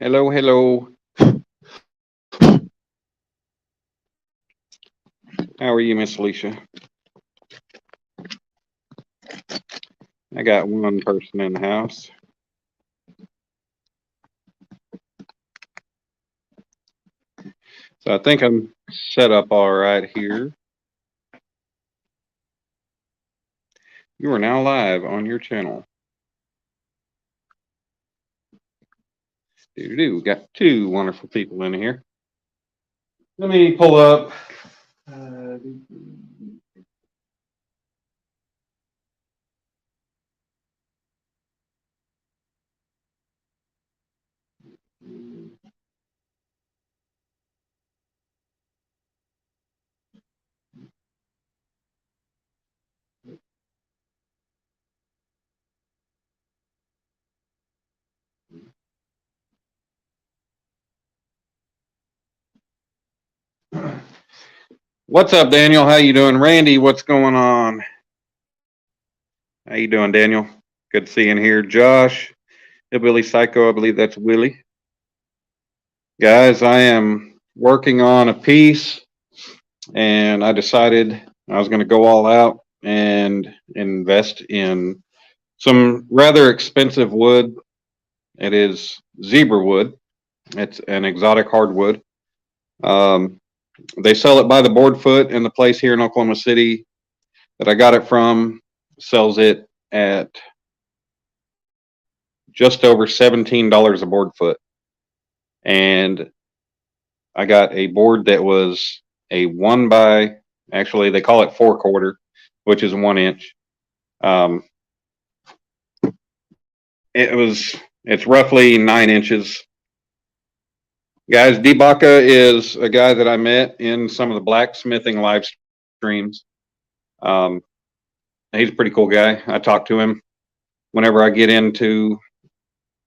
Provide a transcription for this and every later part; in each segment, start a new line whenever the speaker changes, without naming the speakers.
Hello, hello. How are you, Miss Alicia? I got one person in the house. So I think I'm set up all right here. You are now live on your channel. Do got two wonderful people in here. Let me pull up. What's up, Daniel? How you doing? Randy, what's going on? How you doing, Daniel? Good seeing here. Josh, Hillbilly Psycho, I believe that's Willie. Guys, I am working on a piece, and I decided I was going to go all out and invest in some rather expensive wood. It is Zebrawood. It's an exotic hardwood. Um, they sell it by the board foot, and the place here in Oklahoma City that I got it from sells it at just over $17 a board foot. And I got a board that was a actually they call it 4/4, which is 1 inch. Um, it's roughly 9 inches. Guys, Debaka is a guy that I met in some of the blacksmithing live streams. Um, he's a pretty cool guy. I talk to him whenever I get into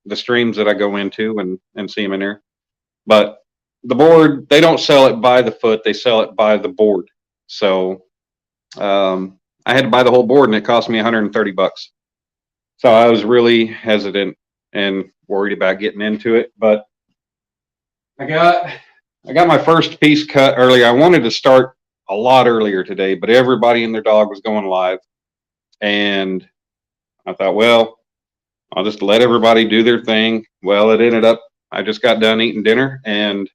the streams that I go into and see him in there. But the board, they don't sell it by the foot, they sell it by the board. So I had to buy the whole board and it cost me $130. So I was really hesitant and worried about getting into it. But I got my first piece cut earlier. I wanted to start a lot earlier today, but everybody and their dog was going live. And I thought, well, I'll just let everybody do their thing. Well, it ended up, I just got done eating dinner and,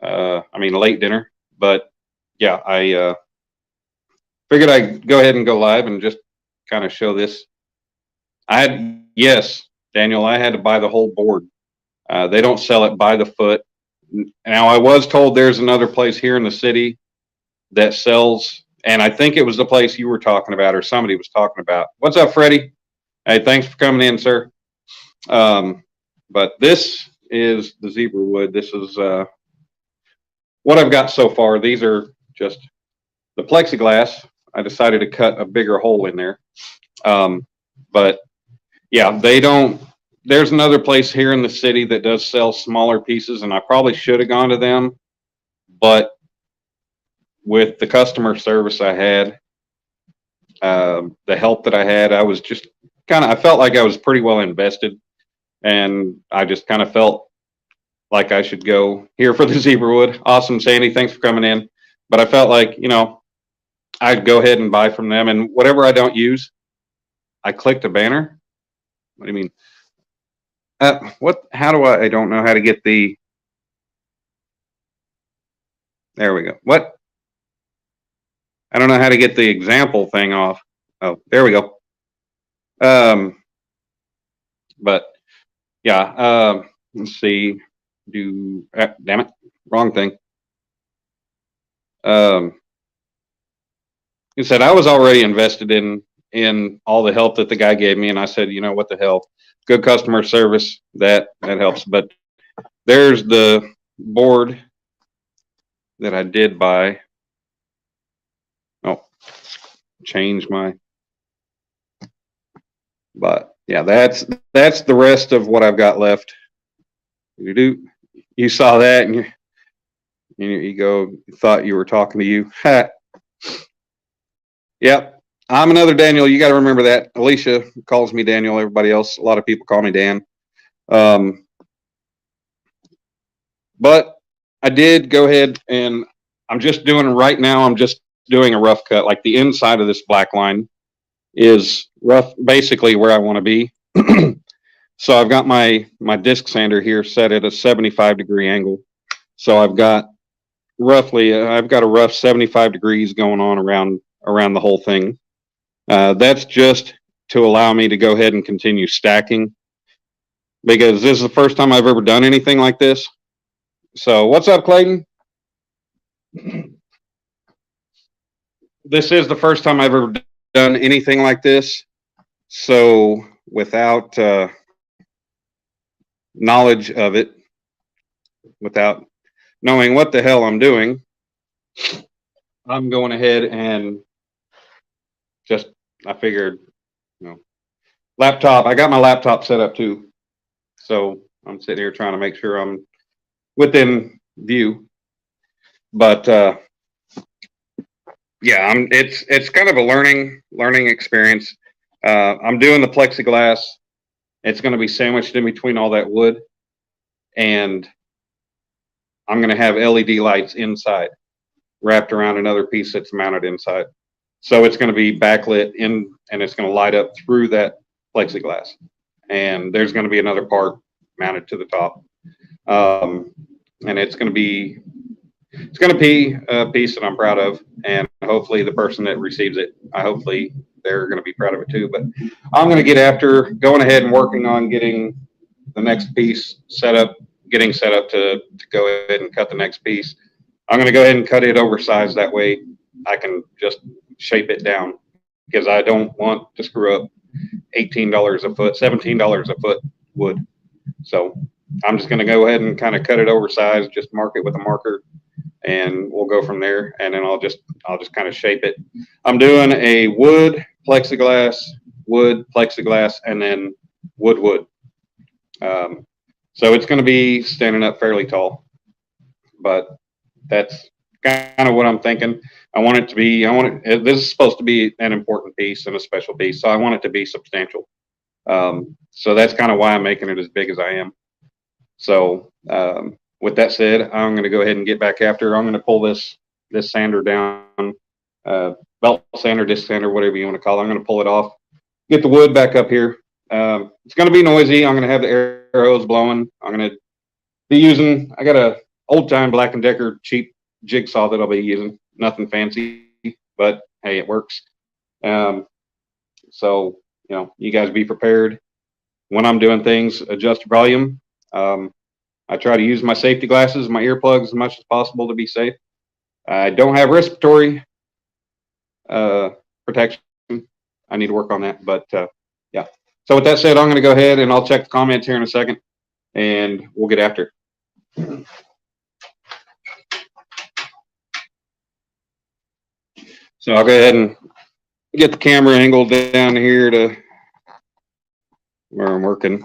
late dinner. But yeah, I figured I'd go ahead and go live and just kind of show this. Yes, Daniel, I had to buy the whole board. They don't sell it by the foot. Now, I was told there's another place here in the city that sells, and I think it was the place you were talking about or somebody was talking about. What's up, Freddie? Hey, thanks for coming in, sir. But this is the Zebrawood. This is what I've got so far. These are just the plexiglass. I decided to cut a bigger hole in there. But yeah, they don't. There's another place here in the city that does sell smaller pieces, and I probably should have gone to them. But with the customer service I had, the help that I had, I was just I felt like I was pretty well invested, and I just kind of felt like I should go here for the Zebrawood. Awesome, Sandy, thanks for coming in. But I felt like, I'd go ahead and buy from them, and whatever I don't use, I clicked a banner. What do you mean? How do I don't know how to get there we go. What? I don't know how to get the example thing off. Oh, there we go. But yeah, let's see. Damn it, wrong thing. He said I was already invested in all the help that the guy gave me, and I said, what the hell, good customer service, that helps. But there's the board that I did buy. Oh, change my. But yeah, that's the rest of what I've got left. You saw that and you thought you were talking to you. Yep. I'm another Daniel. You got to remember that. Alicia calls me Daniel. Everybody else, a lot of people call me Dan. But I did go ahead and I'm just doing right now. I'm just doing a rough cut. Like the inside of this black line is rough, basically where I want to be. So I've got my disc sander here set at a 75-degree angle. So I've got a rough 75 degrees going on around the whole thing. That's just to allow me to go ahead and continue stacking, because this is the first time I've ever done anything like this. So what's up, Clayton? This is the first time I've ever done anything like this. So without knowledge of it, without knowing what the hell I'm doing, I'm going ahead and I figured, laptop. I got my laptop set up too. So I'm sitting here trying to make sure I'm within view. But yeah, it's kind of a learning experience. I'm doing the plexiglass. It's going to be sandwiched in between all that wood, and I'm going to have LED lights inside, wrapped around another piece that's mounted inside. So it's going to be backlit in, and it's going to light up through that plexiglass. And there's going to be another part mounted to the top, and it's going to be a piece that I'm proud of, and hopefully the person that receives it, hopefully they're going to be proud of it too. But I'm going to get after going ahead and working on getting the next piece set up, getting set up to go ahead and cut the next piece. I'm going to go ahead and cut it oversized. That way I can just shape it down, because I don't want to screw up $18 a foot, $17 a foot wood. So I'm just going to go ahead and kind of cut it oversized, just mark it with a marker, and we'll go from there. And then I'll just kind of shape it. I'm doing a wood, plexiglass, and then wood. So it's going to be standing up fairly tall, but that's kind of what I'm thinking. This is supposed to be an important piece and a special piece, so I want it to be substantial. So that's kind of why I'm making it as big as I am. So with that said, I'm going to go ahead and get back after. I'm going to pull this sander down, belt sander, disc sander, whatever you want to call it. I'm going to pull it off, get the wood back up here. It's going to be noisy. I'm going to have the air hose blowing. I'm going to be I got a old time Black & Decker cheap jigsaw that I'll be using. Nothing fancy, but hey, it works. So, you guys be prepared. When I'm doing things, adjust volume. I try to use my safety glasses, my earplugs as much as possible to be safe. I don't have respiratory protection. I need to work on that, but yeah. So with that said, I'm going to go ahead and I'll check the comments here in a second, and we'll get after it. So I'll go ahead and get the camera angled down here to where I'm working.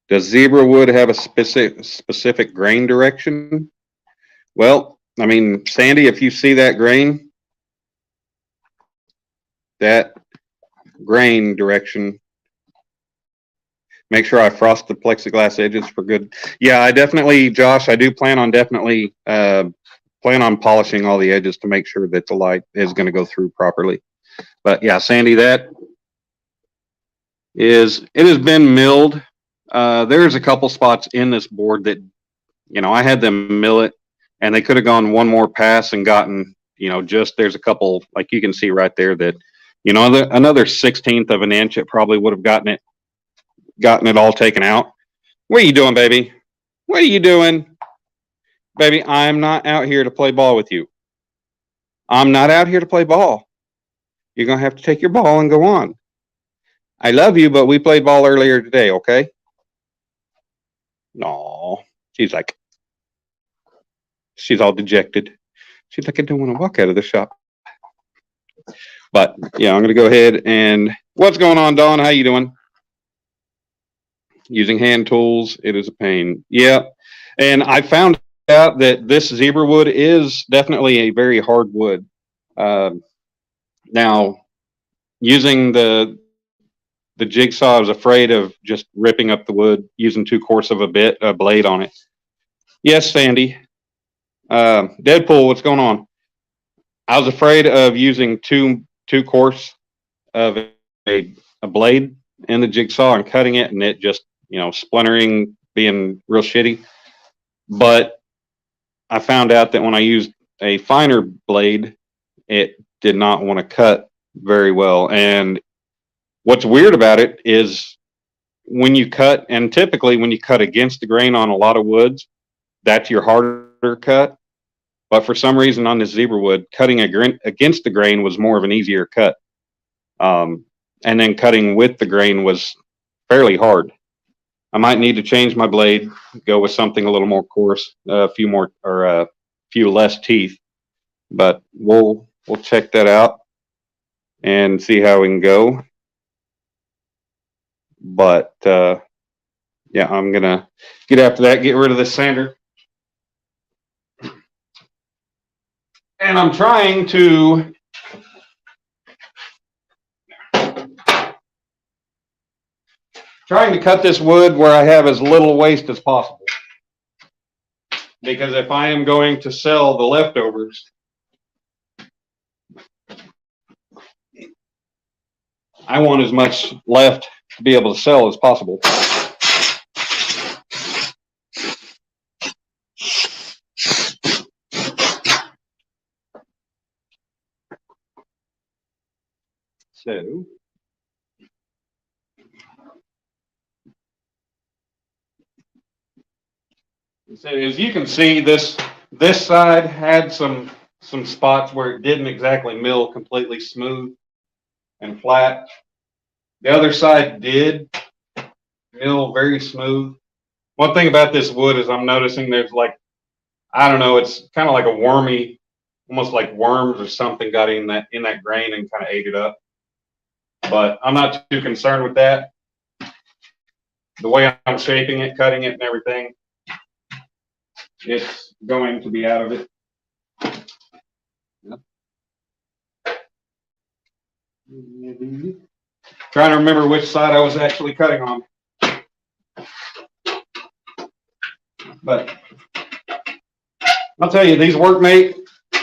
Does Zebrawood have a specific grain direction? Well, I mean, Sandy, if you see that grain direction, make sure I frost the plexiglass edges for good. Yeah, I do plan on polishing all the edges to make sure that the light is going to go through properly. But yeah, Sandy, it has been milled. There's a couple spots in this board that, I had them mill it, and they could have gone one more pass and gotten, there's a couple, like you can see right there, that, another 1/16 of an inch, it probably would have gotten it all taken out. What are you doing, baby? What are you doing? Baby, I'm not out here to play ball with you. I'm not out here to play ball. You're going to have to take your ball and go on. I love you, but we played ball earlier today, okay? No. She's all dejected. She's like, I don't want to walk out of the shop. But yeah, I'm going to go ahead and what's going on, Dawn? How you doing? Using hand tools, it is a pain. Yeah. And I found out that this Zebrawood is definitely a very hard wood. Now, using the jigsaw, I was afraid of just ripping up the wood using too coarse of a blade on it. Yes, Sandy. Deadpool, what's going on? I was afraid of using too coarse of a blade in the jigsaw and cutting it, and it just splintering, being real shitty. But I found out that when I used a finer blade, it did not want to cut very well. And what's weird about it is when you cut, and typically when you cut against the grain on a lot of woods, that's your harder cut. But for some reason on this zebra wood, cutting against the grain was more of an easier cut. And then cutting with the grain was fairly hard. I might need to change my blade, go with something a little more coarse, a few more or a few less teeth. But we'll check that out and see how we can go. But yeah, I'm gonna get after that, get rid of this sander. And I'm trying to cut this wood where I have as little waste as possible. Because if I am going to sell the leftovers, I want as much left to be able to sell as possible. So as you can see, this side had some spots where it didn't exactly mill completely smooth and flat. The other side did mill very smooth. One thing about this wood is I'm noticing there's like, I don't know, it's kind of like a wormy, almost like worms or something got in that grain and kind of ate it up. But I'm not too concerned with that. The way I'm shaping it, cutting it and everything, it's going to be out of it. Yep. Trying to remember which side I was actually cutting on. But I'll tell you, these Workmate,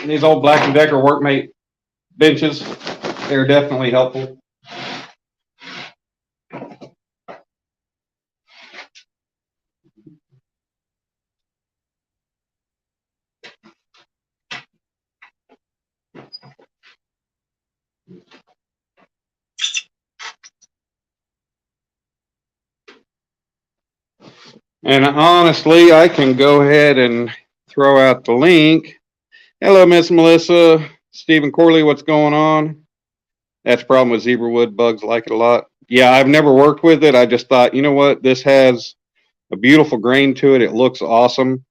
these old Black & Decker Workmate benches, they're definitely helpful. And honestly, I can go ahead and throw out the link. Hello, Miss Melissa. Stephen Corley, what's going on? That's the problem with Zebrawood. Bugs like it a lot. Yeah, I've never worked with it. I just thought, you know what? This has a beautiful grain to it. It looks awesome.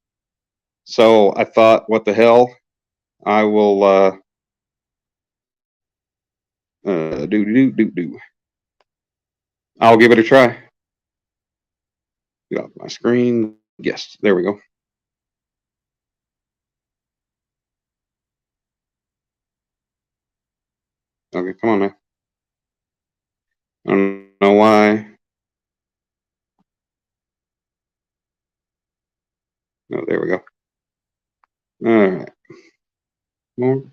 So I thought, what the hell? I will I'll give it a try. Get off my screen. Yes, there we go. Okay, come on now. I don't know why. No, there we go. All right. More.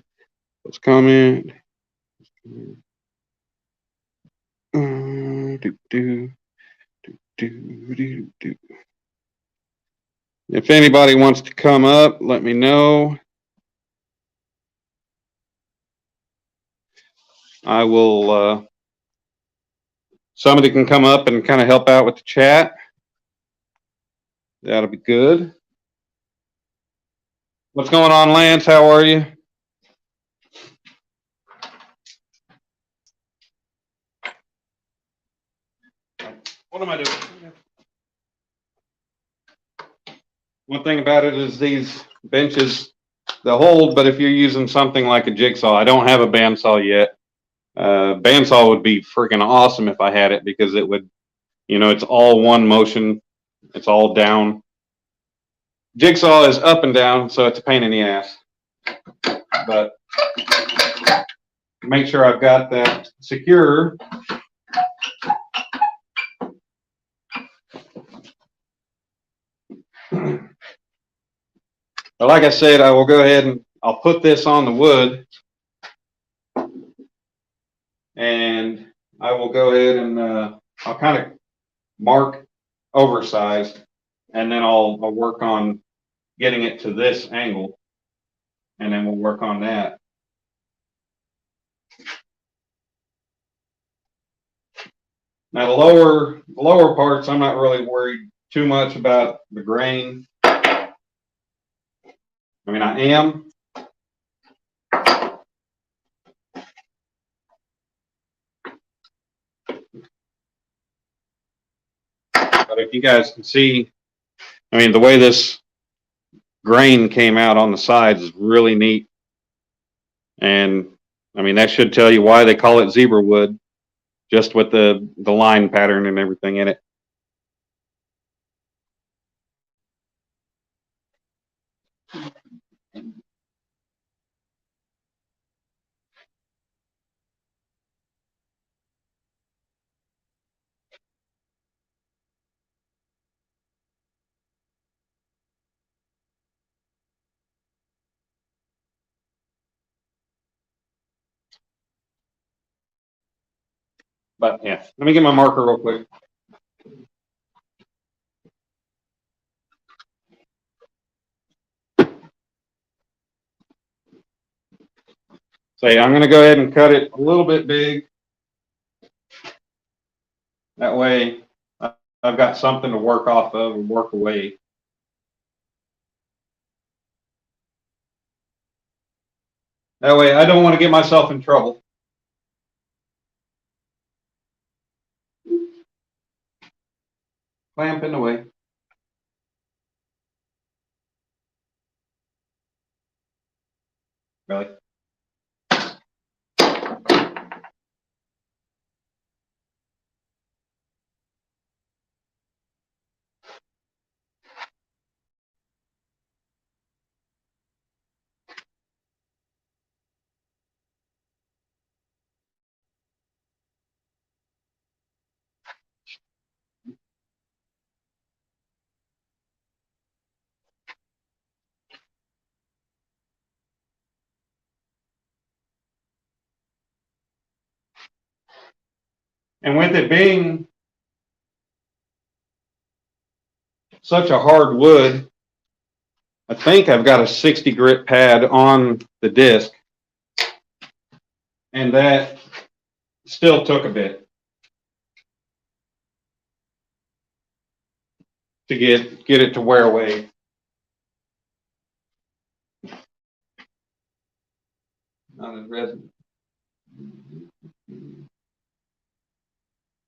Let's comment. If anybody wants to come up, let me know. I will, somebody can come up and kind of help out with the chat. That'll be good. What's going on, Lance? How are you? What am I doing? One thing about it is these benches, they'll hold, but if you're using something like a jigsaw, I don't have a bandsaw yet. Bandsaw would be freaking awesome if I had it, because it would, it's all one motion. It's all down. Jigsaw is up and down, so it's a pain in the ass. But make sure I've got that secure. But like I said, I will go ahead and I'll put this on the wood, and I will go ahead and I'll kind of mark oversized, and then I'll work on getting it to this angle, and then we'll work on that. Now the lower parts, I'm not really worried too much about the grain. I mean, I am. But if you guys can see, I mean, the way this grain came out on the sides is really neat. And I mean, that should tell you why they call it zebra wood, just with the line pattern and everything in it. But yeah, let me get my marker real quick. So yeah, I'm going to go ahead and cut it a little bit big. That way I've got something to work off of and work away. That way I don't want to get myself in trouble. Clamping away. Really? And with it being such a hard wood, I think I've got a 60 grit pad on the disc, and that still took a bit to get it to wear away. Not as resin.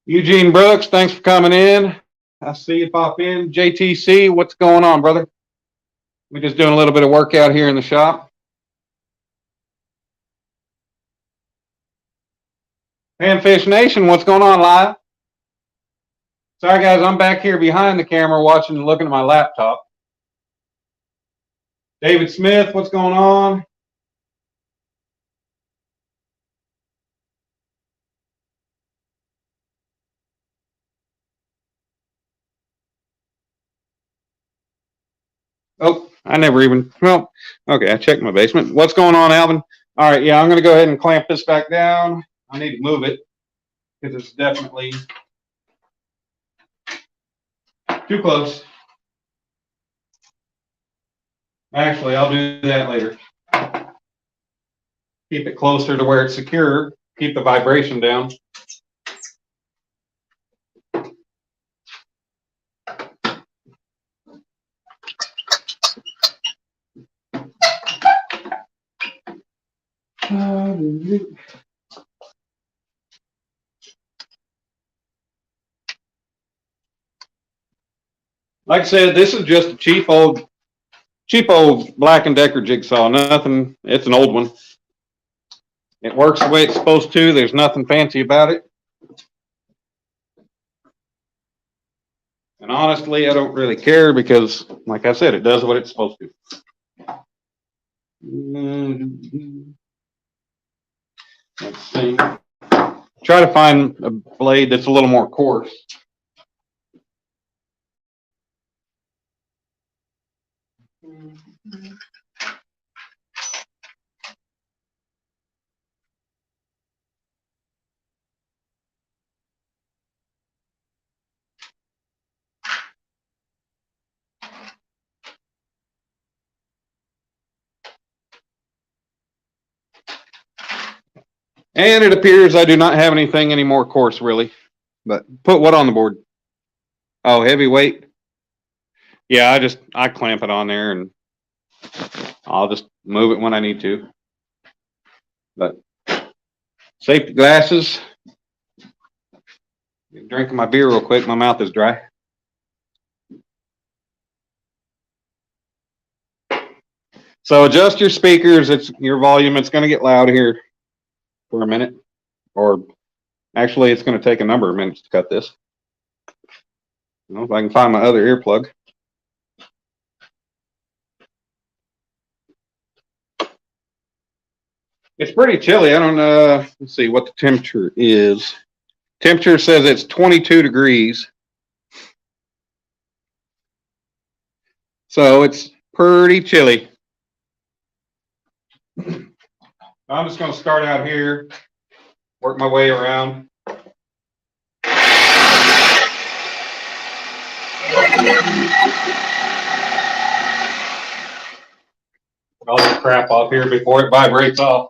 Eugene Brooks, thanks for coming in. I see you pop in. JTC, what's going on, brother? We're just doing a little bit of workout here in the shop. Panfish Nation, what's going on live? Sorry guys, I'm back here behind the camera watching and looking at my laptop. David Smith, what's going on? Oh, I never even, well, okay, I checked my basement. What's going on, Alvin? All right, yeah, I'm going to go ahead and clamp this back down. I need to move it because it's definitely too close. Actually, I'll do that later. Keep it closer to where it's secure. Keep the vibration down. Like I said, this is just a cheap old Black & Decker jigsaw. Nothing, it's an old one. It works the way it's supposed to. There's nothing fancy about it. And honestly, I don't really care because, like I said, it does what it's supposed to. Let's see. Try to find a blade that's a little more coarse. And it appears I do not have anything any more coarse, really. But put what on the board? Oh, heavyweight. Yeah, I clamp it on there and I'll just move it when I need to. But safety glasses. Drinking my beer real quick. My mouth is dry. So adjust your speakers. It's your volume. It's going to get loud here for a minute. Or actually, it's going to take a number of minutes to cut this. I don't know if I can find my other earplug. It's pretty chilly. I don't know. Let's see what the temperature is. Temperature says it's 22 degrees. So it's pretty chilly. I'm just going to start out here, work my way around. All this crap off here before it vibrates off.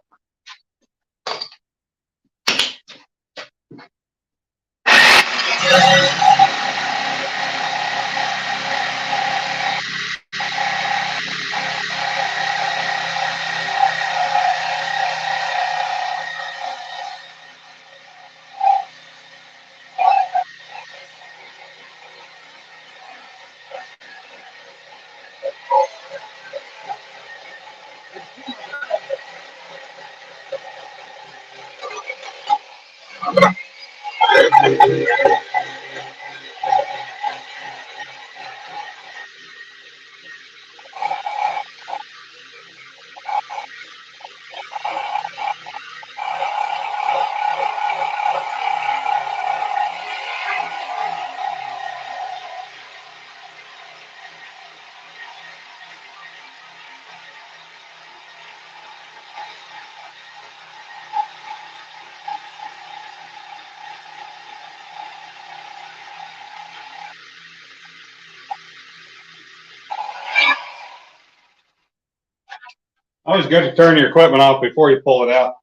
Always good to turn your equipment off before you pull it out.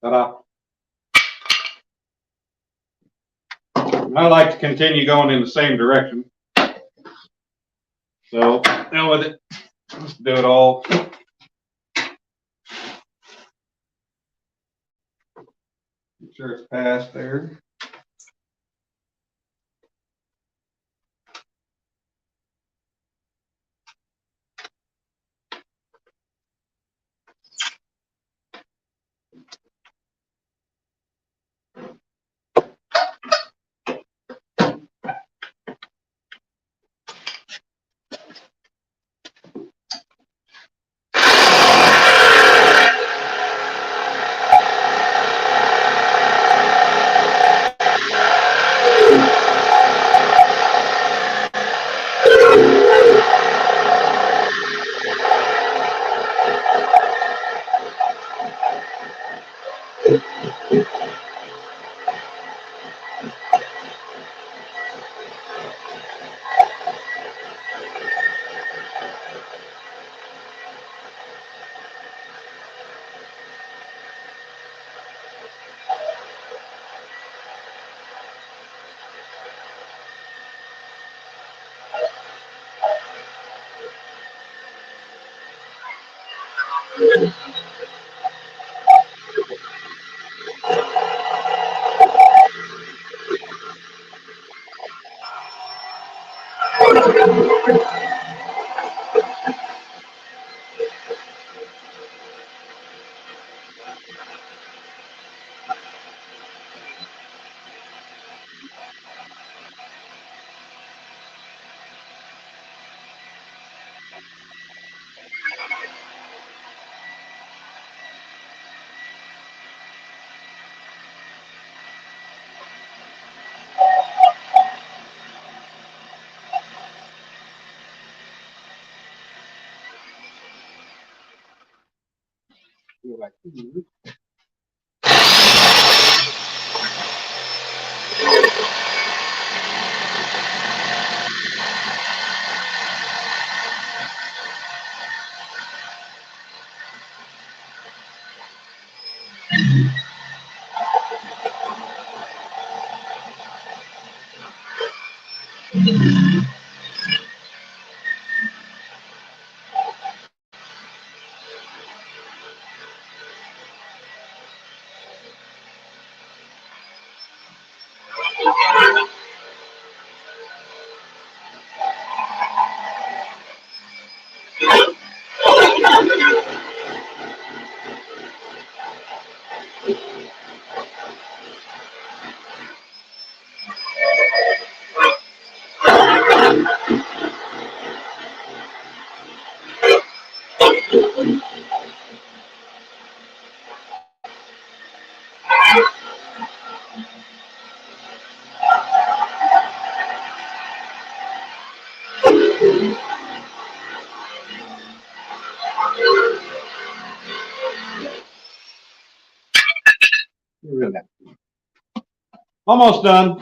Ta-da. I like to continue going in the same direction. So, now with it, let's do it all. Make sure it's past there. go back. Almost done.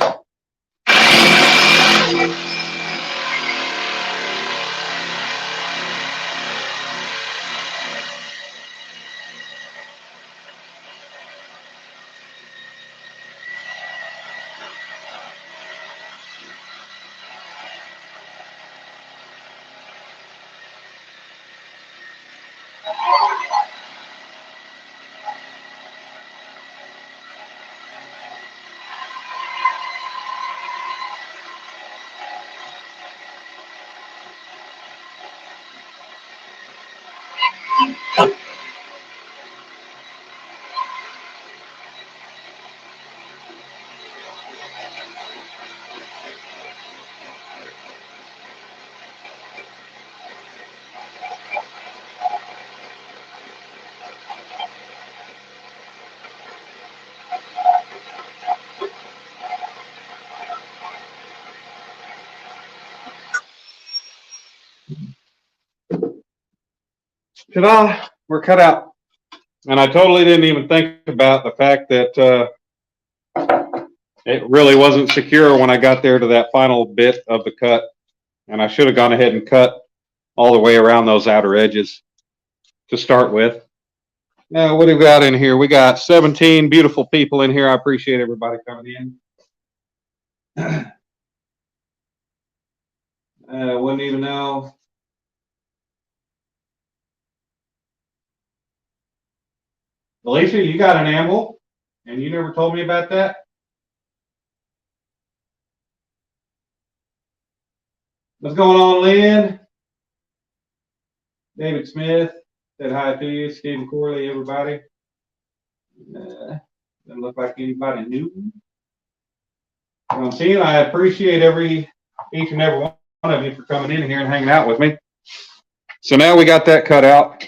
Ta-da! We're cut out. And I totally didn't even think about the fact that it really wasn't secure when I got there to that final bit of the cut. And I should have gone ahead and cut all the way around those outer edges to start with. Now, what do we got in here? We got 17 beautiful people in here. I appreciate everybody coming in. Wouldn't even know. Alicia, you got an anvil, and you never told me about that? What's going on, Lynn? David Smith said hi to you. Stephen Corley, everybody. Doesn't look like anybody new. I'm seeing. I appreciate each and every one of you for coming in here and hanging out with me. So now we got that cut out.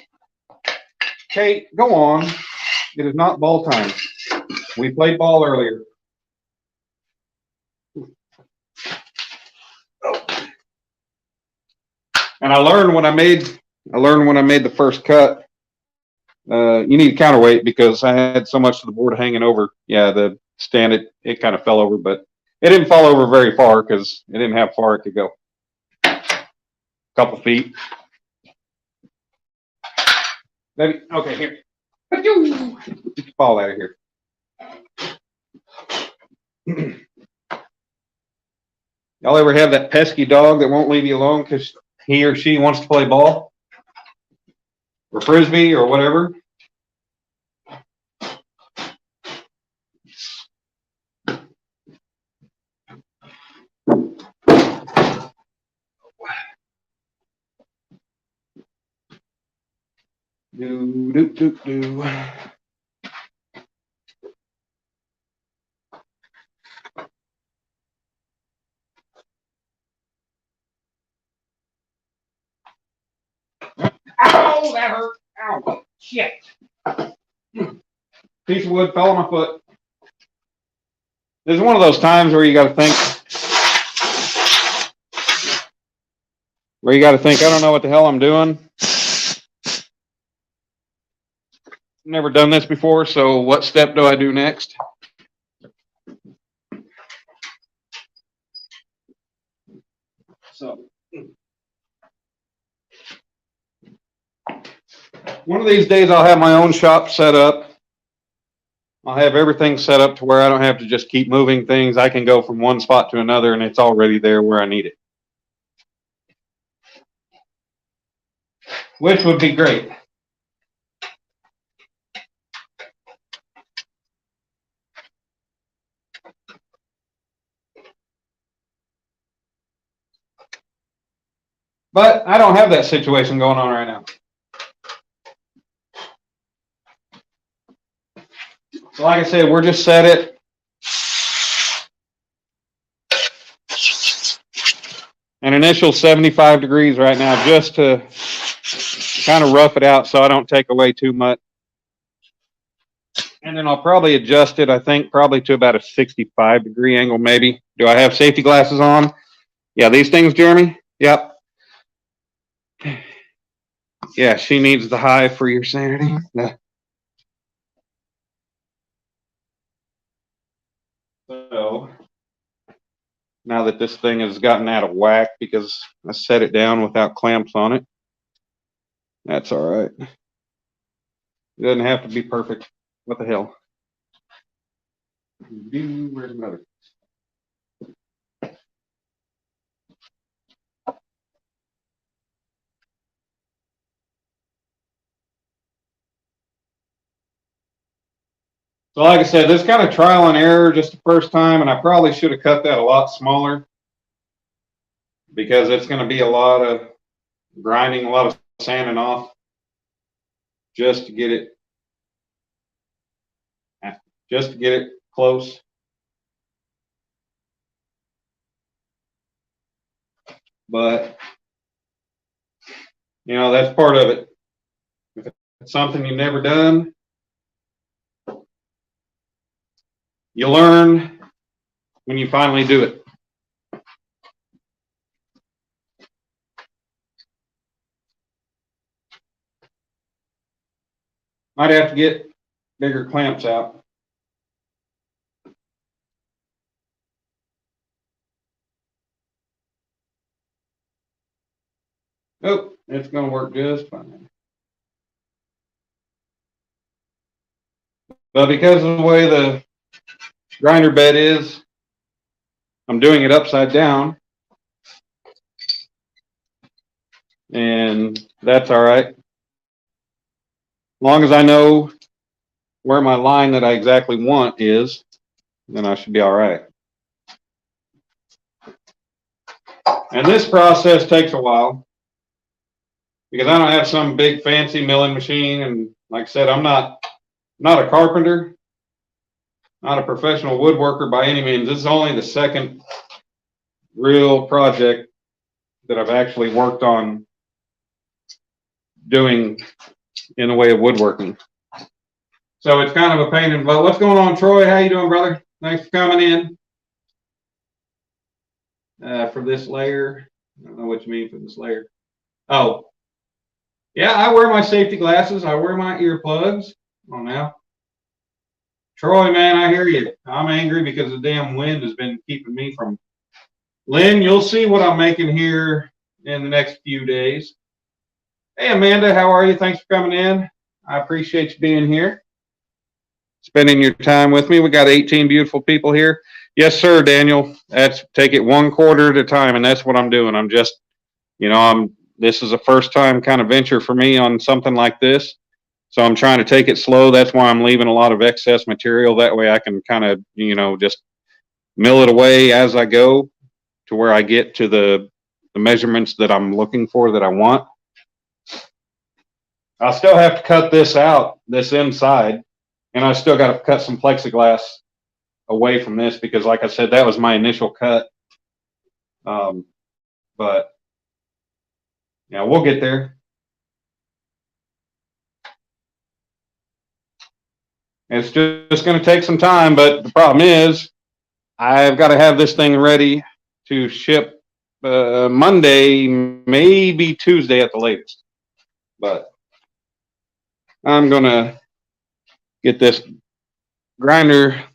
Kate, go on. It is not ball time. We played ball earlier. And I learned when I made the first cut, you need a counterweight because I had so much of the board hanging over. Yeah, the stand, it kind of fell over, but it didn't fall over very far because it didn't have far it could go. A couple feet. Maybe, okay, here. Get the ball out of here. Y'all ever have that pesky dog that won't leave you alone because he or she wants to play ball or frisbee or whatever? Do. Ow, that hurt. Ow, shit. Piece of wood fell on my foot. This is one of those times where you got to think, I don't know what the hell I'm doing. Never done this before, so what step do I do next? So, one of these days I'll have my own shop set up. I'll have everything set up to where I don't have to just keep moving things. I can go from one spot to another and it's already there where I need it. Which would be great. But I don't have that situation going on right now. So like I said, we're just set it. An initial 75 degrees right now, just to kind of rough it out so I don't take away too much. And then I'll probably adjust it, I think, probably to about a 65 degree angle, maybe. Do I have safety glasses on? Yeah, these things, Jeremy? Yep. Yeah, she needs the high for your sanity. So, now that this thing has gotten out of whack because I set it down without clamps on it, that's all right. It doesn't have to be perfect. What the hell? Where's another? So like I said, this is kind of trial and error just the first time, and I probably should have cut that a lot smaller because it's going to be a lot of grinding, a lot of sanding off just to get it close. But you know, that's part of it. If it's something you've never done, you learn when you finally do it. Might have to get bigger clamps out. Oh, it's going to work just fine. But because of the way the grinder bed is, I'm doing it upside down. And that's all right. As long as I know where my line that I exactly want is, then I should be all right. And this process takes a while because I don't have some big fancy milling machine. And like I said, I'm not a carpenter, not a professional woodworker by any means. This is only the second real project that I've actually worked on doing in the way of woodworking. So it's kind of a pain in the butt. What's going on, Troy? How you doing, brother? Thanks for coming in. For this layer, I don't know what you mean for this layer. Oh, yeah, I wear my safety glasses. I wear my earplugs. Come on now. Troy, man, I hear you. I'm angry because the damn wind has been keeping me from. Lynn, you'll see what I'm making here in the next few days. Hey, Amanda, how are you? Thanks for coming in. I appreciate you being here, spending your time with me. We got 18 beautiful people here. Yes, sir, Daniel. That's take it one quarter at a time, and that's what I'm doing. I'm just, you know, this is a first time kind of venture for me on something like this. So I'm trying to take it slow. That's why I'm leaving a lot of excess material. That way I can kind of, you know, just mill it away as I go to where I get to the measurements that I'm looking for, that I want. I'll still have to cut this out, this inside, and I still got to cut some plexiglass away from this because, like I said, that was my initial cut. But yeah, we'll get there. It's just going to take some time, but the problem is I've got to have this thing ready to ship Monday, maybe Tuesday at the latest. But I'm going to get this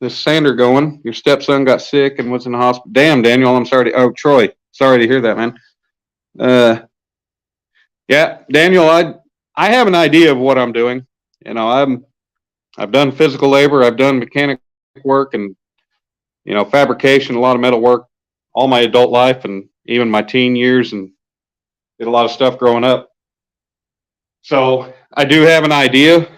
sander going. Your stepson got sick and was in the hospital. Damn, Daniel, I'm sorry to, oh, Troy, sorry to hear that, man. Yeah, Daniel, I have an idea of what I'm doing. You know, I've done physical labor, I've done mechanic work and, you know, fabrication, a lot of metal work all my adult life and even my teen years, and did a lot of stuff growing up. So I do have an idea.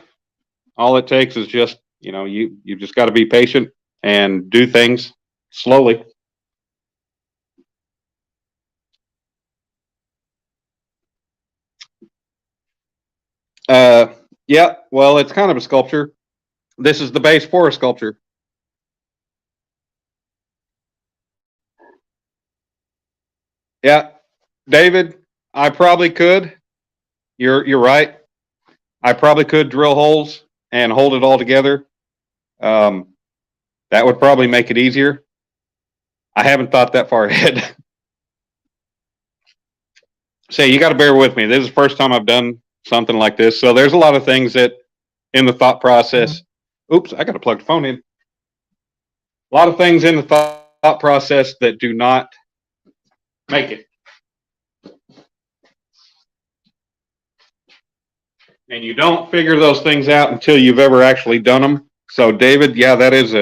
All it takes is just, you know, you just got to be patient and do things slowly. Uh, yeah, well, it's kind of a sculpture. This is the base for a sculpture. Yeah, David, I probably could. You're right. I probably could drill holes and hold it all together. Um, that would probably make it easier. I haven't thought that far ahead. So you got to bear with me. This is the first time I've done something like this. So there's a lot of things that in the thought process. Oops, I got to plug the phone in. A lot of things in the thought process that do not make it. And you don't figure those things out until you've ever actually done them. So David, yeah, that is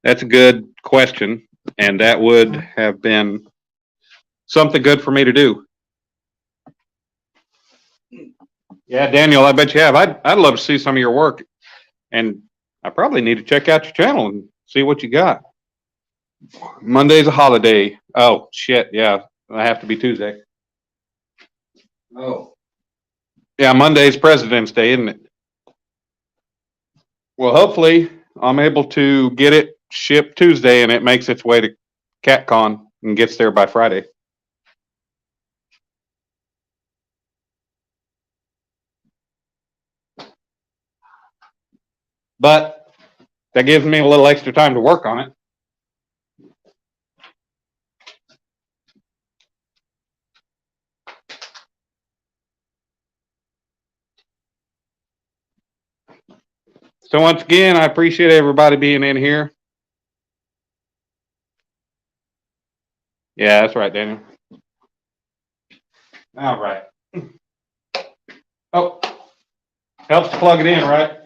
that's a good question. And that would have been something good for me to do. Yeah, Daniel, I bet you have. I'd love to see some of your work. And I probably need to check out your channel and see what you got. Monday's a holiday. Oh, shit. Yeah. I have to be Tuesday. Oh. Yeah, Monday's President's Day, isn't it? Well, hopefully I'm able to get it shipped Tuesday and it makes its way to CatCon and gets there by Friday. But that gives me a little extra time to work on it. So once again, I appreciate everybody being in here. Yeah, that's right, Daniel. All right. Oh, helps to plug it in, right?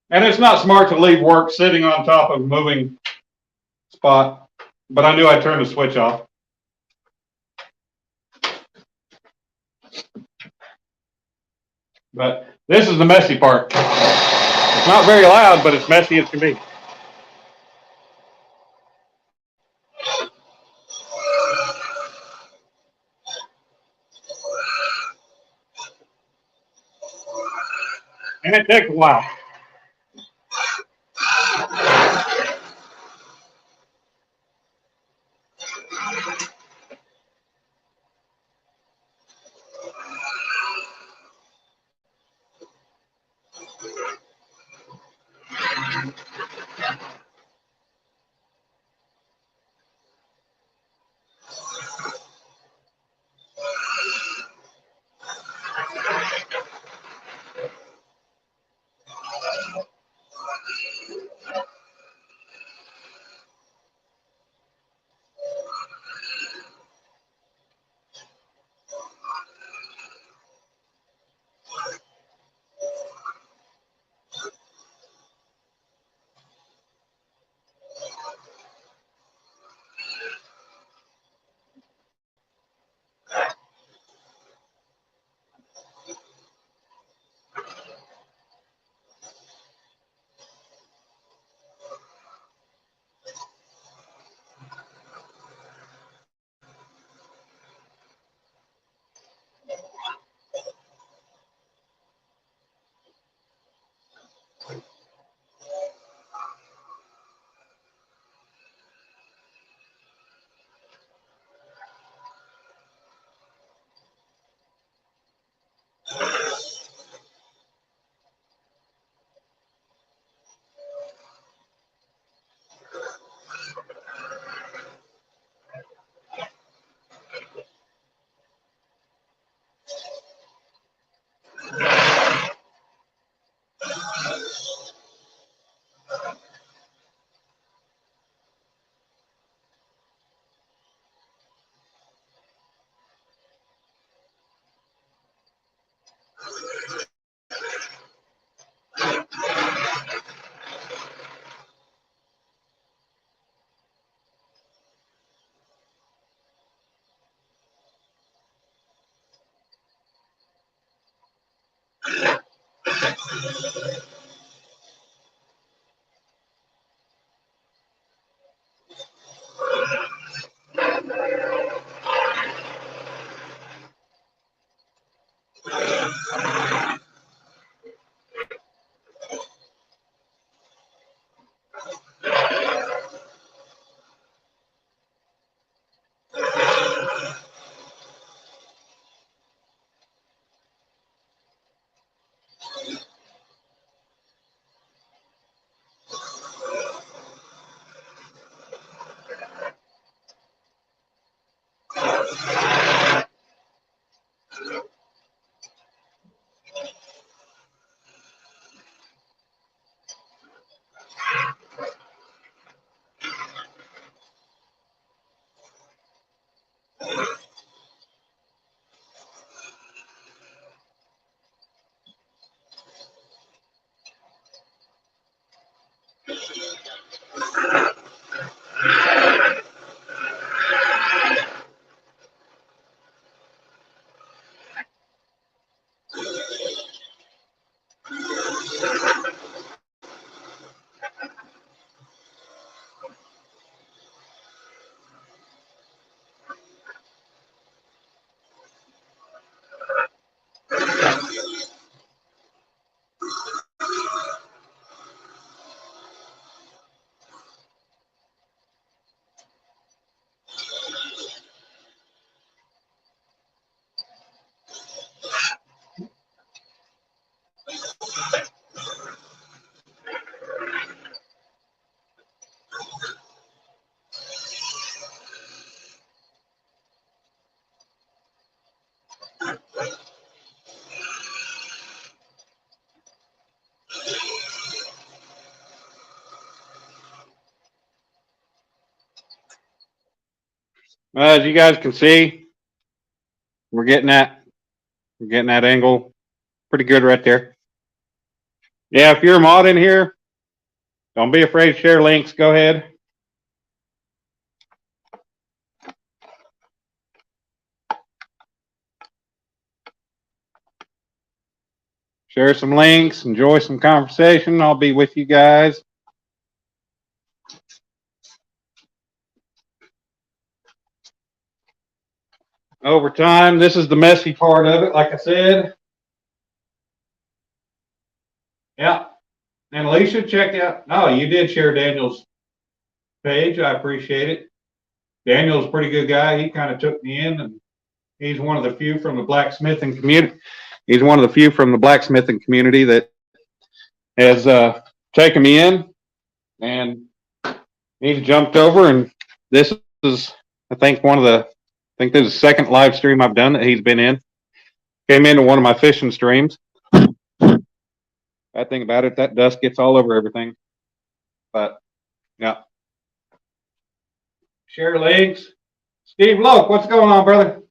And it's not smart to leave work sitting on top of a moving spot, but I knew I'd turn the switch off. But this is the messy part. It's not very loud, but it's messy as can be. And it takes a while. As you guys can see, we're getting that angle pretty good right there. Yeah, if you're a mod in here, don't be afraid to share links. Go ahead. Share some links, enjoy some conversation. I'll be with you guys. Over time, this is the messy part of it, like I said. Yeah. And Alicia, check out. Oh, you did share Daniel's page. I appreciate it. Daniel's a pretty good guy. He kind of took me in, and he's one of the few from the blacksmithing community. He's one of the few from the blacksmithing community that has taken me in, and he's jumped over. And this is, I think, I think this is the second live stream I've done that he's been in. Came into one of my fishing streams. Bad thing about it, that dust gets all over everything. But yeah. Share links. Steve Loke, what's going on, brother?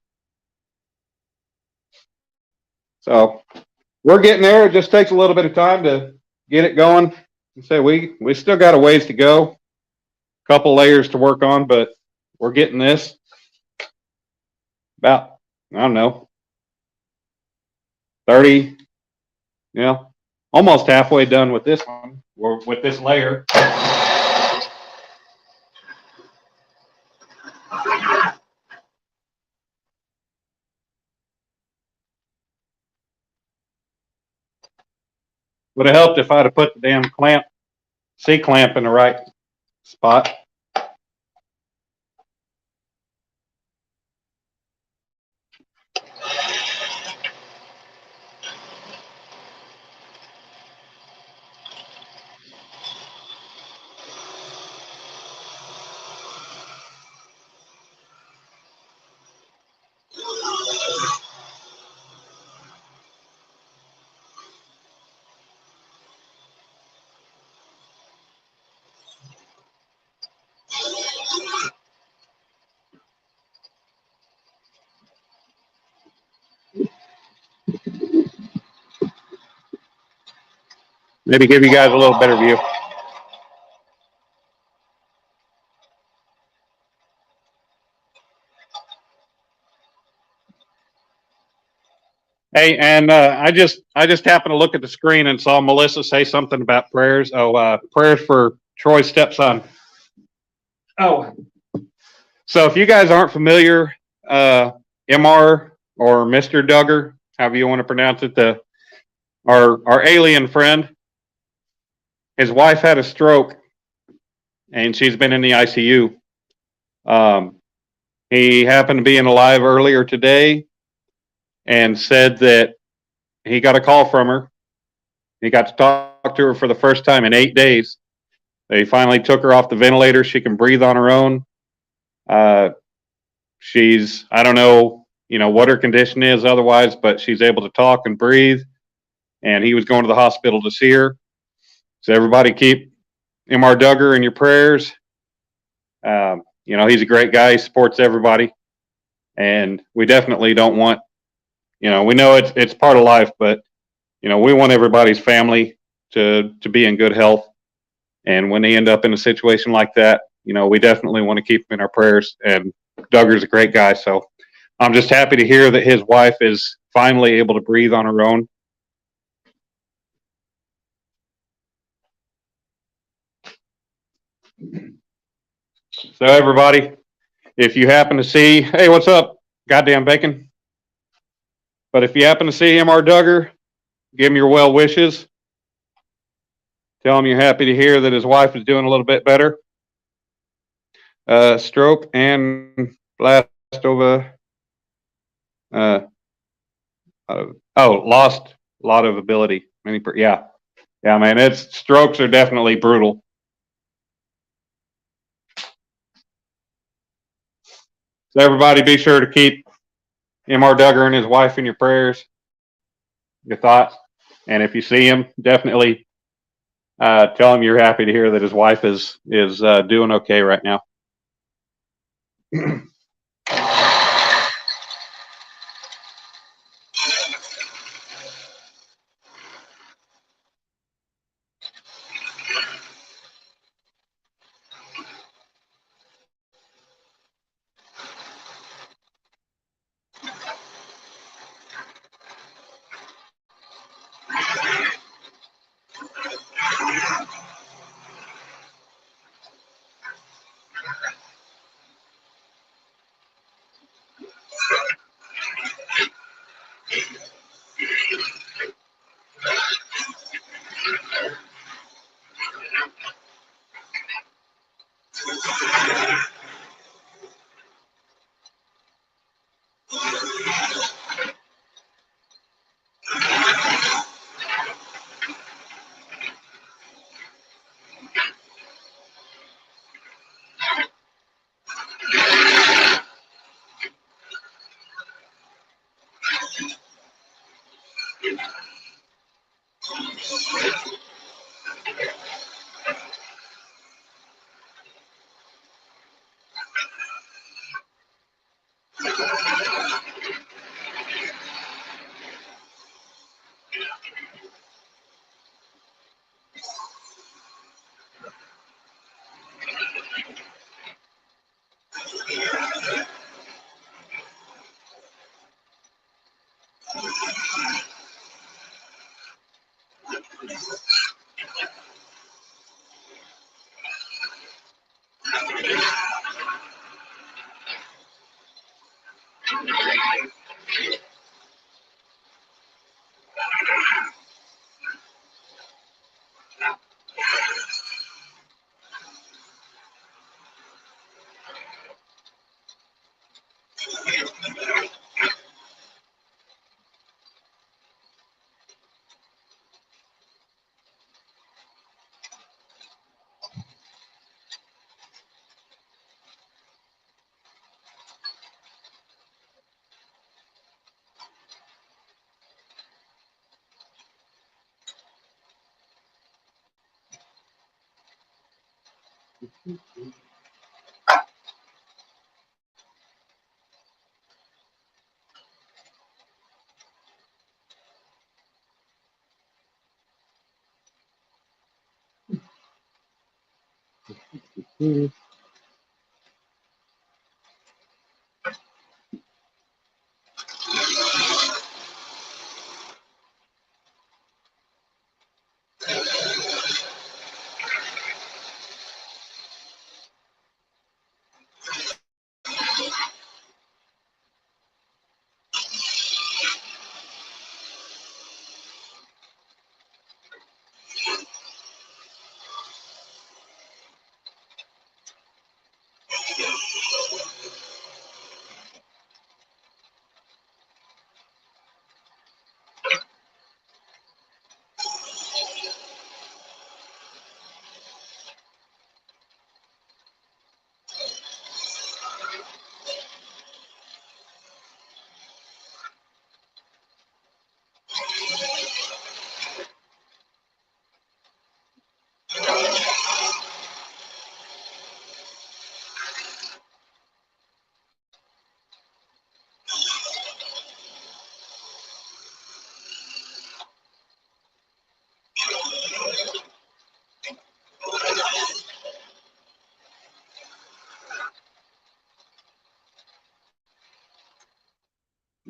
So we're getting there. It just takes a little bit of time to get it going. So we still got a ways to go, a couple layers to work on, but we're getting this about, I don't know, 30, almost halfway done with this one, or with this layer. Would have helped if I'd have put the damn C-clamp in the right spot. Maybe give you guys a little better view. Hey, and I just happened to look at the screen and saw Melissa say something about prayers. Oh, prayers for Troy's stepson. Oh, so if you guys aren't familiar, Mr. or Mr. Duggar, however you want to pronounce it, our alien friend, his wife had a stroke, and she's been in the ICU. Um, he happened to be in alive earlier today, and said that he got a call from her. He got to talk to her for the first time in 8 days. They finally took her off the ventilator. She can breathe on her own. Uh, she's, I don't know, what her condition is otherwise, but she's able to talk and breathe. And he was going to the hospital to see her. So everybody keep Mr. Duggar in your prayers. He's a great guy. He supports everybody. And we definitely don't want, we know it's part of life, but, we want everybody's family to be in good health. And when they end up in a situation like that, we definitely want to keep them in our prayers. And Duggar's a great guy. So I'm just happy to hear that his wife is finally able to breathe on her own. So everybody, if you happen to see, hey, what's up, goddamn bacon? But if you happen to see Mr. Duggar, give him your well wishes. Tell him you're happy to hear that his wife is doing a little bit better. Stroke and blast over. Lost a lot of ability. Yeah, man. Strokes are definitely brutal. So everybody, be sure to keep Mr. Duggar and his wife in your prayers, your thoughts, and if you see him, definitely tell him you're happy to hear that his wife is doing okay right now.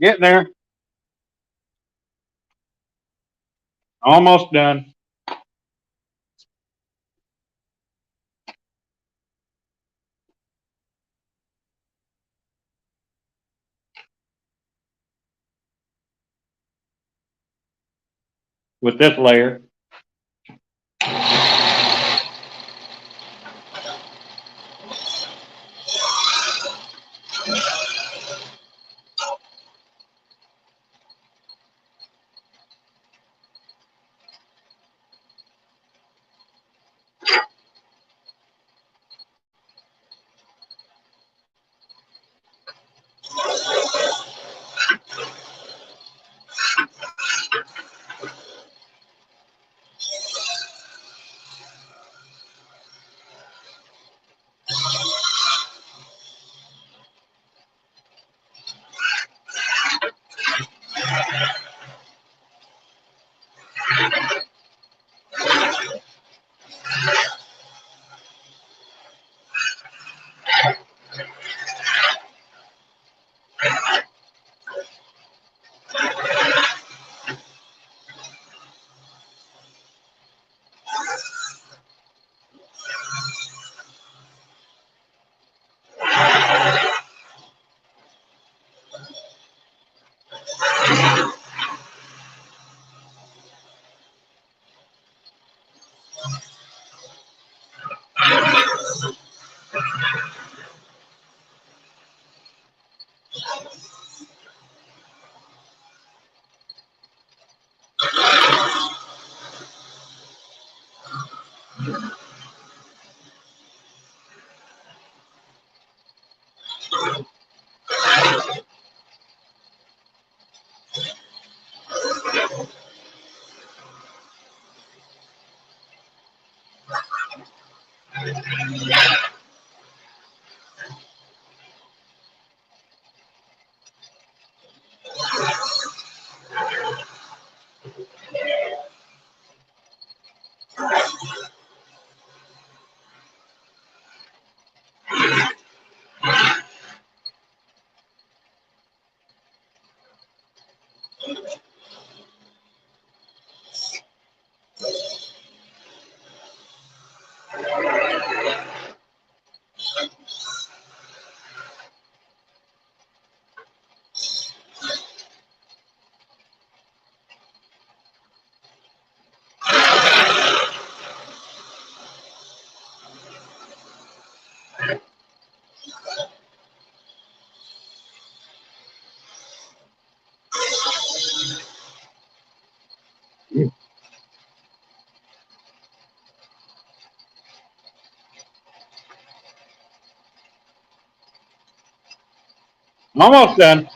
Getting there. Almost done. With this layer. Almost done.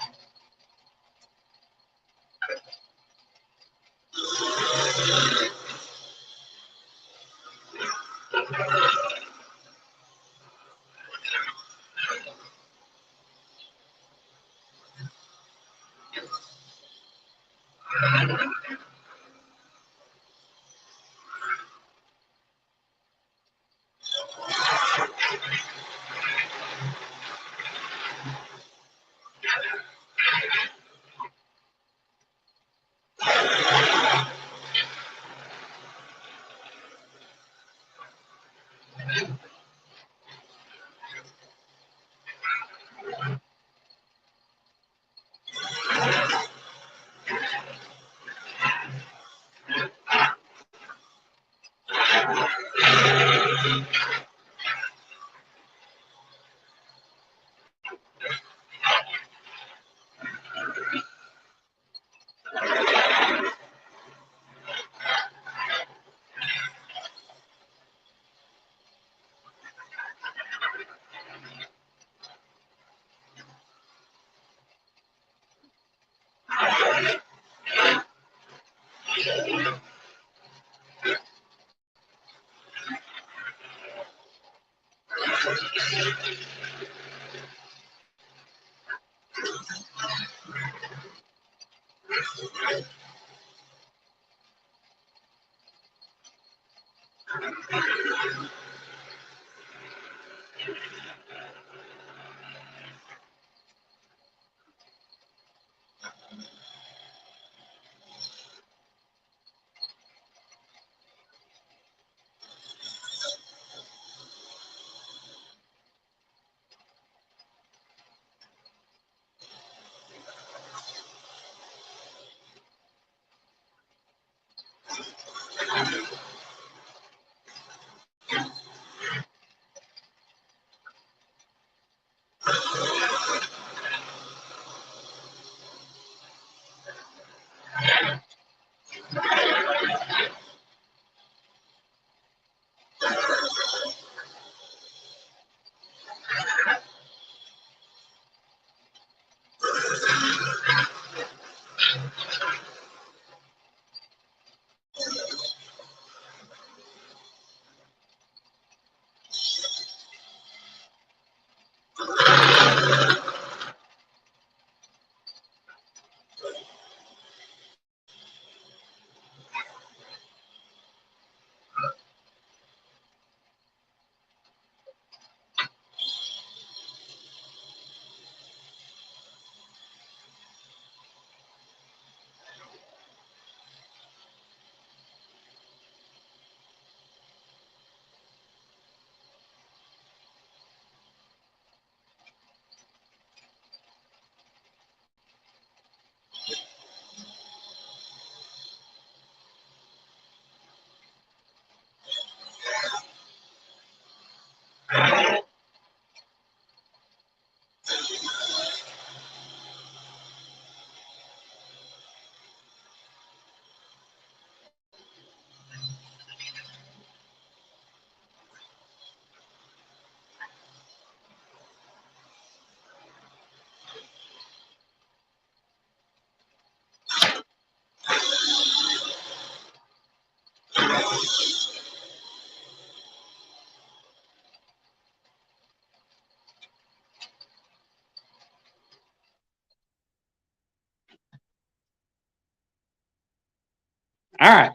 All right.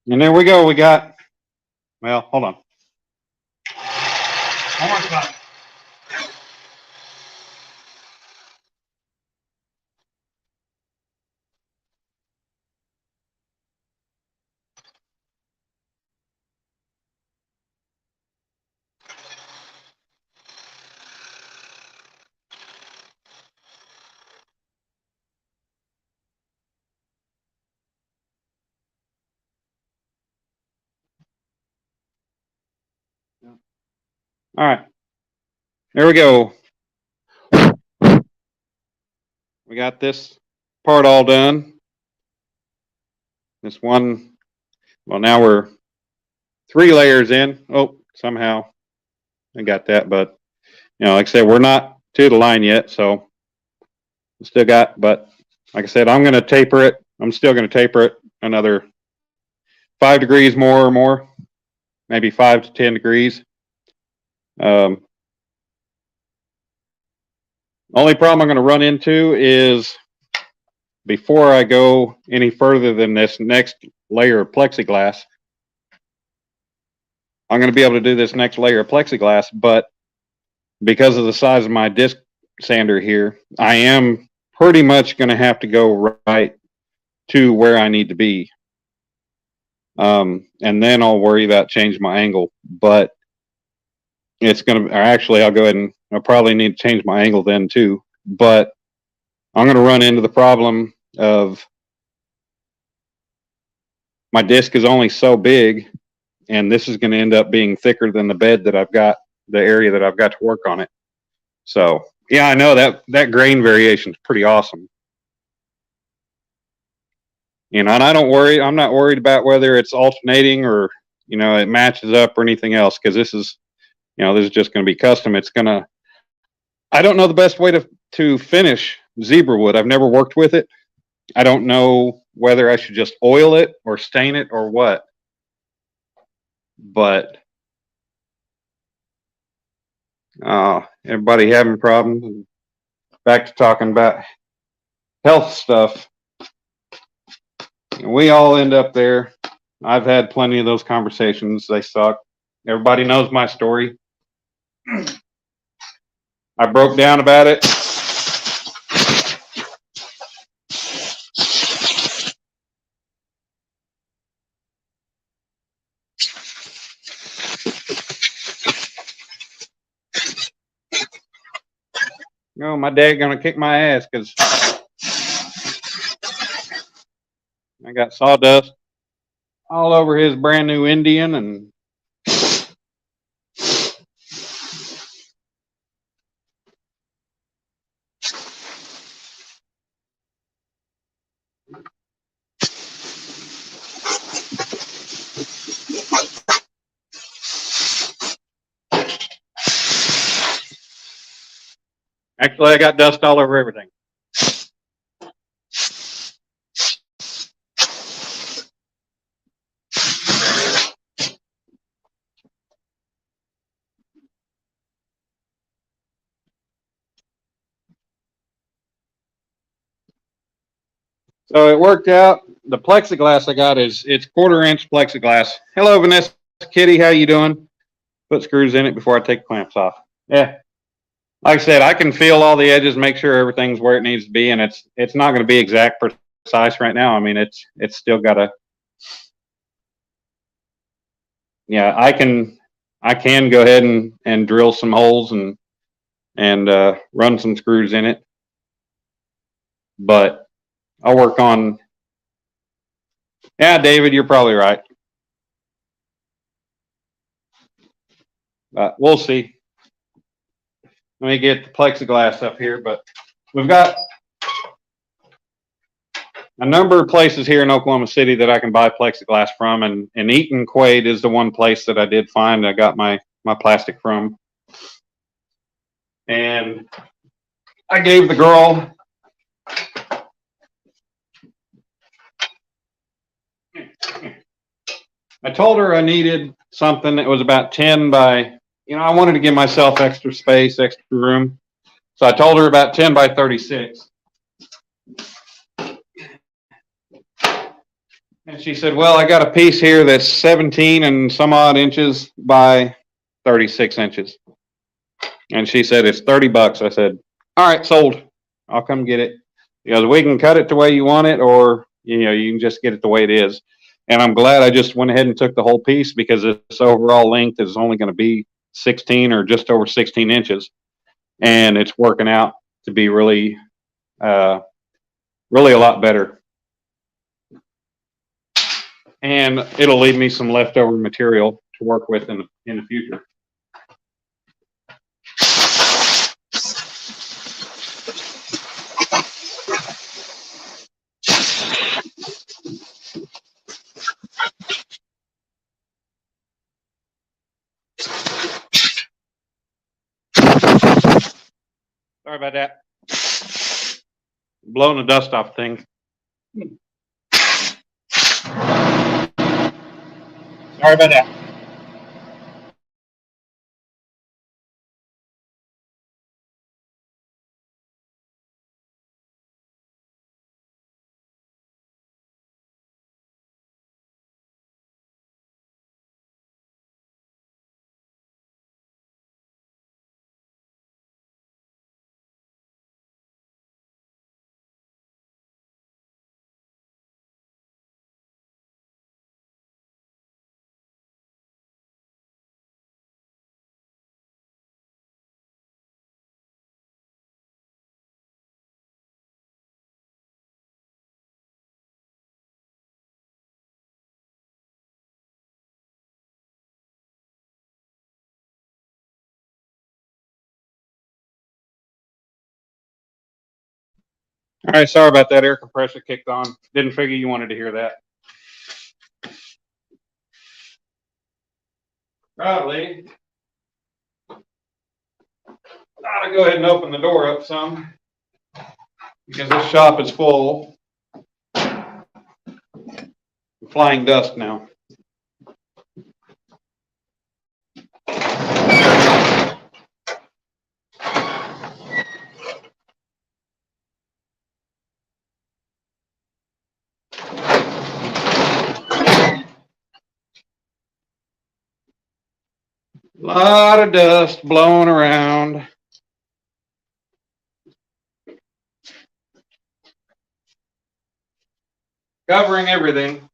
And there we go. We got, well, hold on. One more time. All right. There we go. We got this part all done. This one, well, now we're 3 layers in. Oh, somehow I got that, but like I said, we're not to the line yet, so we still got, but like I said, I'm going to taper it. I'm still going to taper it another 5 degrees more or more, maybe 5 to 10 degrees. Only problem I'm going to run into is before I go any further than this next layer of plexiglass, I'm going to be able to do this next layer of plexiglass, but because of the size of my disc sander here, I am pretty much going to have to go right to where I need to be. And then I'll worry about changing my angle, but it's going to, actually, I'll go ahead and I'll probably need to change my angle then too, but I'm going to run into the problem of my disc is only so big, and this is going to end up being thicker than the bed that I've got, the area that I've got to work on it. So yeah, I know that grain variation is pretty awesome. And I don't worry, I'm not worried about whether it's alternating or, it matches up or anything else, because this is just going to be custom. It's going to, I don't know the best way to finish Zebrawood. I've never worked with it. I don't know whether I should just oil it or stain it or what. But everybody having problems. Back to talking about health stuff. We all end up there. I've had plenty of those conversations. They suck. Everybody knows my story. I broke down about it. My dad gonna kick my ass because I got sawdust all over his brand new Indian, and actually I got dust all over everything. So it worked out. The plexiglass I got it's 1/4-inch plexiglass. Hello, Vanessa Kitty, how you doing? Put screws in it before I take the clamps off. Yeah, like I said, I can feel all the edges, make sure everything's where it needs to be, and it's not going to be exact precise right now. I mean, it's still got to. Yeah, I can go ahead and drill some holes and run some screws in it, but I'll work on. Yeah, David, you're probably right. We'll see. Let me get the plexiglass up here, but we've got a number of places here in Oklahoma City that I can buy plexiglass from, and Eaton Quaid is the one place that I did find I got my plastic from. And I gave the girl I told her I needed something that was about 10 by, I wanted to give myself extra space, extra room. So I told her about 10 by 36. And she said, well, I got a piece here that's 17 and some odd inches by 36 inches. And she said, it's $30. I said, all right, sold. I'll come get it. Because we can cut it the way you want it, or, you can just get it the way it is. And I'm glad I just went ahead and took the whole piece, because this overall length is only going to be 16 or just over 16 inches. And it's working out to be really, really a lot better. And it'll leave me some leftover material to work with in the future. Sorry about that. Blowing the dust off things. Sorry about that. All right, sorry about that. Air compressor kicked on. Didn't figure you wanted to hear that. Probably. I'll go ahead and open the door up some, because this shop is full of flying dust now. A lot of dust blowing around. Covering everything.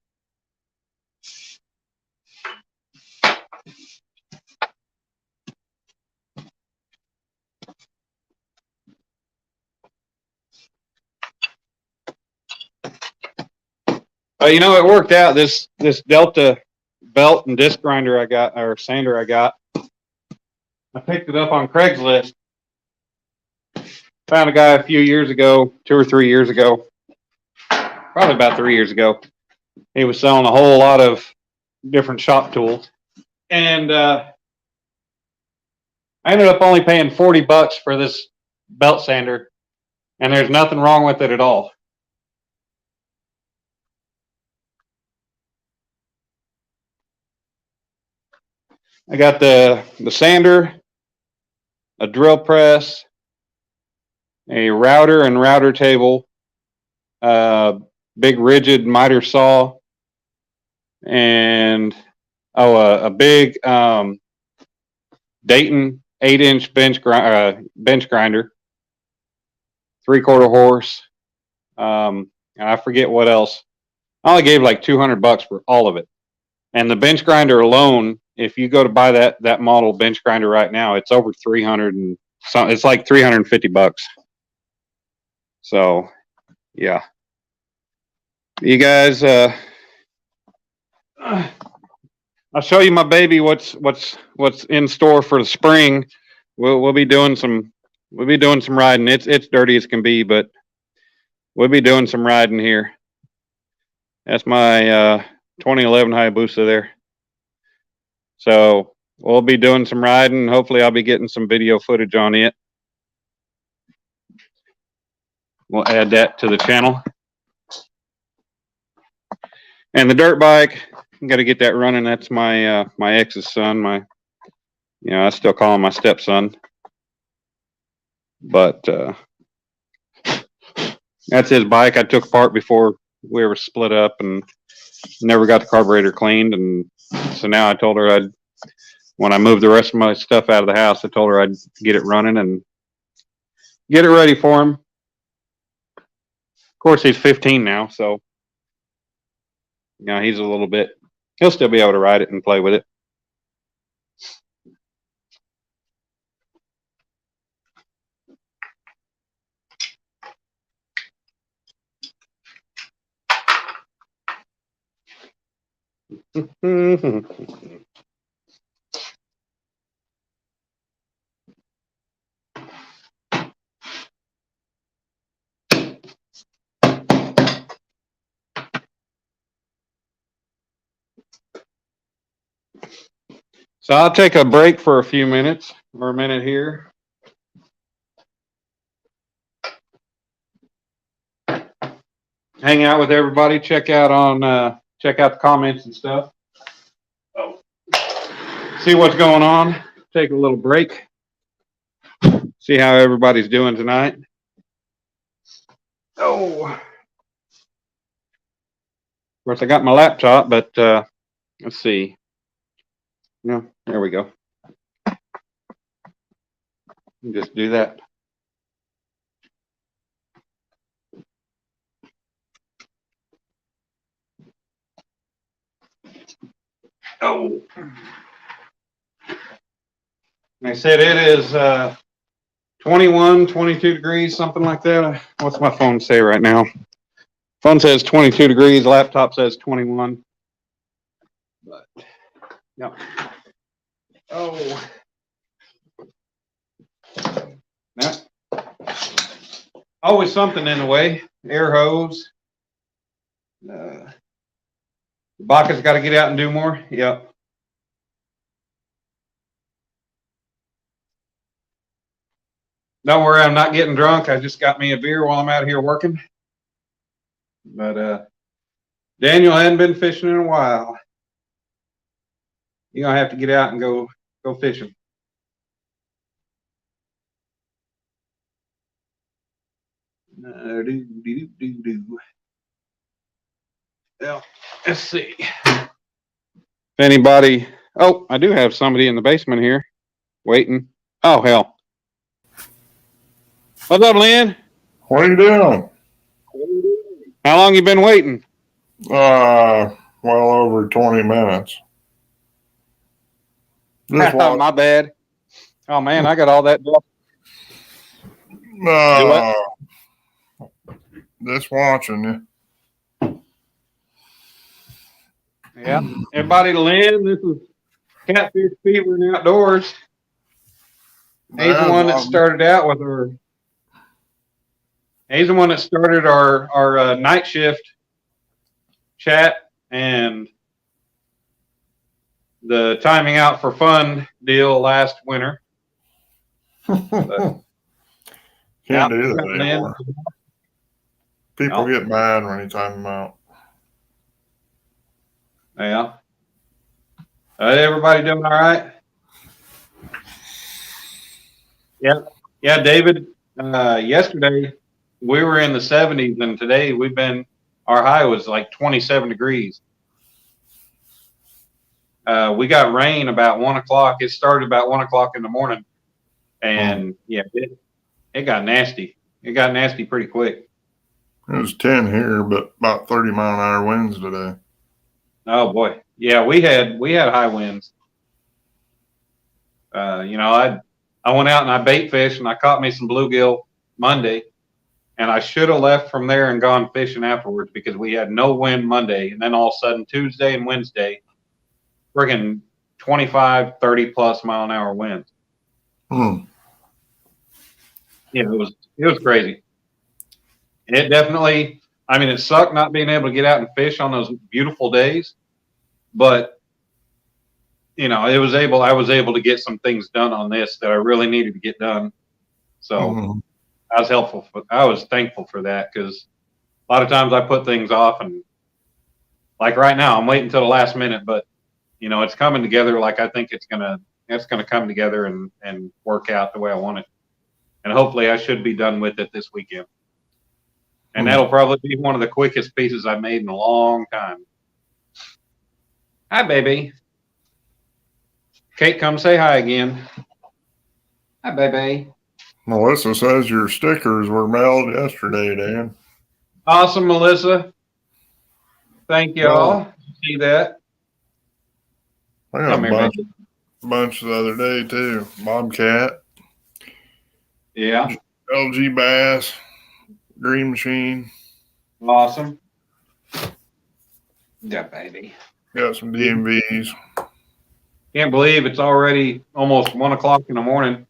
It worked out. This Delta belt and disc grinder I got, or sander I got, I picked it up on Craigslist. Found a guy a few years ago, 2 or 3 years ago, probably about 3 years ago. He was selling a whole lot of different shop tools. And I ended up only paying $40 for this belt sander. And there's nothing wrong with it at all. I got the sander, a drill press, a router and router table, big rigid miter saw, and a big Dayton 8-inch bench grinder, 3/4 horse. And I forget what else. I only gave like $200 for all of it. And the bench grinder alone, if you go to buy that model bench grinder right now, it's over 300 and some. It's like $350. So, yeah. You guys, I'll show you my baby. What's in store for the spring. We'll be doing some riding. It's dirty as can be, but we'll be doing some riding here. That's my 2011 Hayabusa there. So we'll be doing some riding. Hopefully I'll be getting some video footage on it. We'll add that to the channel. And the dirt bike, got to get that running. That's my my ex's son. I still call him my stepson. But that's his bike. I took apart before we were split up and never got the carburetor cleaned. And so now I told her when I moved the rest of my stuff out of the house, I told her I'd get it running and get it ready for him. Of course, he's 15 now, so he's a little bit. He'll still be able to ride it and play with it. So I'll take a break for a few minutes or a minute here. Hang out with everybody. Check out the comments and stuff. See what's going on. Take a little break. See how everybody's doing tonight. Of course, I got my laptop, but let's see. No, there we go. Just do that. I said it is 21, 22 degrees, something like that. What's my phone say right now? Phone says 22 degrees. Laptop says 21. But, yeah. Always something in the way. Air hose. The bucket's got to get out and do more. Yep. Don't worry, I'm not getting drunk. I just got me a beer while I'm out here working. But Daniel hadn't been fishing in a while. You're gonna have to get out and go fishing. Well, let's see. If anybody, I do have somebody in the basement here waiting. Oh, hell. What's up, Lynn?
What are you doing?
How long you been waiting?
Well over 20 minutes.
My bad. Oh, man, I got all that done.
Just watching you.
Yeah. Everybody, Lynn, this is Catfish Fever and Outdoors. He's the one that started out with her. He's the one that started our night shift chat and the timing out for fun deal last winter.
Can't do that anymore. People get mad when you time them out.
Yeah. Everybody doing all right? Yeah. Yeah, David, yesterday we were in the 70s, and today our high was like 27 degrees. We got rain about 1 o'clock. It started about 1 o'clock in the morning, and it got nasty. It got nasty pretty quick.
It was 10 here, but about 30-mile-an-hour winds today.
Oh boy, yeah, we had high winds. I went out and I bait fished and I caught me some bluegill Monday, and I should have left from there and gone fishing afterwards because we had no wind Monday, and then all of a sudden Tuesday and Wednesday, friggin' 25, 30 plus mile an hour winds. Yeah, it was crazy. It definitely, it sucked not being able to get out and fish on those beautiful days, but I was able to get some things done on this that I really needed to get done. So I was thankful for that, because a lot of times I put things off and like right now, I'm waiting until the last minute, but it's coming together. Like I think it's gonna come together and work out the way I want it. And hopefully I should be done with it this weekend. And that'll probably be one of the quickest pieces I've made in a long time. Hi, baby. Kate, come say hi again. Hi, baby.
Melissa says your stickers were mailed yesterday, Dan.
Awesome, Melissa. Thank y'all. See that?
I got a bunch the other day, too. Bobcat.
Yeah.
LG Bass. Green Machine.
Awesome. Yeah, baby.
Got some DMVs.
Can't believe it's already almost 1 o'clock in the morning.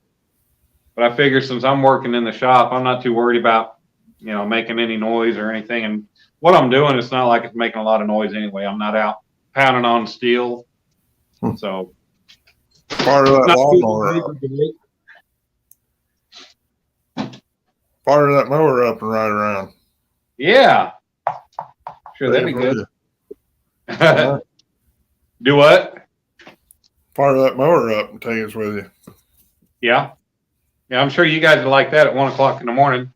But I figure since I'm working in the shop, I'm not too worried about, making any noise or anything. And what I'm doing, it's not like it's making a lot of noise anyway. I'm not out pounding on steel. So
part of that lawnmower. Fire that mower up and ride around.
Yeah. Sure, that'd be good. Do what?
Fire that mower up and take us with you.
Yeah. Yeah, I'm sure you guys would like that at 1 o'clock in the morning.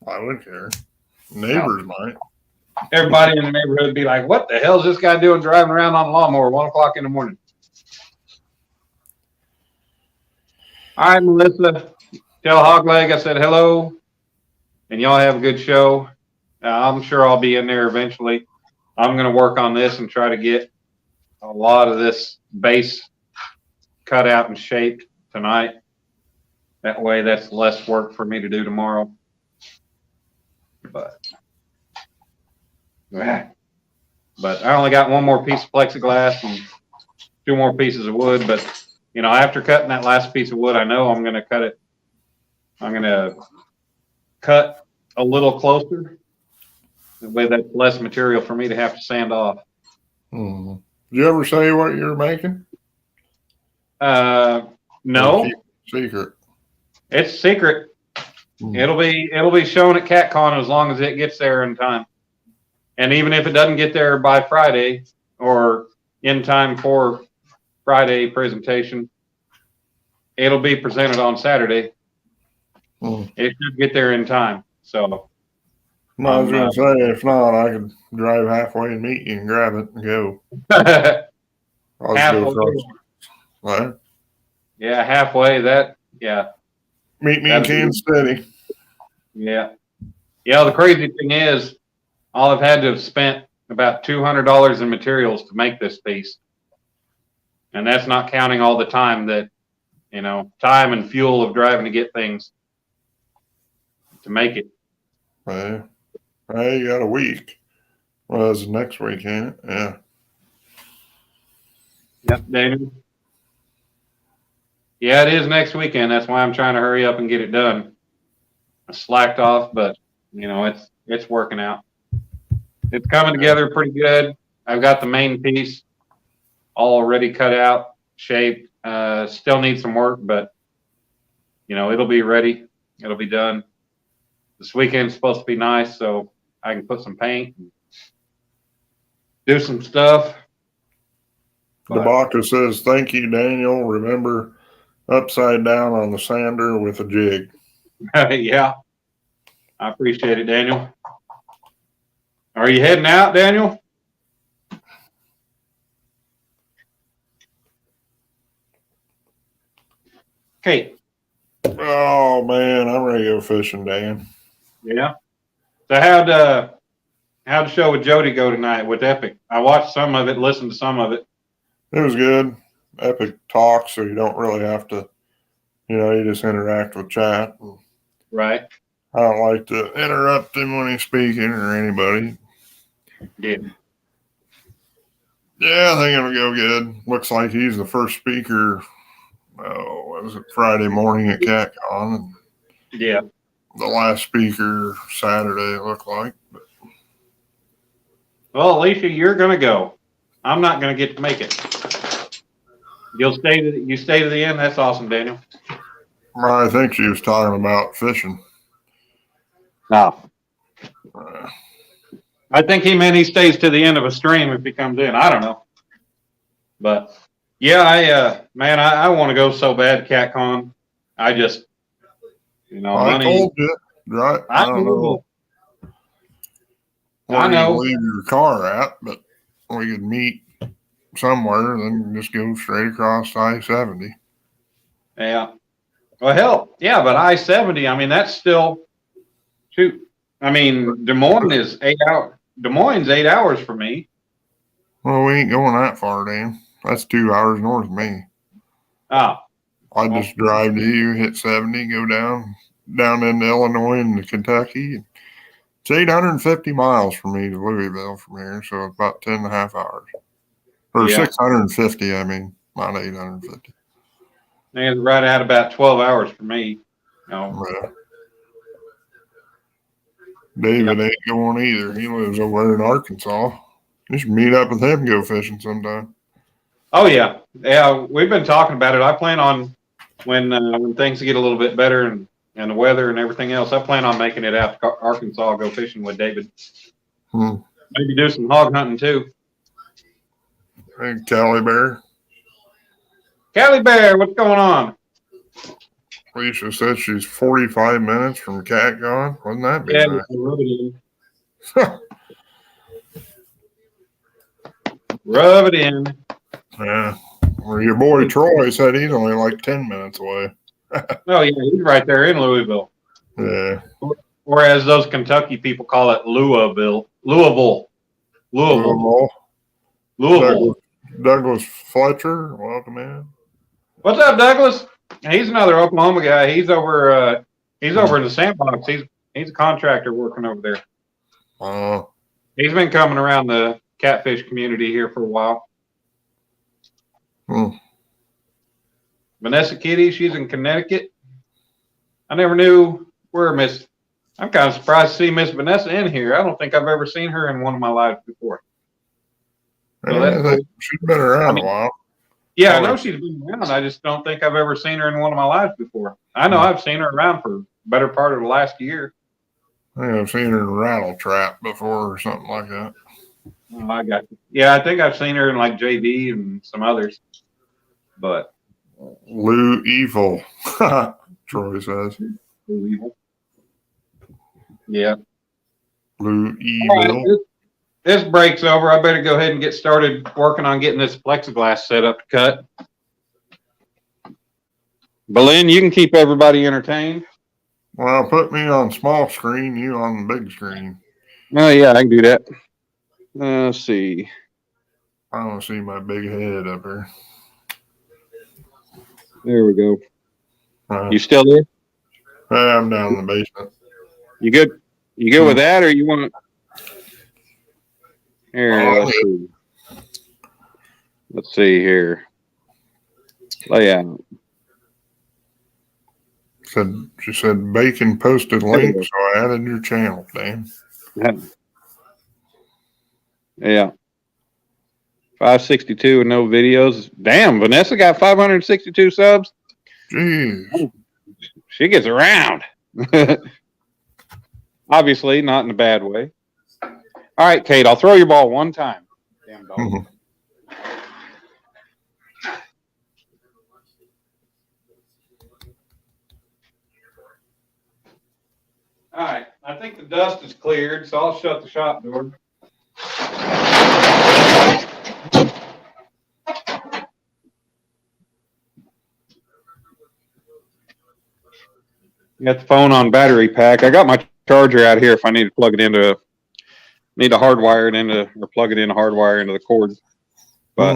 I wouldn't care. Neighbors might.
Everybody in the neighborhood would be like, what the hell is this guy doing driving around on a lawnmower at 1 o'clock in the morning? All right, Melissa. Tell Hogleg I said hello. And y'all have a good show. I'm sure I'll be in there eventually. I'm going to work on this and try to get a lot of this base cut out and shaped tonight. That way that's less work for me to do tomorrow. But I only got one more piece of plexiglass and 2 more pieces of wood. But, after cutting that last piece of wood, I know I'm going to cut it. I'm going to cut a little closer. That way that's less material for me to have to sand off.
Did you ever say what you're making?
No.
Secret.
It's secret. It'll be shown at CatCon as long as it gets there in time. And even if it doesn't get there by Friday or in time for Friday presentation, it'll be presented on Saturday. It should get there in time. So
I was going to say, if not, I could drive halfway and meet you and grab it and go.
Halfway. Yeah, halfway.
Meet me in Kansas City.
Yeah. Yeah, the crazy thing is, all I've had to have spent about $200 in materials to make this piece. And that's not counting all the time that, time and fuel of driving to get things to make it.
Well, you got a week. Well, it's next week, ain't it? Yeah.
Yep, Daniel. Yeah, it is next weekend. That's why I'm trying to hurry up and get it done. I slacked off, but it's working out. It's coming together pretty good. I've got the main piece already cut out, shaped. Still needs some work, but it'll be ready. It'll be done. This weekend's supposed to be nice, so I can put some paint and do some stuff.
DeBaca says, thank you, Daniel. Remember, upside down on the sander with a jig.
Yeah. I appreciate it, Daniel. Are you heading out, Daniel? Kate.
Oh, man, I'm ready to go fishing, Dan.
Yeah. So how'd the show with Jody go tonight with Epic? I watched some of it, listened to some of it.
It was good. Epic talks, so you don't really have to, you just interact with chat.
Right.
I don't like to interrupt him when he's speaking or anybody.
Yeah.
Yeah, I think it'll go good. Looks like he's the first speaker. What was it, Friday morning at CatCon?
Yeah.
The last speaker Saturday, it looked like. But.
Well, Alicia, you're going to go. I'm not going to get to make it. You stay to the end. That's awesome, Daniel.
I think she was talking about fishing.
No. I think he meant he stays to the end of a stream if he comes in. I don't know. But yeah, man, I want to go so bad, CatCon. I just,
I
money.
told you, right? I don't know where you leave your car at, but we could meet somewhere, then just go straight across I-70.
Yeah. Well, hell, yeah, but I-70, I mean, that's still, shoot. I mean, Des Moines is 8 hours. Des Moines 8 hours for me.
Well, we ain't going that far, Dan. That's 2 hours north of me.
Oh.
I just drive to you, hit 70, go down into Illinois and to Kentucky. It's 850 miles for me to Louisville from here, so it's about 10 and a half hours. Or 650, I mean, not 850.
It's right at about 12 hours for me.
Yeah. David ain't going either. He lives over in Arkansas. You should meet up with him and go fishing sometime.
Oh, yeah. Yeah, we've been talking about it. I plan on, when things get a little bit better and the weather and everything else, I plan on making it out to Arkansas, go fishing with David. Maybe do some hog hunting, too.
Hey, Callie Bear.
Callie Bear, what's going on?
Alicia said she's 45 minutes from CatCon. Wouldn't that be
nice? Rub it in.
Yeah. Well, your boy Troy said he's only like 10 minutes away.
Oh, yeah, he's right there in Louisville.
Yeah.
Or as those Kentucky people call it, Louisville.
Douglas Fletcher, welcome in.
What's up, Douglas? He's another Oklahoma guy. He's over in the sandbox. He's a contractor working over there. He's been coming around the catfish community here for a while. Vanessa Kitty, she's in Connecticut. I never knew where I'm kind of surprised to see Miss Vanessa in here. I don't think I've ever seen her in one of my lives before.
So she's been around a while.
Yeah, I know she's been around. I just don't think I've ever seen her in one of my lives before. I know I've seen her around for the better part of the last year.
I think I've seen her in Rattle Trap before or something like that.
Oh, I got you. Yeah, I think I've seen her in like JD and some others. But
Lou Evil, Troy says.
Lou Evil. Yeah.
Lou Evil.
Right, this break's over. I better go ahead and get started working on getting this plexiglass set up to cut. Belen, you can keep everybody entertained.
Well, put me on small screen, you on the big screen.
Oh, yeah, I can do that. Let's see.
I don't see my big head up here.
There we go. You still there?
I'm down in the basement.
You good? You good with that, or you want? Here, let's see here. Layout.
She said Bacon posted link, so I added your channel, Dan.
Yeah. 562 and no videos. Damn, Vanessa got 562 subs.
Jeez.
She gets around. Obviously, not in a bad way. All right, Kate, I'll throw your ball one time. Damn dog. All right, I think the dust is cleared, so I'll shut the shop door. Got the phone on battery pack. I got my charger out here if I need to plug it into, need to hardwire it into, or plug it in, hardwire into the cord. But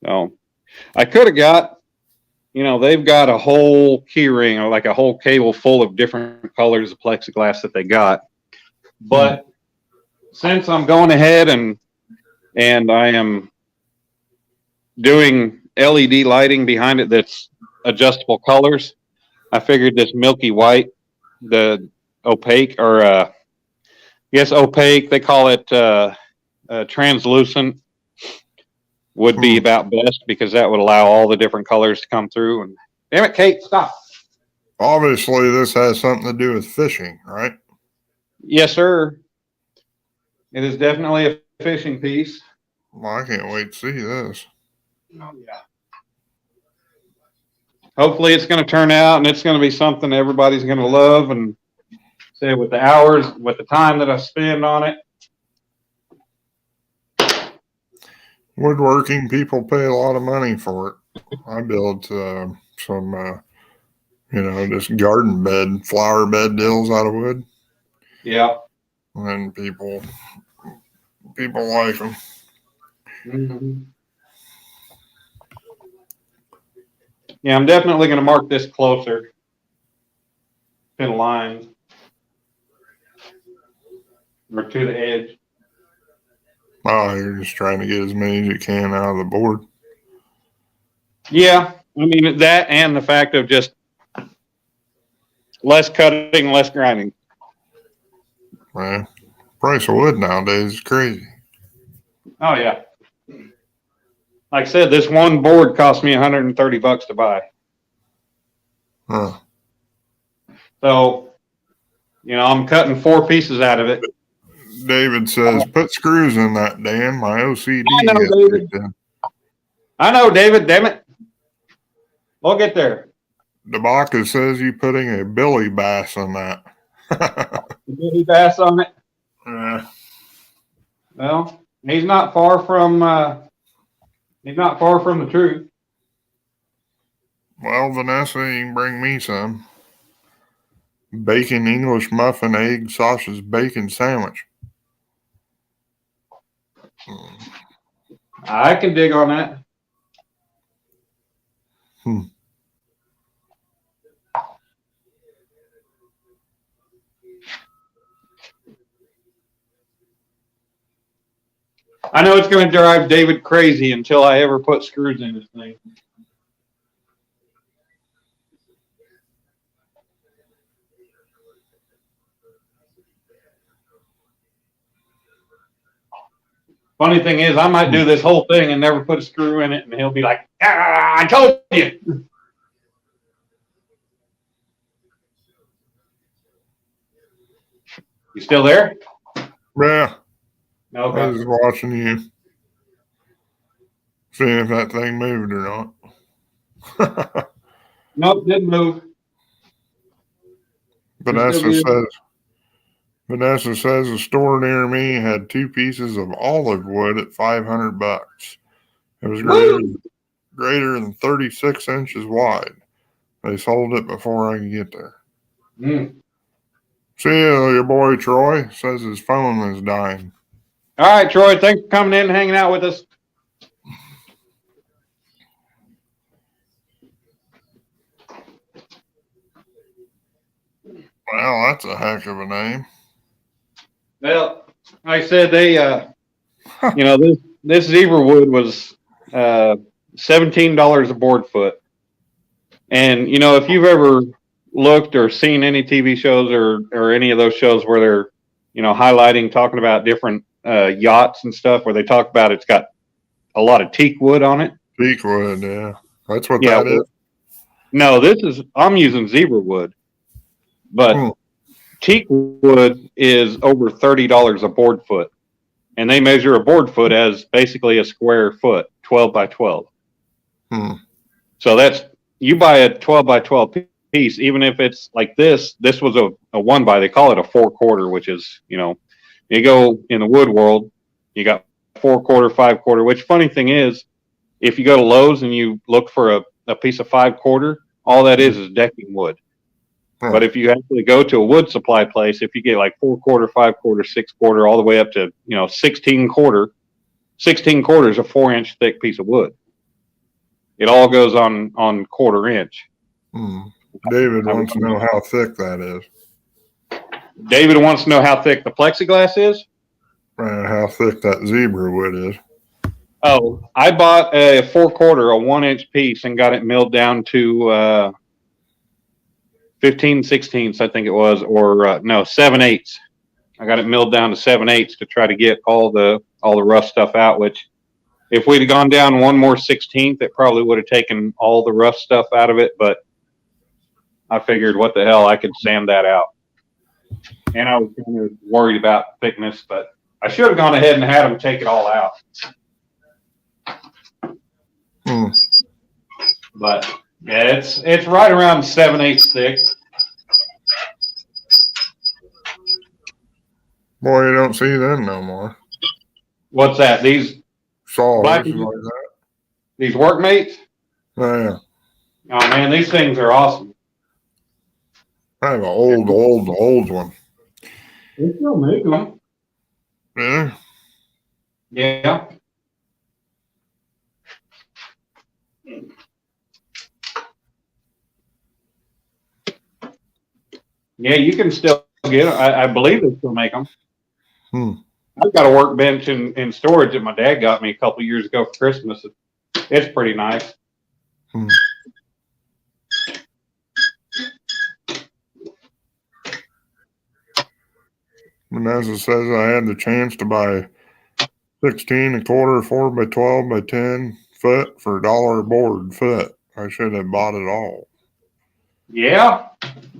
no, I could have got, they've got a whole key ring or like a whole cable full of different colors of plexiglass that they got. But since I'm going ahead and I am doing LED lighting behind it that's adjustable colors, I figured this milky white, the opaque, or yes, opaque, they call it translucent, would be about best because that would allow all the different colors to come through. And damn it, Kate, stop.
Obviously, this has something to do with fishing, right?
Yes, sir. It is definitely a fishing piece.
Well, I can't wait to see this.
Oh, yeah. Hopefully it's going to turn out and it's going to be something everybody's going to love. And say with the hours, with the time that I spend on it.
Woodworking people pay a lot of money for it. I built some, just garden bed, flower bed deals out of wood.
Yeah.
And people like them.
Mm-hmm. Yeah, I'm definitely going to mark this closer to the line or to the edge.
Oh, you're just trying to get as many as you can out of the board.
Yeah, I mean that and the fact of just less cutting, less grinding.
Man, price of wood nowadays is crazy.
Oh yeah. Like I said, this one board cost me $130 to buy.
Huh.
So, I'm cutting 4 pieces out of it.
David says, put screws in that, Dan. My OCD.
I know, David. I know, David. Damn it. We'll get there.
DeBaca says you putting a Billy Bass on that.
Billy Bass on it?
Yeah.
Well, he's not far from the truth.
Well, Vanessa, you can bring me some. Bacon English muffin, egg, sausage, bacon sandwich.
I can dig on that. I know it's going to drive David crazy until I ever put screws in this thing. Funny thing is, I might do this whole thing and never put a screw in it, and he'll be like, I told you. You still there?
Yeah.
Okay.
I was watching you. Seeing if that thing moved or not.
Nope, didn't move.
Vanessa says a store near me had 2 pieces of olive wood at $500. It was greater than 36 inches wide. They sold it before I could get there. See you, your boy Troy says his phone is dying.
All right, Troy, thanks for coming in and hanging out with us.
Well, that's a heck of a name.
Well, like I said, they, this Zebrawood was $17 a board foot. And, if you've ever looked or seen any TV shows or any of those shows where they're, talking about different yachts and stuff, where they talk about it's got a lot of teak wood on it.
Teak wood, yeah. That's what that is?
No, I'm using Zebrawood. But teak wood is over $30 a board foot. And they measure a board foot as basically a square foot, 12 by 12. So you buy a 12 by 12 piece, even if it's like this was a 1 by, they call it a 4/4, which is, you go in the wood world, you got 4/4, 5/4, which funny thing is, if you go to Lowe's and you look for a piece of 5/4, all that is decking wood. But if you actually go to a wood supply place, if you get like 4/4, 5/4, 6/4, all the way up to 16/4, 16/4 is a 4-inch thick piece of wood. It all goes on 1/4 inch.
David wants to know how thick that is.
David wants to know how thick the plexiglass is.
How thick that Zebrawood is.
Oh, I bought a 4/4, a 1-inch piece, and got it milled down to 15/16, I think it was, or 7/8. I got it milled down to 7/8 to try to get all the rough stuff out, which if we'd have gone down one more 16th, it probably would have taken all the rough stuff out of it, but I figured what the hell, I could sand that out. And I was kind of worried about thickness, but I should have gone ahead and had them take it all out. But yeah, it's right around 7/8 thick.
Boy, you don't see them no more.
What's that? These
Saws
black,
like that.
these workmates?
Oh, yeah.
Oh man, these things are awesome.
I have an old one.
They still make them.
Yeah.
Yeah. Yeah, you can still get them. I believe they still make them. I've got a workbench in storage that my dad got me a couple years ago for Christmas. It's pretty nice.
And as it says, I had the chance to buy 16 1/4 4x12 by 10 foot for $1 a board foot. I should have bought it all.
Yeah.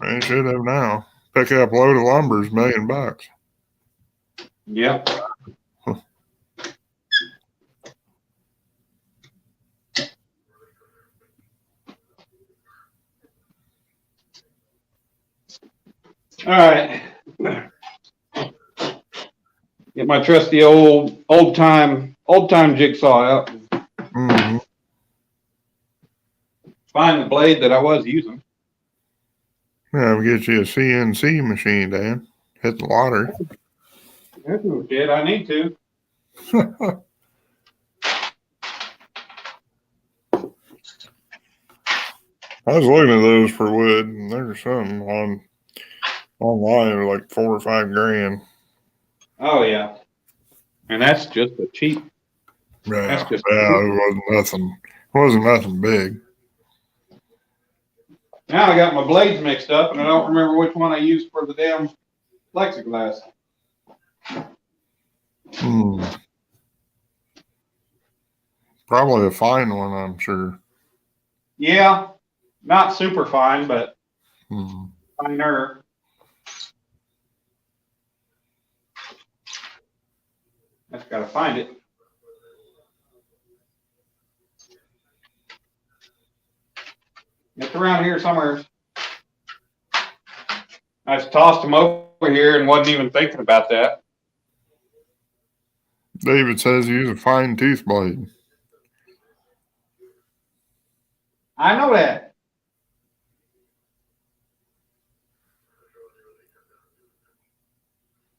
I should have now. Pick up load of lumber is $1 million.
Yep. All right. Get my trusty old time jigsaw out. Find the blade that I was using.
Yeah, we'll get you a CNC machine, Dan. Hit the lottery.
That's no shit. I need to.
I was looking at those for wood, and there's some online like $4 or $5 grand.
Oh yeah, and that's just a cheap.
Yeah,
That's just
it wasn't nothing big.
Now I got my blades mixed up, and I don't remember which one I used for the damn plexiglass.
Probably a fine one, I'm sure.
Yeah, not super fine, but finer. I just gotta find it. It's around here somewhere. I just tossed them over here and wasn't even thinking about that.
David says use a fine tooth blade.
I know that.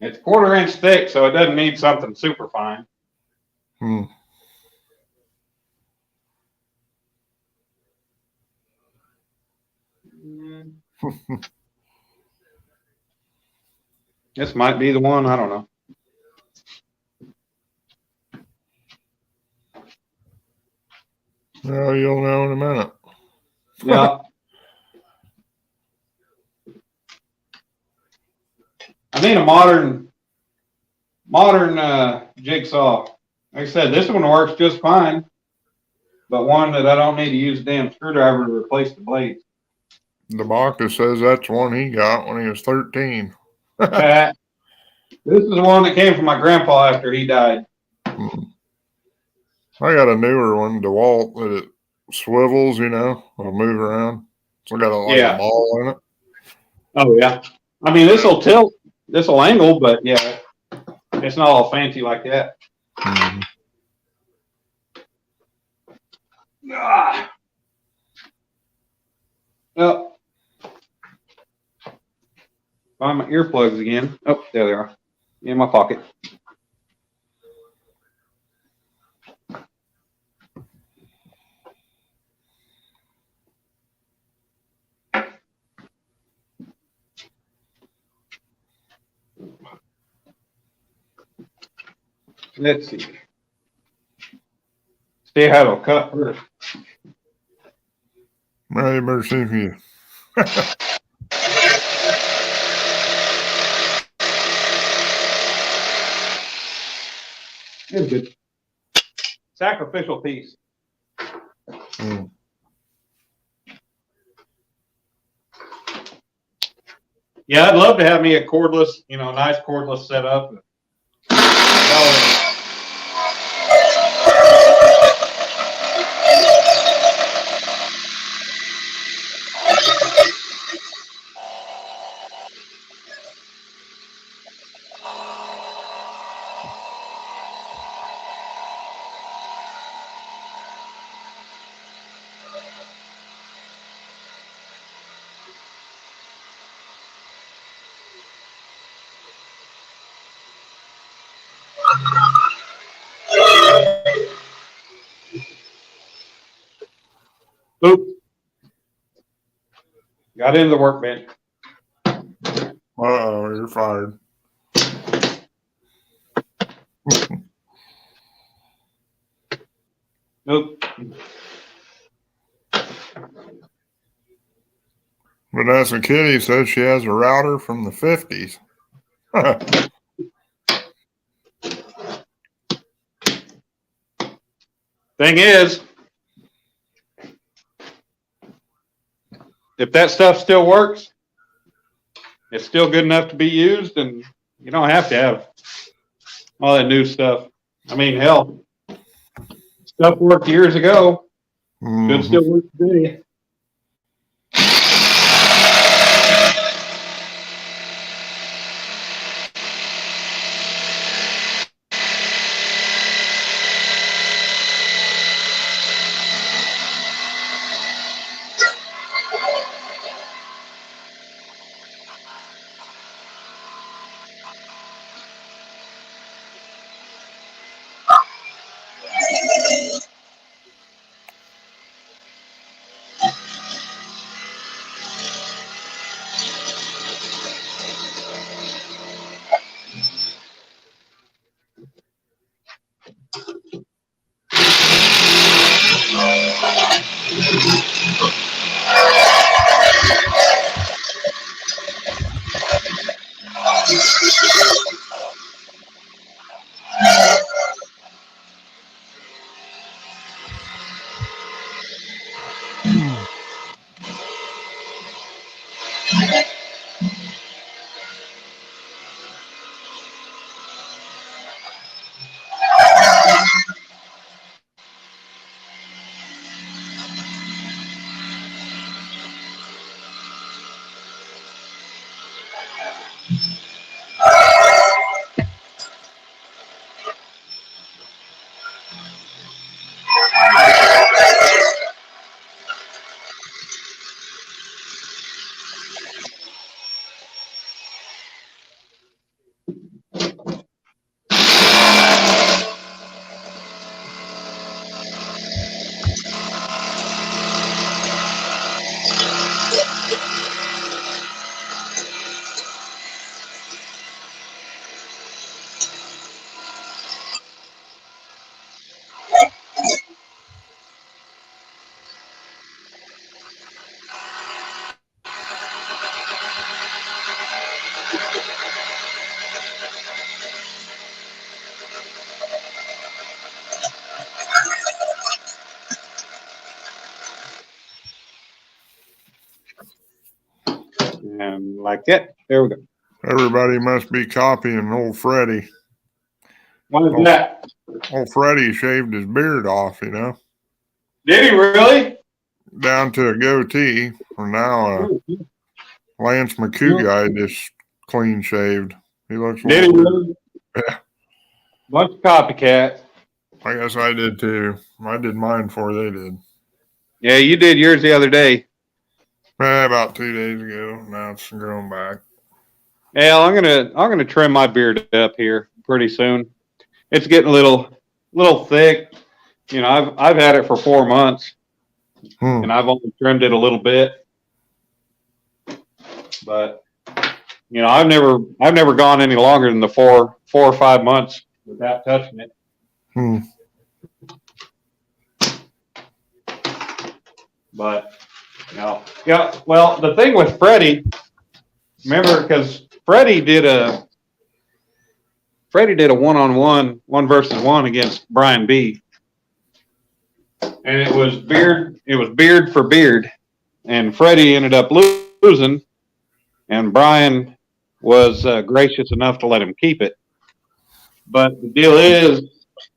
It's 1/4 inch thick, so it doesn't need something super fine. This might be the one. I don't know.
Well, you'll know in a minute.
Yeah. I need a modern jigsaw. Like I said, this one works just fine, but one that I don't need to use a damn screwdriver to replace the blades.
The Baka says that's one he got when he was 13.
This is the one that came from my grandpa after he died.
I got a newer one, DeWalt, that it swivels, it'll move around. So I got a ball in it.
Oh yeah. I mean, this will tilt, this will angle, but yeah, it's not all fancy like that. Oh. Find my earplugs again. Oh, there they are. In my pocket. Let's see. See how it'll cut first.
Well, you better see if you.
It's good. Sacrificial piece. Yeah, I'd love to have me a cordless, nice cordless setup. Oop. Got into the workbench.
Uh-oh, you're fired.
Nope.
Vanessa Kitty says she has a router from the 50s.
Thing is, if that stuff still works, it's still good enough to be used, and you don't have to have all that new stuff. I mean, hell, stuff worked years ago. Should still work today. And like that, there we go.
Everybody must be copying old Freddie.
What is that?
Old Freddie shaved his beard off, you know.
Did he really?
Down to a goatee. For now, Lance McCoo guy just clean shaved. He looks.
Did he really?
Yeah.
Bunch of copycats.
I guess I did too. I did mine before they did.
Yeah, you did yours the other day.
About 2 days ago. Now it's growing back.
Yeah, I'm gonna trim my beard up here pretty soon. It's getting a little thick. You know, I've had it for 4 months, and I've only trimmed it a little bit. But you know, I've never gone any longer than the four or 5 months without touching it. But you know, yeah. Well, the thing with Freddie, remember, because Freddie did a 1-on-1, 1-versus-1 against Brian B. And it was beard for beard. And Freddie ended up losing, and Brian was gracious enough to let him keep it. But the deal is,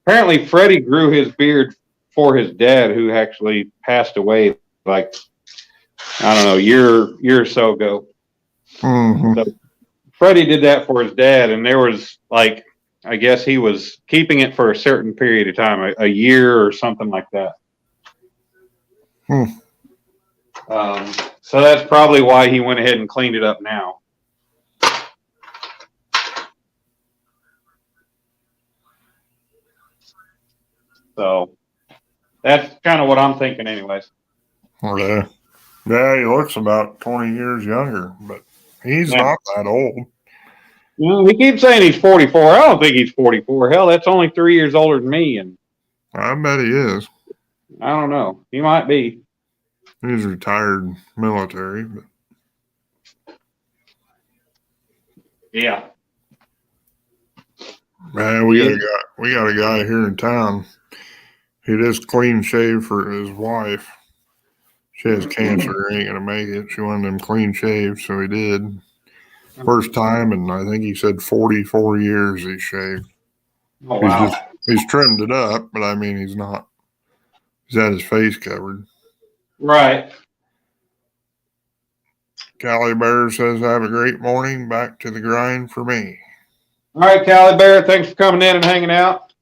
apparently Freddie grew his beard for his dad, who actually passed away like, I don't know, year or so ago.
Mm-hmm.
So Freddie did that for his dad, and there was like, I guess he was keeping it for a certain period of time, a year or something like that.
Hmm.
So that's probably why he went ahead and cleaned it up now. So that's kind of what I'm thinking, anyways.
Yeah. Yeah, he looks about 20 years younger, but he's
Yeah.
not that old.
You know, he keeps saying he's 44. I don't think he's 44. Hell, that's only 3 years older than me, and
I bet he is.
I don't know. He might be.
He's retired military, but
Yeah.
man, we got a guy here in town. He just clean shaved for his wife. She has cancer, ain't gonna make it. She wanted him clean shaved, so he did. First time, and I think he said 44 years he shaved.
Oh, wow.
He's trimmed it up, but I mean he's not. He's had his face covered.
Right.
Cali Bear says, "Have a great morning. Back to the grind for me."
All right, Cali Bear, thanks for coming in and hanging out.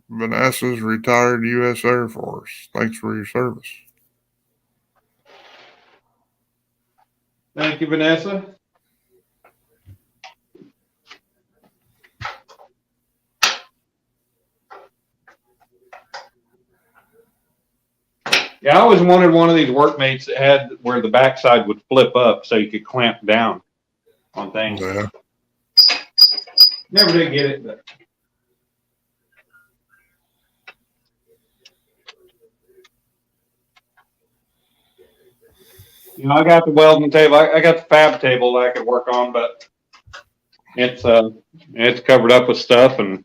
Vanessa's retired U.S. Air Force. Thanks for your service.
Thank you, Vanessa. Yeah, I always wanted one of these workmates that had where the backside would flip up so you could clamp down on things.
Yeah.
Never did get it, but you know, I got the welding table. I got the fab table that I could work on, but it's covered up with stuff, and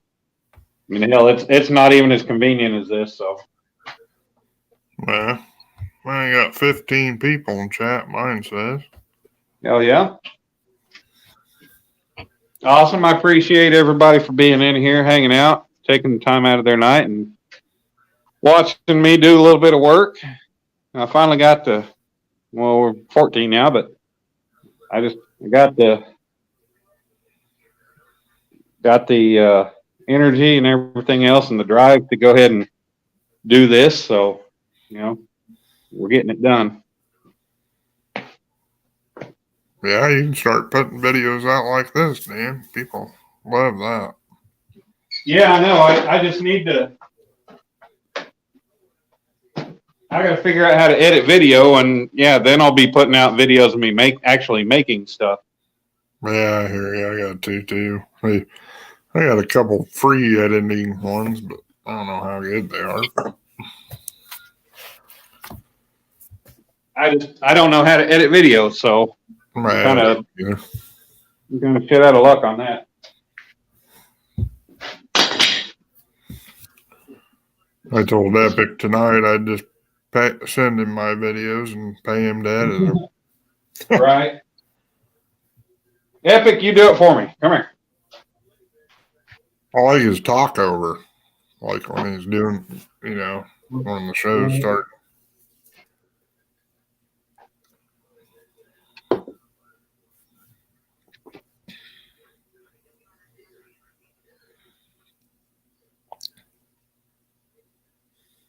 I mean, hell, it's not even as convenient as this. So,
Well, I got 15 people in chat, mine says.
hell yeah. Awesome. I appreciate everybody for being in here, hanging out, taking the time out of their night and watching me do a little bit of work. I finally got well, we're 14 now, but I got the energy and everything else and the drive to go ahead and do this. So, you know, we're getting it done.
Yeah, you can start putting videos out like this, Dan. People love that.
Yeah, I know. I just need to. I got to figure out how to edit video, and yeah, then I'll be putting out videos of me actually making stuff.
Yeah, I hear you. I got two too. I got a couple free editing ones, but I don't know how good they are.
I don't know how to edit videos, so I'm kind of shit out of luck on that.
I told Epic tonight I'd just send him my videos and pay him to edit them.
Right. Epic, you do it for me. Come here.
I like his talk over, like when he's doing, you know, when the shows start.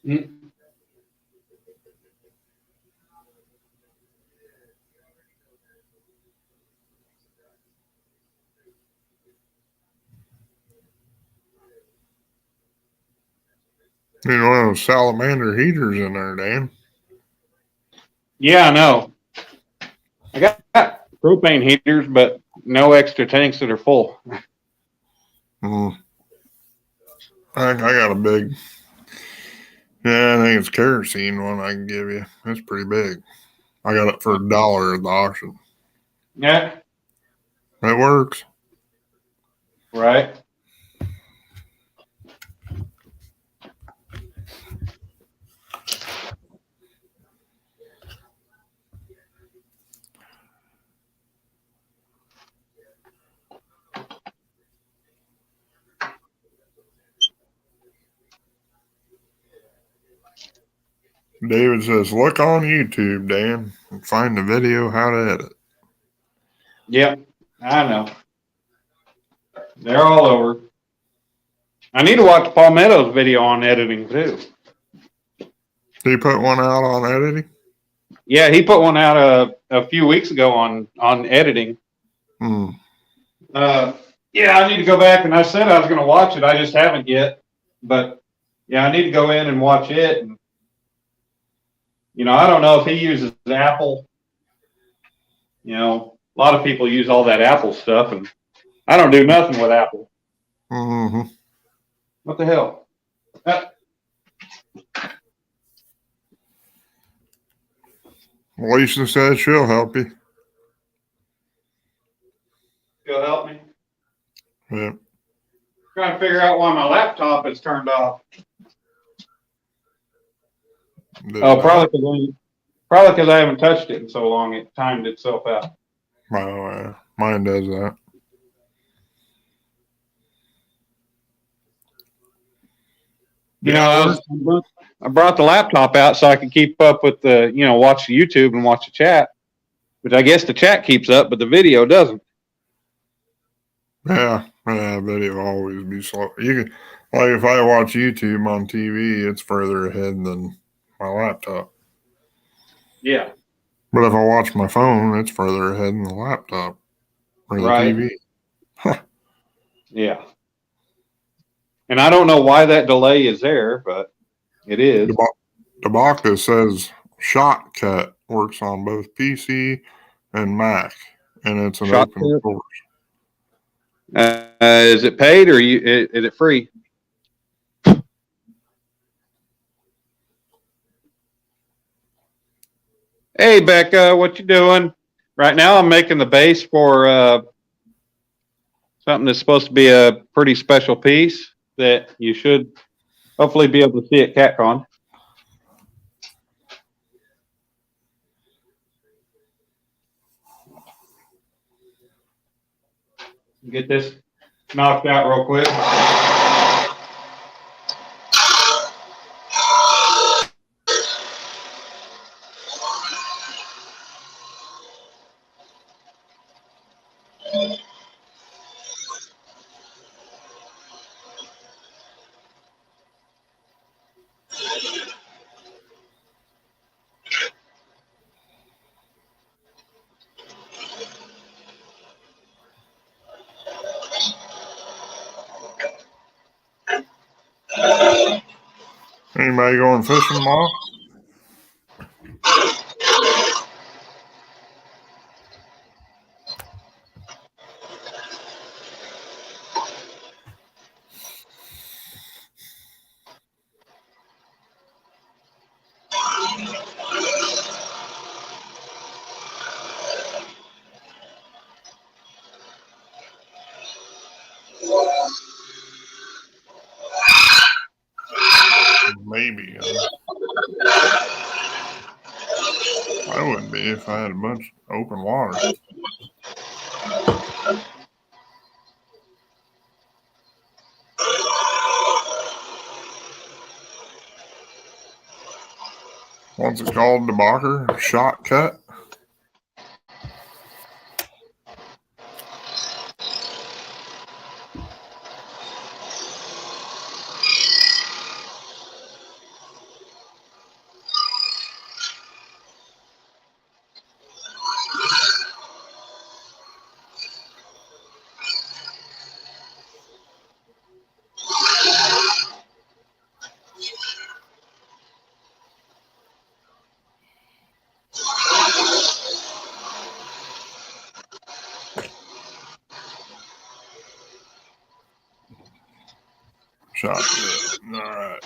Mm.
You know, one of those salamander heaters in there, Dan.
Yeah, I know. I got propane heaters, but no extra tanks that are full.
I got a big, yeah, I think it's kerosene one I can give you. It's pretty big. I got it for $1 at the auction.
Yeah.
It works.
Right.
David says, look on YouTube, Dan, and find the video how to edit.
Yep, I know. They're all over. I need to watch Paul Meadows' video on editing too.
Did he put one out on editing?
Yeah, he put one out a few weeks ago on editing.
Hmm.
Yeah, I need to go back, and I said I was going to watch it. I just haven't yet. But yeah, I need to go in and watch it. And, I don't know if he uses Apple. A lot of people use all that Apple stuff, and I don't do nothing with Apple.
Mm-hmm.
What the hell?
Lisa said she'll help you.
You'll help me?
Yeah.
Trying to figure out why my laptop is turned off. Probably because I haven't touched it in so long. It timed itself out.
Oh, mine does that.
I brought the laptop out so I could keep up with the, watch the YouTube and watch the chat. But I guess the chat keeps up, but the video doesn't.
Yeah, video always be slow. You can, like, if I watch YouTube on TV, it's further ahead than my laptop.
Yeah.
But if I watch my phone, it's further ahead than the laptop or the TV.
Yeah. And I don't know why that delay is there, but it is.
Tabaka says Shotcut works on both PC and Mac, and it's an open source.
Is it paid or is it free? Hey, Becca, what you doing? Right now I'm making the base for something that's supposed to be a pretty special piece that you should hopefully be able to see at CatCon. Get this knocked out real quick.
Anybody going fishing tomorrow? Maybe. I wouldn't be if I had a bunch of open water. What's it called? Debacker? Shotcut? Shotcut. All right.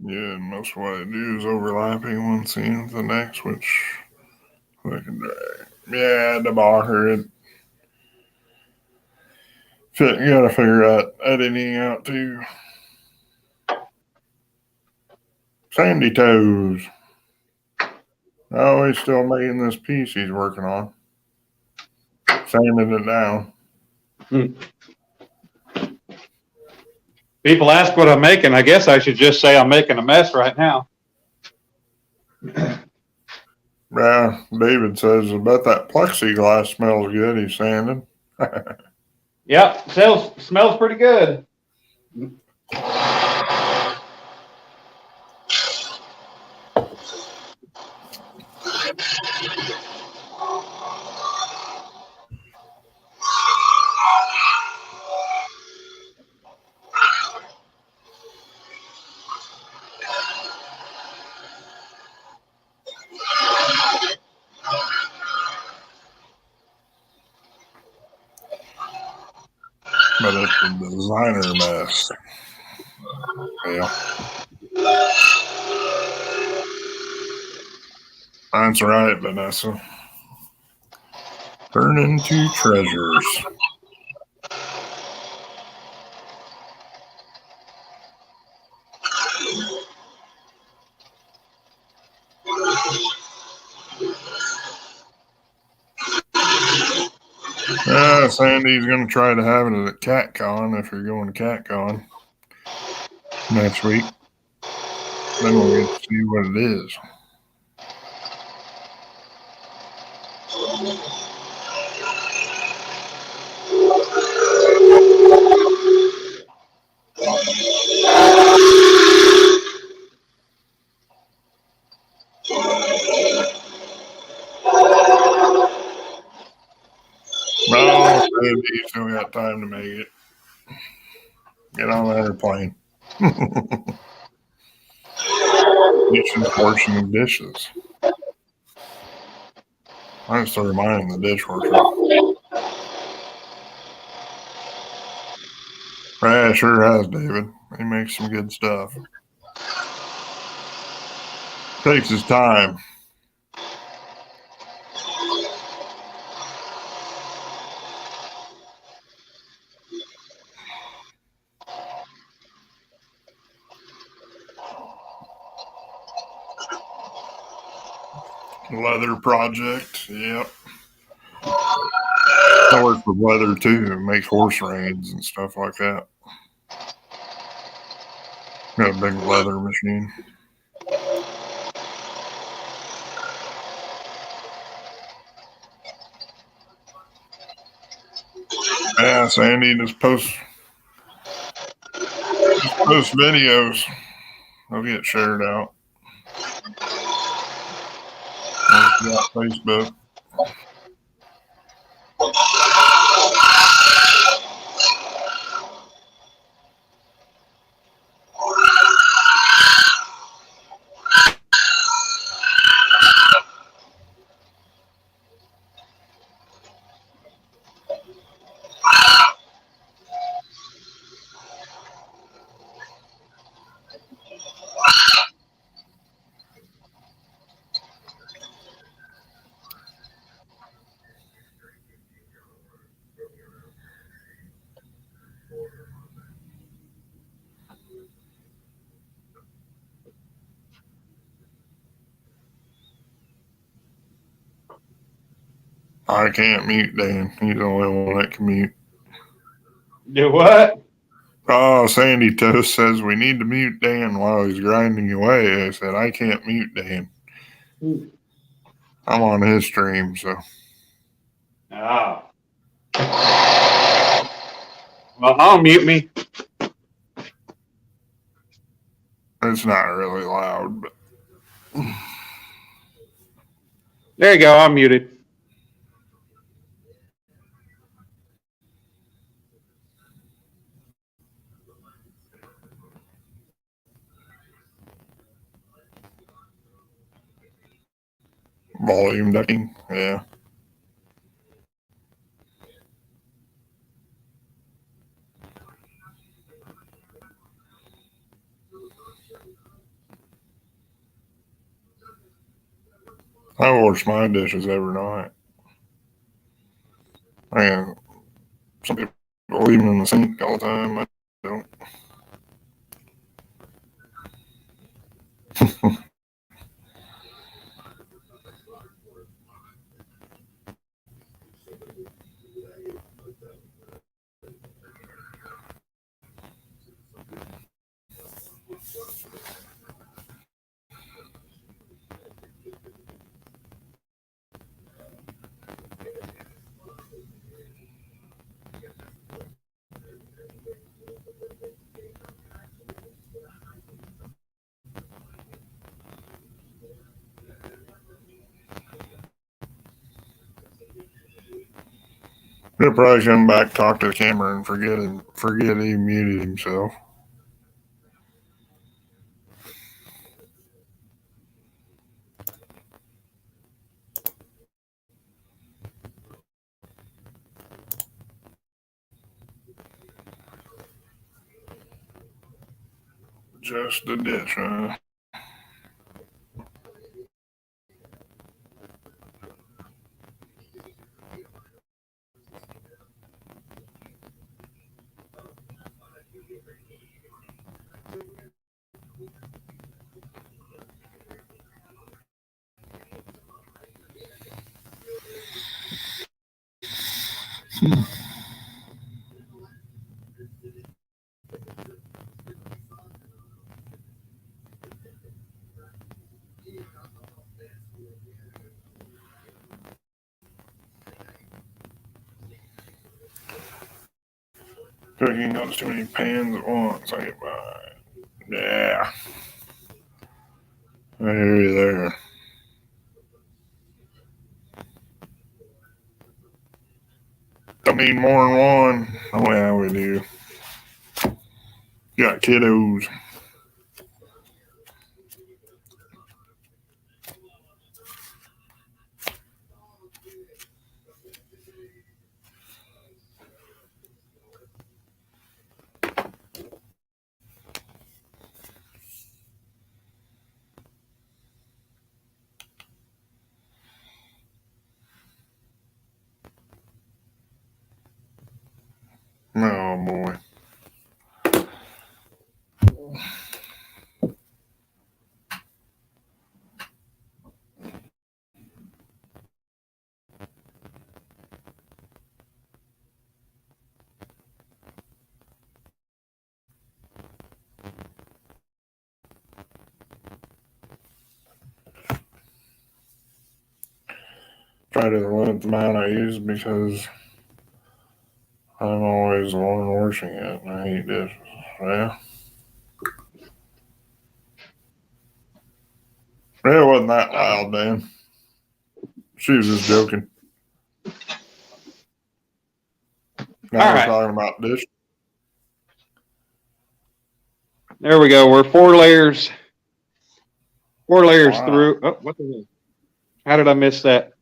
Yeah, and most of what I do is overlapping one scene with the next, which I can drag. Yeah, the bar it. You gotta figure out editing out too. Sandy Toes. Oh, he's still making this piece he's working on. Sanding it down.
People ask what I'm making. I guess I should just say I'm making a mess right now.
Yeah, David says, I bet that plexiglass smells good. He's sanding.
Yep, smells pretty good.
But it's a designer mess. Yeah. That's right, Vanessa. Turn into treasures. Sandy's going to try to have it at CatCon if you're going to CatCon next week. Then we'll get to see what it is. No, Sandy, still got time to make it. Get on that airplane. Kitchen portion of dishes. I just threw mine in the dishwasher. Yeah, sure has, David. He makes some good stuff. Takes his time. Leather project, yep. I work with leather too, and make horse reins and stuff like that. Got a big leather machine. Yeah, Sandy, just post videos. They'll get shared out. Facebook. I can't mute Dan. He's the only one that can mute.
Do what?
Oh, Sandy Toast says we need to mute Dan while he's grinding away. I said, I can't mute Dan. I'm on his stream, so.
Oh. Unmute me.
It's not really loud, but
There you go. I'm muted.
volume ducking. Yeah. I wash my dishes every night. And some people leave them in the sink all the time. I don't. He'll probably come back, talk to the camera, and forget he muted himself. Just a dish, huh? Cooking up too many pans at once. I get by. Yeah. I hear you there. Don't need more than one. Oh, yeah, we do. Got kiddos. Oh, boy. Try to limit the amount I use because I'm always the one washing it, and I hate dishes. Yeah. It wasn't that loud, Dan. She was just joking. Now
All
we're
right.
talking about dishes.
There we go. We're 4 layers. 4 layers
Wow.
through. Oh, what the hell? How did I miss that?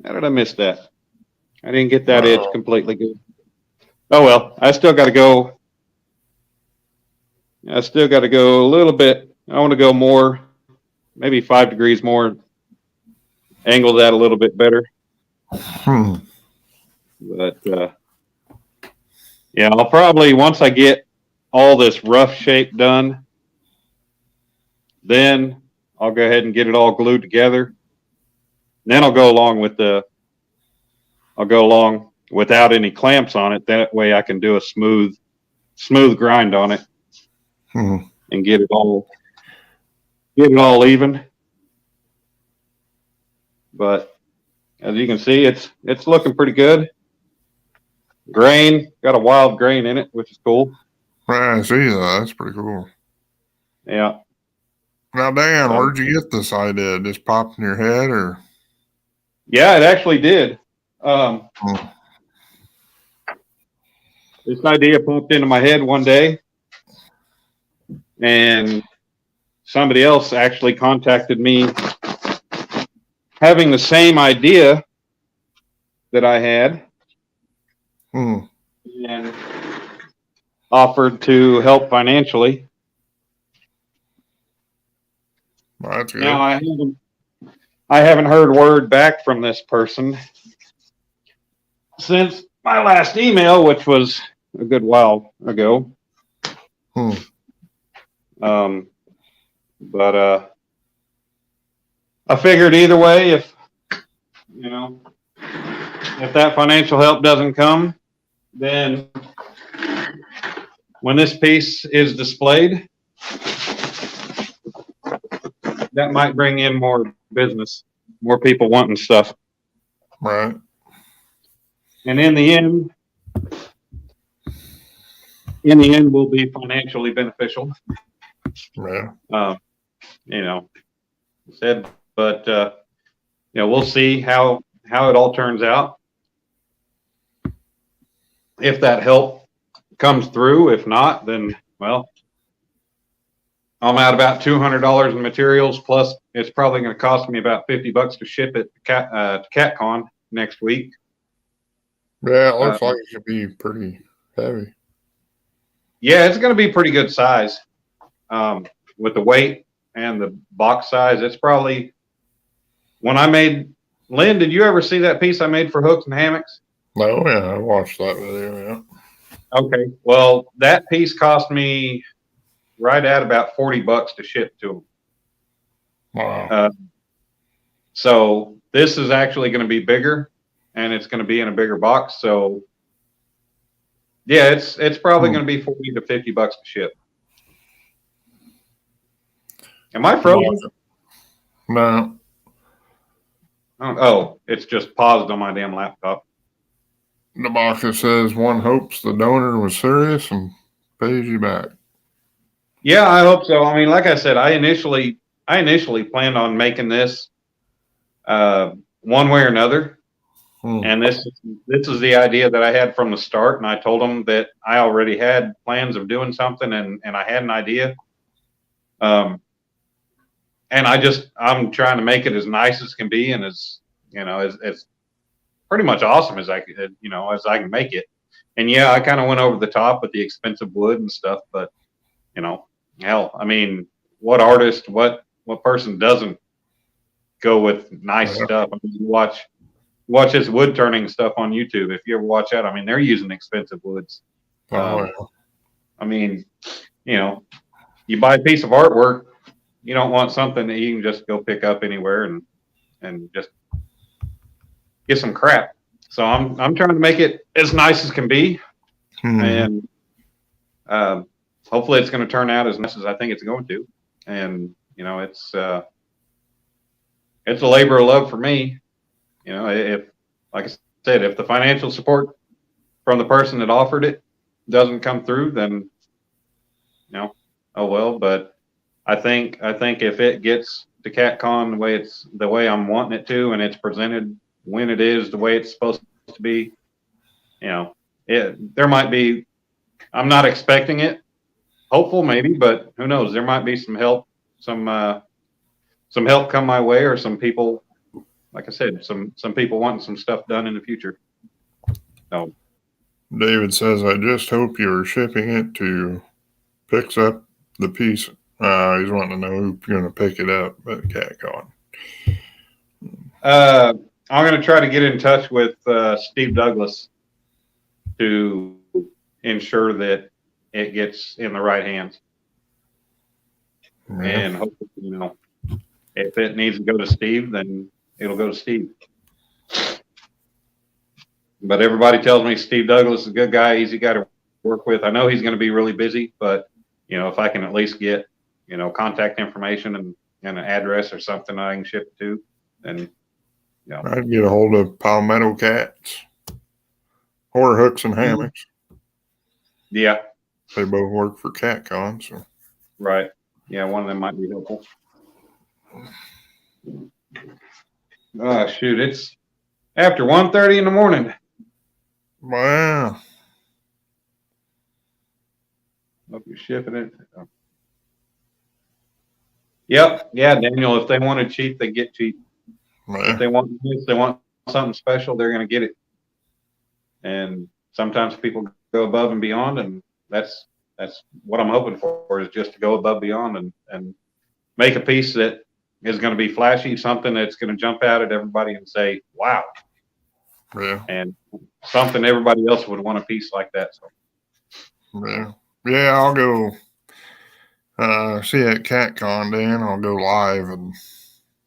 How did I miss that? I didn't get that edge completely good. Oh, well. I still got to go. I still got to go a little bit. I want to go more, maybe 5 degrees more. Angle that a little bit better. But, yeah, I'll probably, once I get all this rough shape done, then I'll go ahead and get it all glued together. Then I'll go along without any clamps on it. That way I can do a smooth grind on it and get it all even. But as you can see, it's looking pretty good. grain, got a wild grain in it, which is cool.
Right, I see that. That's pretty cool.
Yeah.
Now, Dan, where'd you get this idea? Just popped in your head, or?
Yeah, it actually did.
Hmm.
This idea popped into my head one day, and somebody else actually contacted me having the same idea that I had
Hmm.
and offered to help financially.
Well, that's good.
Now I haven't heard word back from this person since my last email, which was a good while ago.
Hmm.
But I figured either way, if that financial help doesn't come, then when this piece is displayed, that might bring in more business, more people wanting stuff.
Right.
And in the end, will be financially beneficial.
Yeah.
Said, but we'll see how it all turns out. If that help comes through, if not, then well, I'm at about $200 in materials. Plus, it's probably going to cost me about $50 to ship it to CatCon next week.
Yeah, it looks like it should be pretty heavy.
Yeah, it's going to be pretty good size with the weight and the box size. It's probably when I made. Lynn, did you ever see that piece I made for hooks and hammocks?
No, yeah, I watched that video. Yeah.
Okay, well, that piece cost me right at about $40 to ship to them.
Wow.
So this is actually going to be bigger, and it's going to be in a bigger box. So yeah, it's probably going to be $40 to $50 to ship. Am I frozen?
No.
Oh, it's just paused on my damn laptop.
The box that says one hopes the donor was serious and pays you back.
Yeah, I hope so. I mean, like I said, I initially planned on making this one way or another. And this is the idea that I had from the start. And I told them that I already had plans of doing something, and I had an idea. And I'm trying to make it as nice as can be, and as as pretty much awesome as I could, as I can make it. And yeah, I kind of went over the top with the expensive wood and stuff, but hell, I mean, what artist, what person doesn't go with nice stuff? I mean, you watch this wood turning stuff on YouTube. If you ever watch that, I mean, they're using expensive woods. I mean, you buy a piece of artwork, you don't want something that you can just go pick up anywhere and just get some crap. So I'm trying to make it as nice as can be, and hopefully it's going to turn out as nice as I think it's going to. And it's a labor of love for me. If, like I said, if the financial support from the person that offered it doesn't come through, then oh well. But I think if it gets to CatCon the way I'm wanting it to, and it's presented when it is the way it's supposed to be, there might be. I'm not expecting it. Hopeful maybe, but who knows? There might be some help, some help come my way, or some people, like I said, some people wanting some stuff done in the future. So
David says, I just hope you're shipping it to picks up the piece. He's wanting to know who's going to pick it up at CatCon.
I'm going to try to get in touch with Steve Douglas to ensure that it gets in the right hands. Yeah. And hopefully, if it needs to go to Steve, then it'll go to Steve. But everybody tells me Steve Douglas is a good guy, easy guy to work with. I know he's going to be really busy, but if I can at least get contact information and an address or something I can ship it to, then
I'd get a hold of Palmetto Cats. or hooks and hammocks.
Yeah,
They both work for CatCon, so.
right. Yeah, one of them might be helpful. Oh, shoot, it's after 1:30 in the morning.
Wow.
Hope you're shipping it. Yep. Yeah, Daniel, if they want it cheap, they get cheap. If they want this, they want something special, they're going to get it. And sometimes people go above and beyond, and that's what I'm hoping for, is just to go above and beyond and make a piece that is going to be flashy, something that's going to jump out at everybody and say, wow.
Yeah.
And something everybody else would want a piece like that. So.
Yeah. Yeah, I'll go see at CatCon, Dan. I'll go live and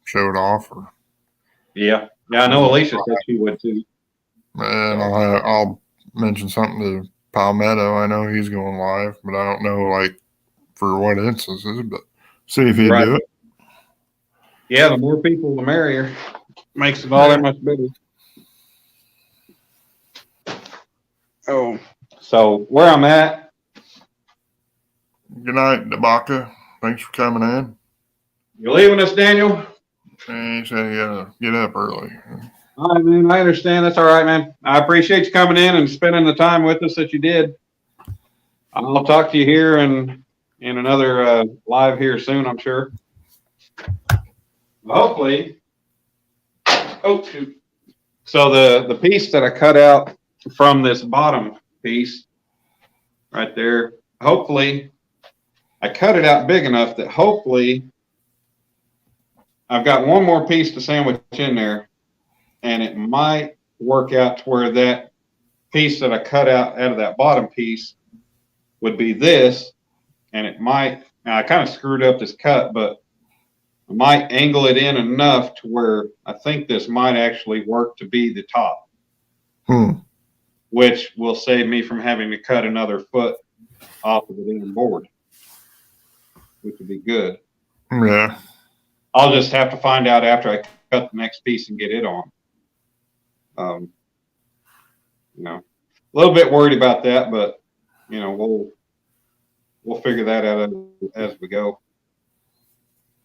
show it off. Or,
yeah. Yeah, I know Alicia said she would too.
and I'll mention something to Palmetto. I know he's going live, but I don't know like for what instances, but see if he'd do it.
Yeah, the more people, the merrier. Makes it all that much better. Oh, so where I'm at.
Good night, Dabaka. Thanks for coming in.
You leaving us, Daniel?
And he said you gotta get up early.
All right, man. I understand. That's all right, man. I appreciate you coming in and spending the time with us that you did. I'll talk to you here in another live here soon, I'm sure. Hopefully. Oh, shoot. So the piece that I cut out from this bottom piece right there, hopefully I cut it out big enough that hopefully I've got one more piece to sandwich in there, and it might work out to where that piece that I cut out of that bottom piece would be this, and it might, now I kind of screwed up this cut, but I might angle it in enough to where I think this might actually work to be the top, which will save me from having to cut another foot off of the damn board, which would be good.
Yeah.
I'll just have to find out after I cut the next piece and get it on. You know, a little bit worried about that, but you know, we'll figure that out as we go.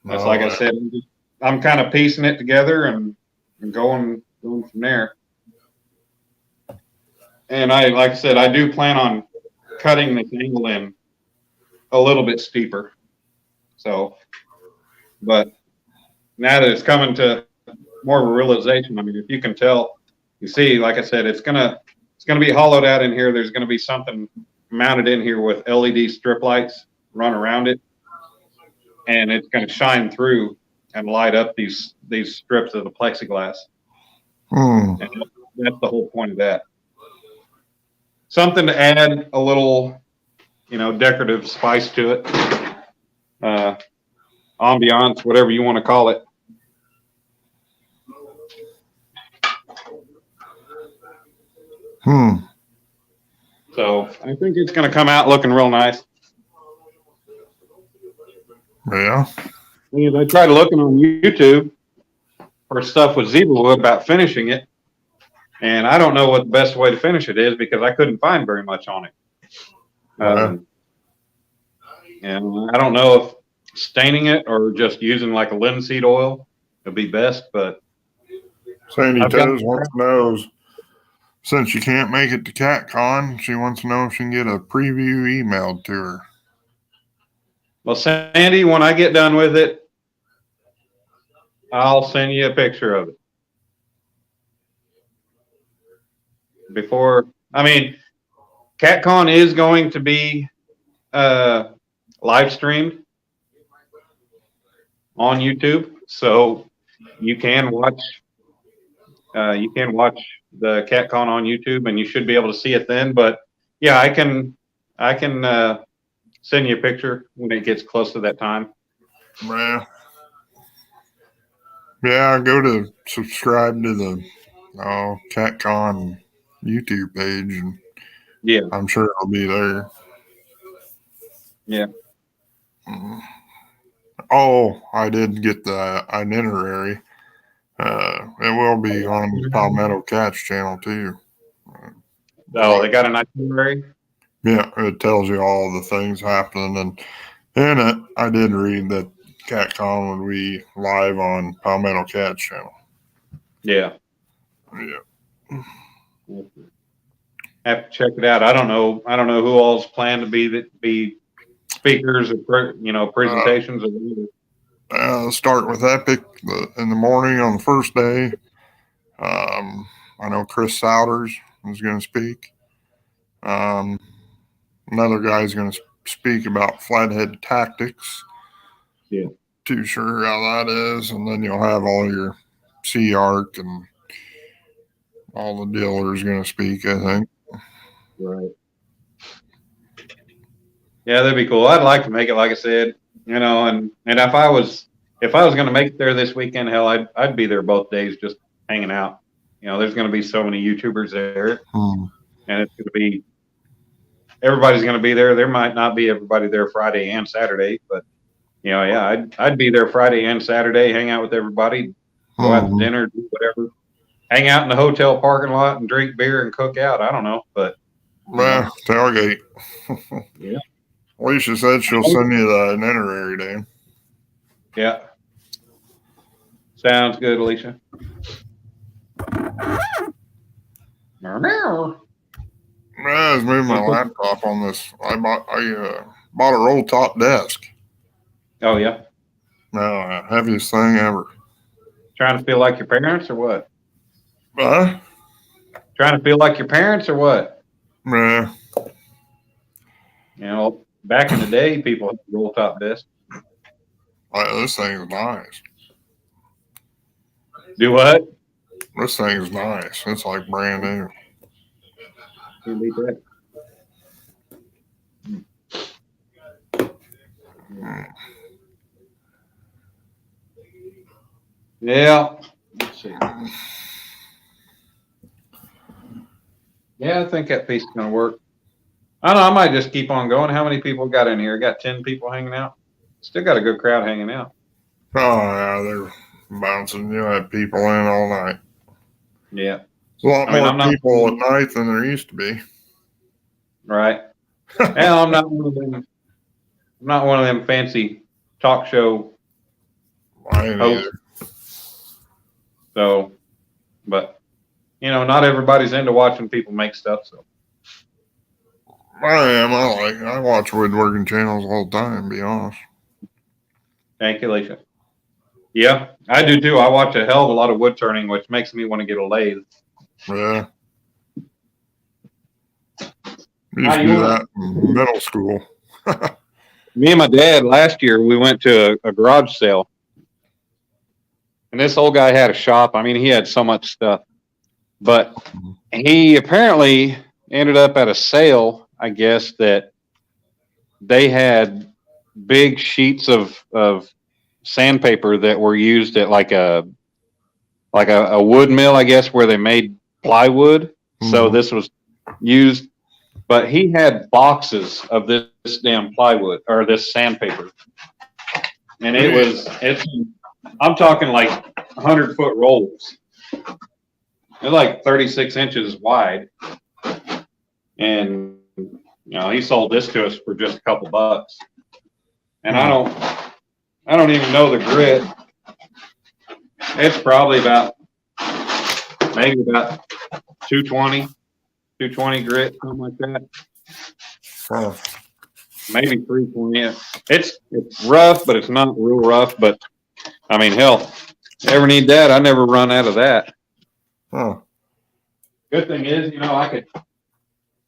That's like I said, I'm kind of piecing it together and going from there. And like I said, I do plan on cutting this angle in a little bit steeper. So, but now that it's coming to more of a realization, I mean, if you can tell, you see, like I said, it's gonna be hollowed out in here. There's gonna be something mounted in here with LED strip lights run around it, and it's gonna shine through and light up these strips of the plexiglass. And that's the whole point of that. Something to add a little, you know, decorative spice to it, ambiance, whatever you want to call it. So I think it's going to come out looking real nice.
Yeah.
I tried looking on YouTube for stuff with Zebrawood about finishing it, and I don't know what the best way to finish it is because I couldn't find very much on it. And I don't know if staining it or just using like a linseed oil would be best, but
Sandy Toes wants to know, since she can't make it to CatCon, she wants to know if she can get a preview emailed to her.
Well, Sandy, when I get done with it, I'll send you a picture of it. CatCon is going to be live streamed on YouTube, so you can watch the CatCon on YouTube, and you should be able to see it then. But yeah, I can send you a picture when it gets close to that time.
Yeah, go to subscribe to the CatCon YouTube page, and
yeah,
I'm sure it'll be there.
Yeah.
Oh, I did get the itinerary. It will be on Palmetto Cat's channel too.
Oh, they got an itinerary?
Yeah, it tells you all the things happening, and in it, I did read that CatCon would be live on Palmetto Cat's channel.
Yeah.
Yeah.
Have to check it out. I don't know who all's planned to be speakers or presentations or whatever.
Start with Epic in the morning on the first day. I know Chris Souders is going to speak. Another guy's going to speak about flathead tactics.
Yeah.
Too sure how that is. And then you'll have all your Sea Arc and all the dealers going to speak, I think.
Right. Yeah, that'd be cool. I'd like to make it, like I said, and if I was going to make it there this weekend, hell, I'd be there both days just hanging out. There's going to be so many YouTubers there, and it's going to be everybody's going to be there. There might not be everybody there Friday and Saturday, but yeah, I'd be there Friday and Saturday, hang out with everybody, go out to dinner, do whatever, hang out in the hotel parking lot and drink beer and cook out. I don't know, but
tailgate.
Yeah.
Alicia said she'll send you the itinerary, Dan.
Yeah. Sounds good, Alicia.
I was moving my laptop on this. I bought a roll top desk.
Oh yeah.
No, heaviest thing ever.
Trying to feel like your parents or what?
Huh?
Trying to feel like your parents or what?
Yeah.
Back in the day, people had roll top desks.
This thing's nice.
Do what?
This thing's nice. It's like brand new.
Can't beat that. Yeah. Let's see. Yeah, I think that piece is going to work. I don't know. I might just keep on going. How many people got in here? Got 10 people hanging out. Still got a good crowd hanging out.
Oh, yeah, they're bouncing. You have people in all night.
Yeah.
A lot more people at night than there used to be.
Right. Hell, I'm not one of them. I'm not one of them fancy talk show hosts. So, but not everybody's into watching people make stuff. So
I am. I watch woodworking channels all the time, to be honest.
Thank you, Alicia. Yeah, I do too. I watch a hell of a lot of wood turning, which makes me want to get a lathe.
Yeah. We used to do that in middle school.
Me and my dad last year, we went to a garage sale. And this old guy had a shop. I mean, he had so much stuff. But he apparently ended up at a sale, I guess, that they had big sheets of sandpaper that were used at like a wood mill, I guess, where they made plywood. Mm-hmm. So this was used, but he had boxes of this damn plywood or this sandpaper. And I'm talking like 100-foot rolls. They're like 36 inches wide. And, he sold this to us for just a couple bucks. And I don't even know the grit. It's probably maybe about 220 grit, something like that.
Huh.
Maybe 320. Yeah. It's rough, but it's not real rough. But I mean, hell, ever need that? I never run out of that.
Huh.
Good thing is, I could,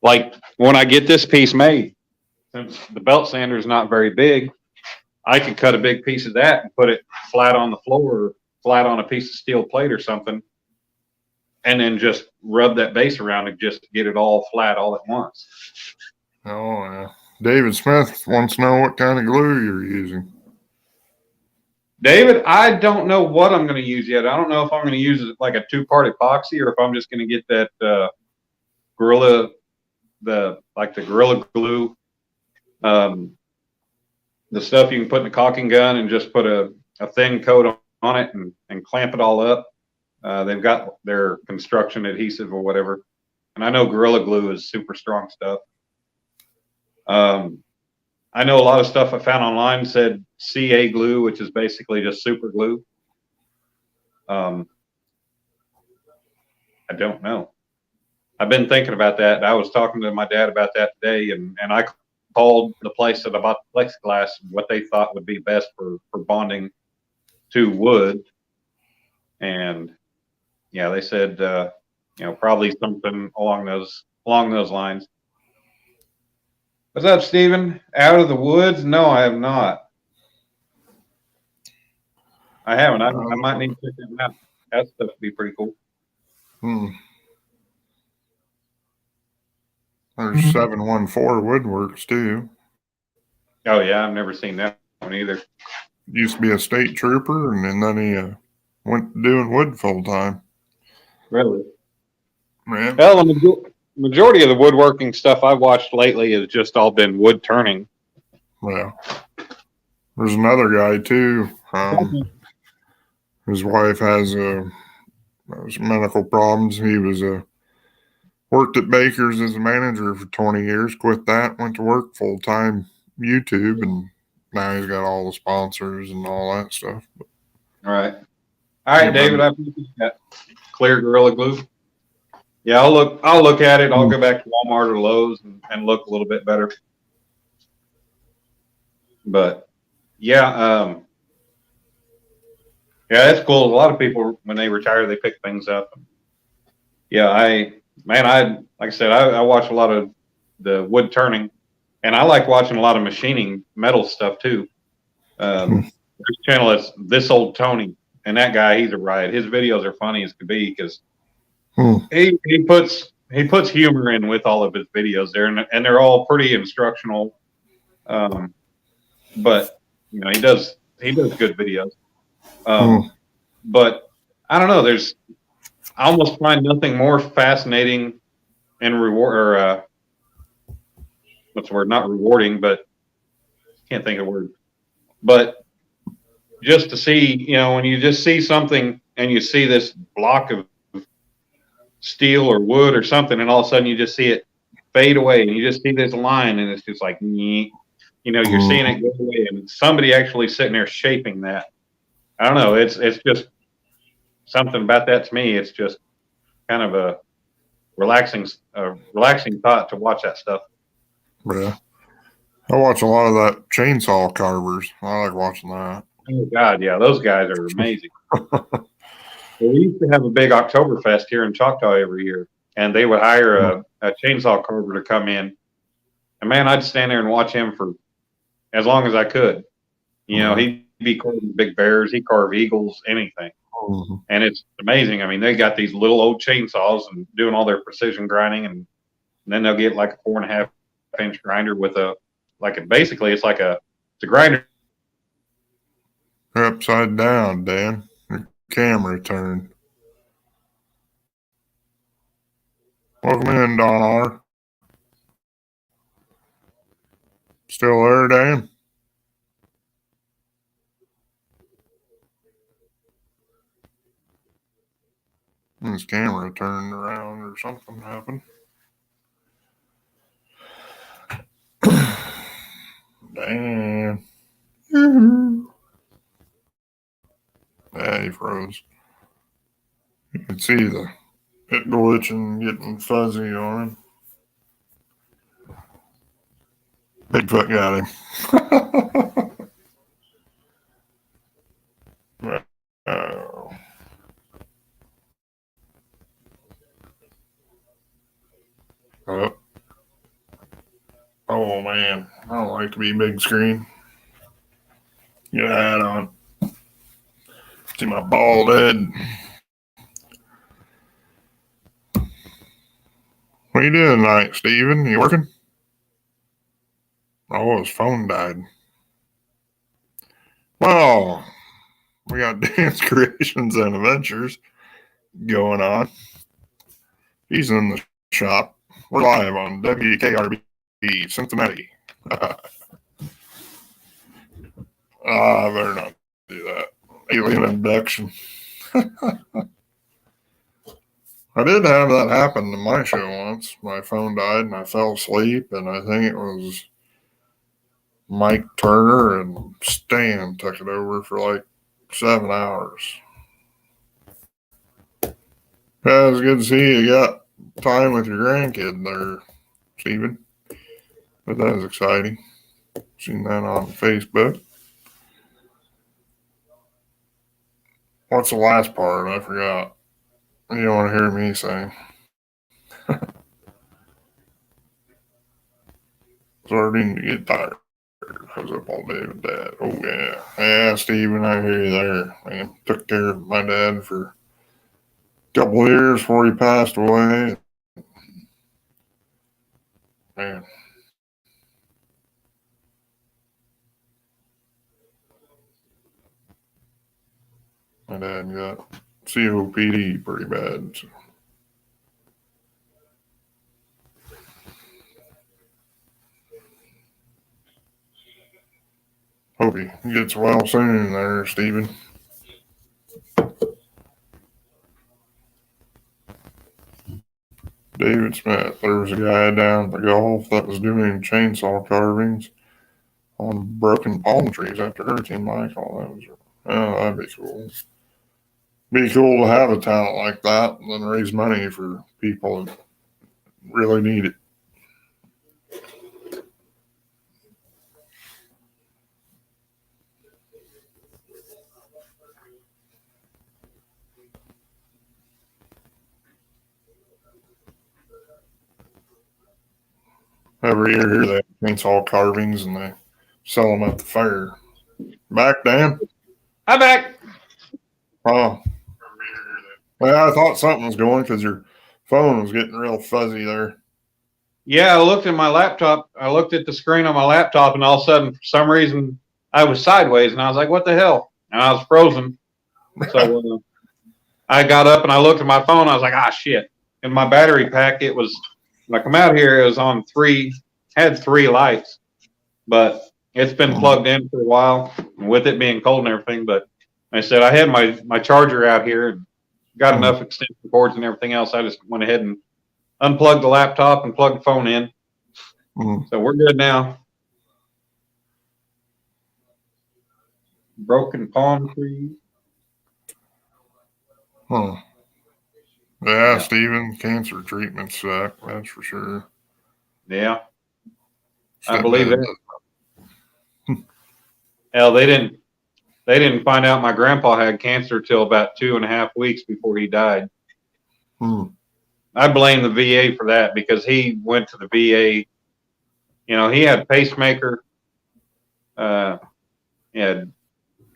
like, when I get this piece made, since the belt sander is not very big, I could cut a big piece of that and put it flat on the floor or flat on a piece of steel plate or something, and then just rub that base around it just to get it all flat all at once.
Oh, yeah. David Smith wants to know what kind of glue you're using.
David, I don't know what I'm going to use yet. I don't know if I'm going to use it like a 2-part epoxy or if I'm just going to get that Gorilla glue, the stuff you can put in a caulking gun and just put a thin coat on it and clamp it all up. They've got their construction adhesive or whatever. and I know Gorilla Glue is super strong stuff. I know a lot of stuff I found online said CA glue, which is basically just super glue. I don't know. I've been thinking about that. I was talking to my dad about that today, and I called the place that I bought the plexiglass what they thought would be best for bonding to wood. And yeah, they said, probably something along those lines. What's up, Steven? Out of the woods? No, I have not. I haven't. I might need to check that out. That stuff would be pretty cool.
There's 714 Woodworks too.
Oh yeah, I've never seen that one either.
Used to be a state trooper, and then he went doing wood full time.
Really?
Man.
Well, the majority of the woodworking stuff I've watched lately has just all been wood turning.
Yeah. There's another guy too. His wife has medical problems. He was worked at Baker's as a manager for 20 years. Quit that, went to work full time YouTube, and now he's got all the sponsors and all that stuff.
All right, David. I appreciate that. Clear Gorilla Glue. Yeah, I'll look at it. I'll go back to Walmart or Lowe's and look a little bit better. But yeah, that's cool. A lot of people, when they retire, they pick things up. Yeah, like I said, I watch a lot of the wood turning, and I like watching a lot of machining metal stuff too. There's a channel that's This Old Tony, and that guy, he's a riot. His videos are funny as could be because he puts humor in with all of his videos there, and they're all pretty instructional. But he does good videos. But I don't know. I almost find nothing more fascinating and what's the word? Not rewarding, but can't think of a word. But just to see, when you just see something and you see this block of steel or wood or something, and all of a sudden you just see it fade away, and you just see this line, and it's just like, you're seeing it go away, and somebody actually sitting there shaping that. I don't know. It's just something about that to me. It's just kind of a relaxing thought to watch that stuff.
Yeah. I watch a lot of that chainsaw carvers. I like watching that.
Oh God, yeah, those guys are amazing. We used to have a big Oktoberfest here in Choctaw every year, and they would hire a chainsaw carver to come in. And man, I'd stand there and watch him for as long as I could. He'd be carving big bears, he'd carve eagles, anything. And it's amazing. I mean, they got these little old chainsaws and doing all their precision grinding, and then they'll get like a 4.5-inch grinder with basically it's a grinder.
You're upside down, Dan. Your camera turned. Welcome in, Don R. Still there, Dan? His camera turned around or something happened. Dan. Yeah, he froze. You can see it glitching, getting fuzzy on him. Bigfoot got him. Oh man, I don't like to be big screen. Get a hat on. See my bald head. What are you doing tonight, Steven? You working? Oh, his phone died. Well, we got Dance Creations and Adventures going on. He's in the shop. We're live on WKRB Cincinnati. I better not do that. Alien abduction. I did have that happen to my show once. My phone died and I fell asleep, and I think it was Mike Turner and Stan took it over for like 7 hours. Yeah, it was good to see you got time with your grandkid there, Stephen. But that was exciting. Seen that on Facebook. What's the last part? I forgot. You don't want to hear me say. Starting to get tired. I was up all day with Dad. Oh, yeah. Yeah, Stephen, I hear you there. Man, took care of my dad for a couple of years before he passed away. Man. My dad got COPD pretty bad. So. Hope he gets well soon there, Stephen. David Smith. There was a guy down at the Gulf that was doing chainsaw carvings on broken palm trees after Hurricane Michael. That'd be cool. Be cool to have a talent like that and then raise money for people that really need it. Every year here they have chainsaw carvings and they sell them at the fair. Back, Dan?
I'm back.
Oh. Yeah, I thought something was going because your phone was getting real fuzzy there.
Yeah, I looked at my laptop. I looked at the screen on my laptop, and all of a sudden, for some reason, I was sideways, and I was like, "What the hell?" And I was frozen. So I got up and I looked at my phone. I was like, "Ah, shit!" And my battery pack, it was when I come out here, it was on had 3 lights, but it's been plugged in for a while, with it being cold and everything. But I said I had my charger out here and got enough extension cords and everything else. I just went ahead and unplugged the laptop and plugged the phone in. So we're good now. Broken palm trees.
Huh. Yeah, Stephen, cancer treatment suck, that's for sure.
Yeah. I believe it. Hell, they didn't find out my grandpa had cancer till about 2.5 weeks before he died. I blame the VA for that because he went to the VA. You know, he had a pacemaker. He had,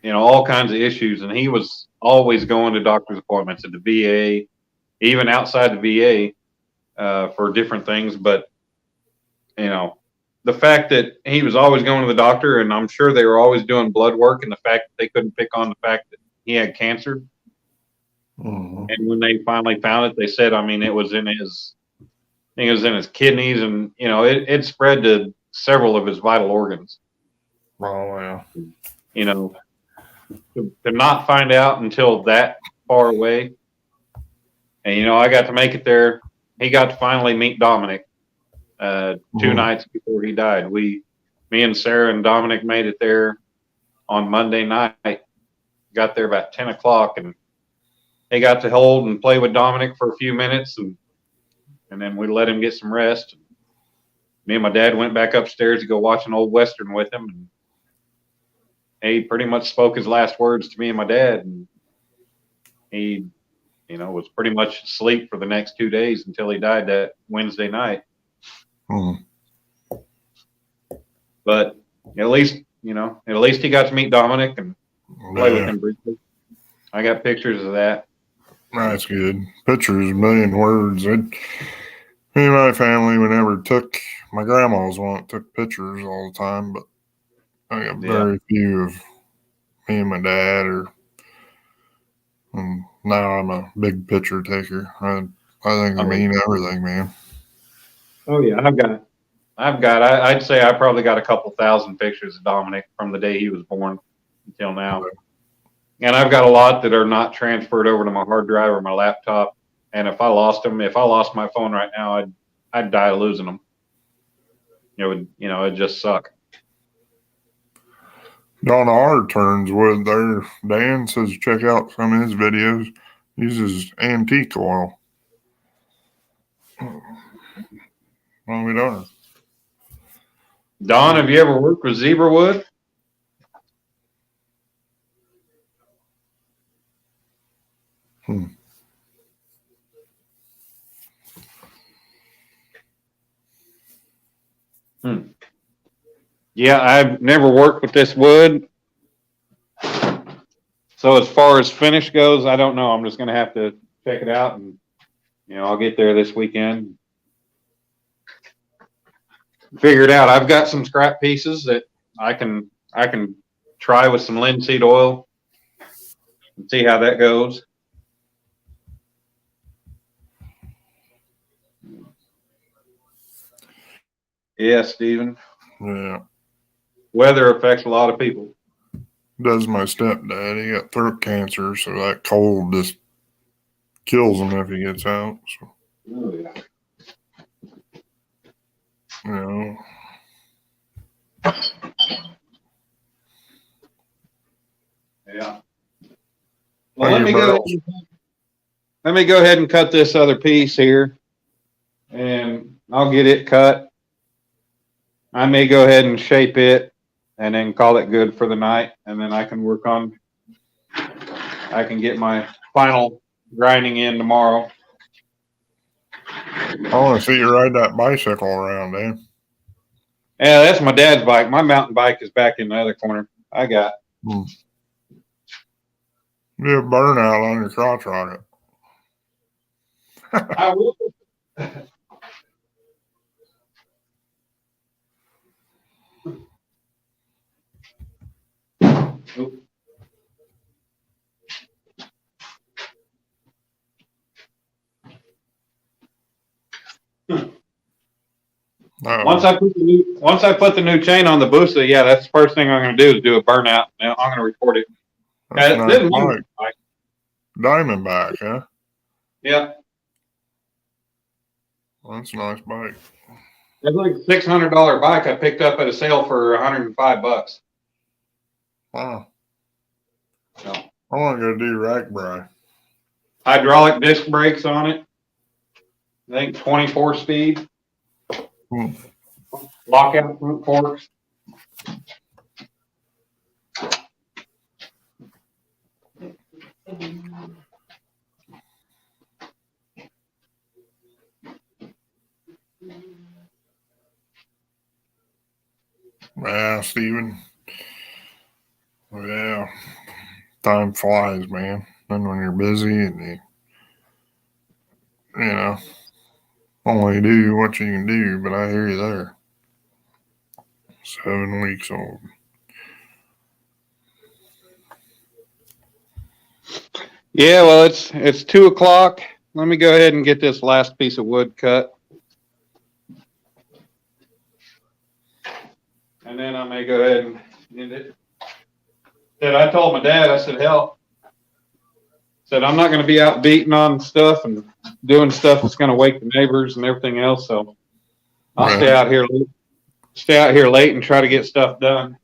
all kinds of issues, and he was always going to doctor's appointments at the VA, even outside the VA, for different things. But, the fact that he was always going to the doctor, and I'm sure they were always doing blood work, and the fact that they couldn't pick on the fact that he had cancer. And when they finally found it, they said, it was in his kidneys, and it spread to several of his vital organs.
Oh yeah.
To not find out until that far away, and I got to make it there. He got to finally meet Dominic 2 nights before he died. Me and Sarah and Dominic made it there on Monday night. Got there about 10 o'clock, and they got to hold and play with Dominic for a few minutes, and then we let him get some rest. Me and my dad went back upstairs to go watch an old Western with him, and he pretty much spoke his last words to me and my dad, and he, was pretty much asleep for the next 2 days until he died that Wednesday night. But at least he got to meet Dominic and play with him briefly. I got pictures of that.
That's good. Pictures, a million words. Me and my family, my grandma was one that took pictures all the time, but I got very few of me and my dad, and now I'm a big picture taker. I think I mean everything, man.
Oh yeah, I'd say I probably got a couple thousand pictures of Dominic from the day he was born until now. And I've got a lot that are not transferred over to my hard drive or my laptop. And if I lost my phone right now, I'd die losing them. It'd just suck.
Donna R turns wood there. Dan says check out some of his videos. Uses antique oil. Well, we don't.
Don, have you ever worked with Zebrawood? Yeah, I've never worked with this wood. So as far as finish goes, I don't know. I'm just going to have to check it out, and I'll get there this weekend. Figure it out. I've got some scrap pieces that I can try with some linseed oil and see how that goes. Yeah, Stephen.
Yeah.
Weather affects a lot of people.
Does my stepdad. He got throat cancer, so that cold just kills him if he gets out. So,
Oh, yeah. Yeah. Well, let me go ahead and cut this other piece here, and I'll get it cut. I may go ahead and shape it and then call it good for the night, and then I can get my final grinding in tomorrow.
I want to see you ride that bicycle around, Dan.
Yeah, that's my dad's bike. My mountain bike is back in the other corner. I got.
Do a burnout on your crotch rocket.
I will. Once I put the new chain on the Busa, yeah, that's the first thing I'm going to do is do a burnout. Now I'm going to record it.
That's nice bike. Diamondback, huh?
Yeah.
That's a nice bike.
It's like a $600 bike I picked up at a sale for $105.
Wow.
So,
I want to go do rack bray.
hydraulic disc brakes on it. I think 24 speed. Lockout front forks.
Yeah, Steven. Yeah. Time flies, man. Then when you're busy and you only do what you can do, but I hear you there. 7 weeks old.
Yeah, well, it's 2:00. Let me go ahead and get this last piece of wood cut. And then I may go ahead and end it. I told my dad, I said, hell, I'm not going to be out beating on stuff and doing stuff that's going to wake the neighbors and everything else. So I'll stay out here late and try to get stuff done.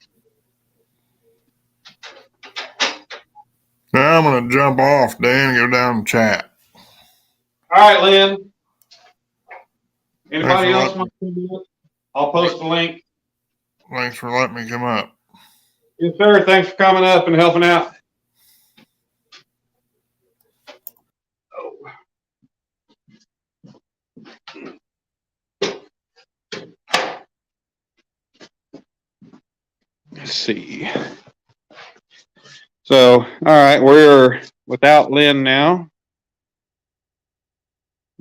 Now I'm going to jump off, Dan, and go down and chat.
All right, Lynn. Anybody else want to do it? I'll post a link.
Thanks for letting me come up.
Yes, sir. Thanks for coming up and helping out. Let's see. So, all right, we're without Lynn now,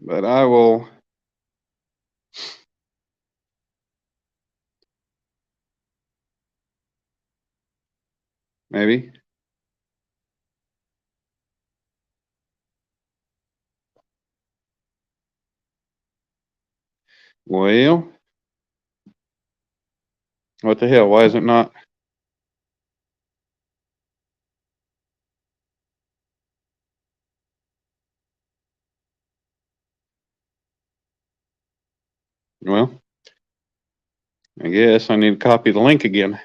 but I will. Maybe. Well, what the hell? Why is it not? Well, I guess I need to copy the link again.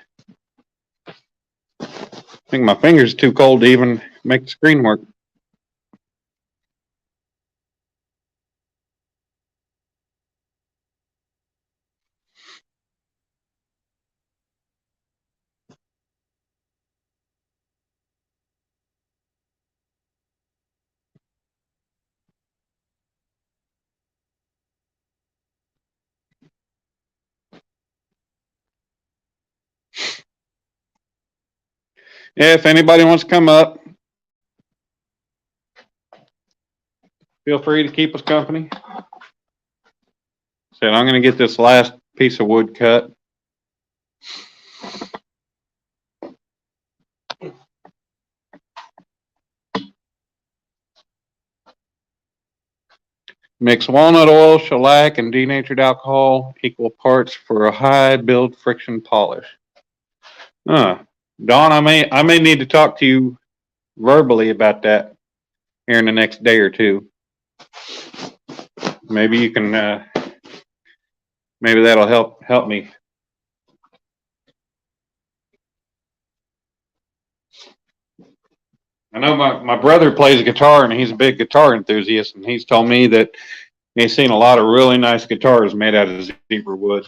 I think my finger's too cold to even make the screen work. Yeah, if anybody wants to come up, feel free to keep us company. Said I'm going to get this last piece of wood cut. Mix walnut oil, shellac, and denatured alcohol equal parts for a high build friction polish. Dawn, I may need to talk to you verbally about that here in the next day or two. Maybe you can. Maybe that'll help me. I know my brother plays guitar and he's a big guitar enthusiast, and he's told me that he's seen a lot of really nice guitars made out of zebra wood.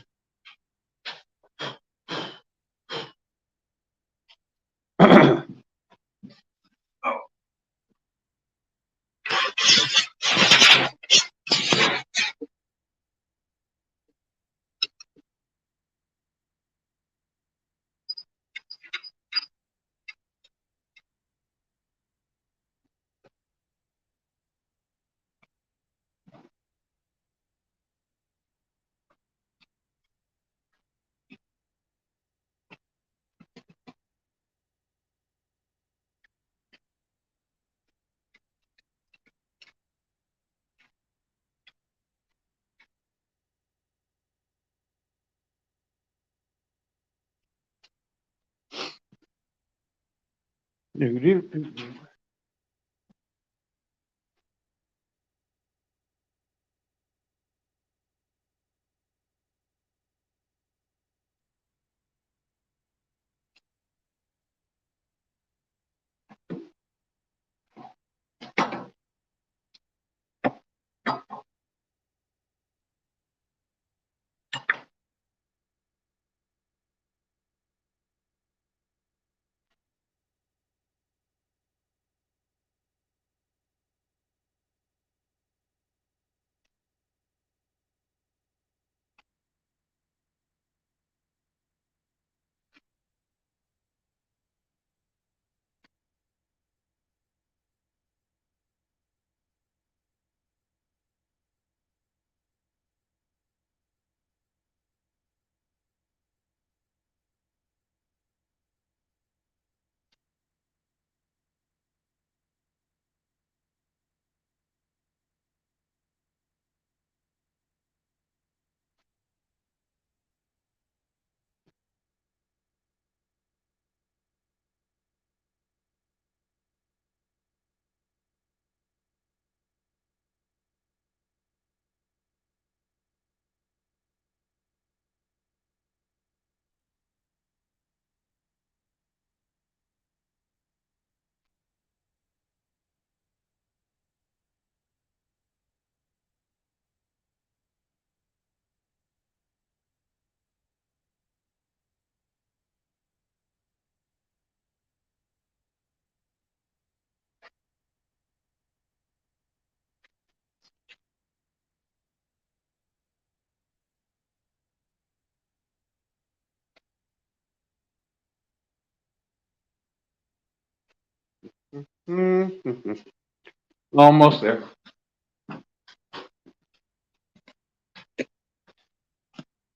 Almost there.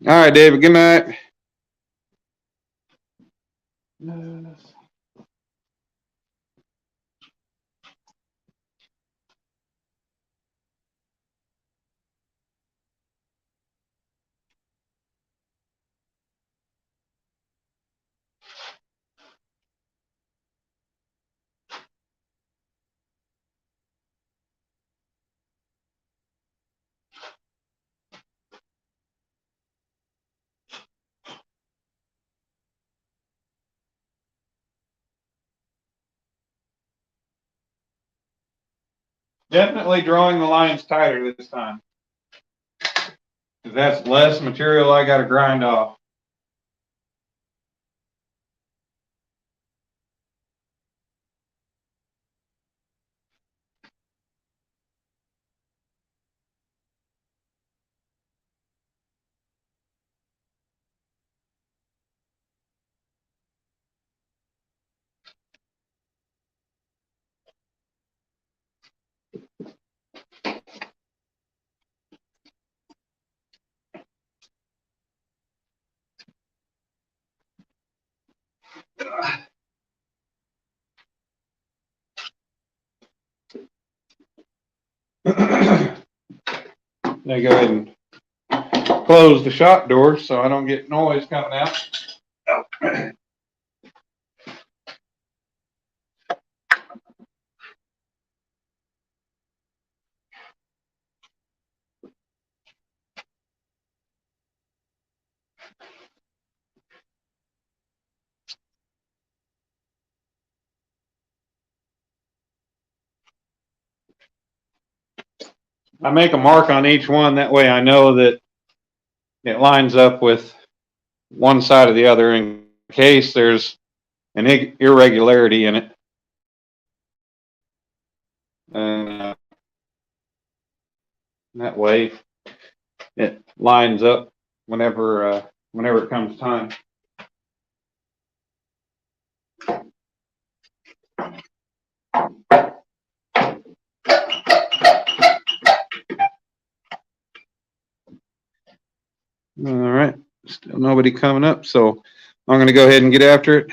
All right, David. Good night. Definitely drawing the lines tighter this time. Because that's less material I got to grind off. Now go ahead and close the shop door so I don't get noise coming out. I make a mark on each one. That way I know that it lines up with one side or the other in case there's an irregularity in it. And that way it lines up whenever it comes time. All right, still nobody coming up, so I'm going to go ahead and get after it.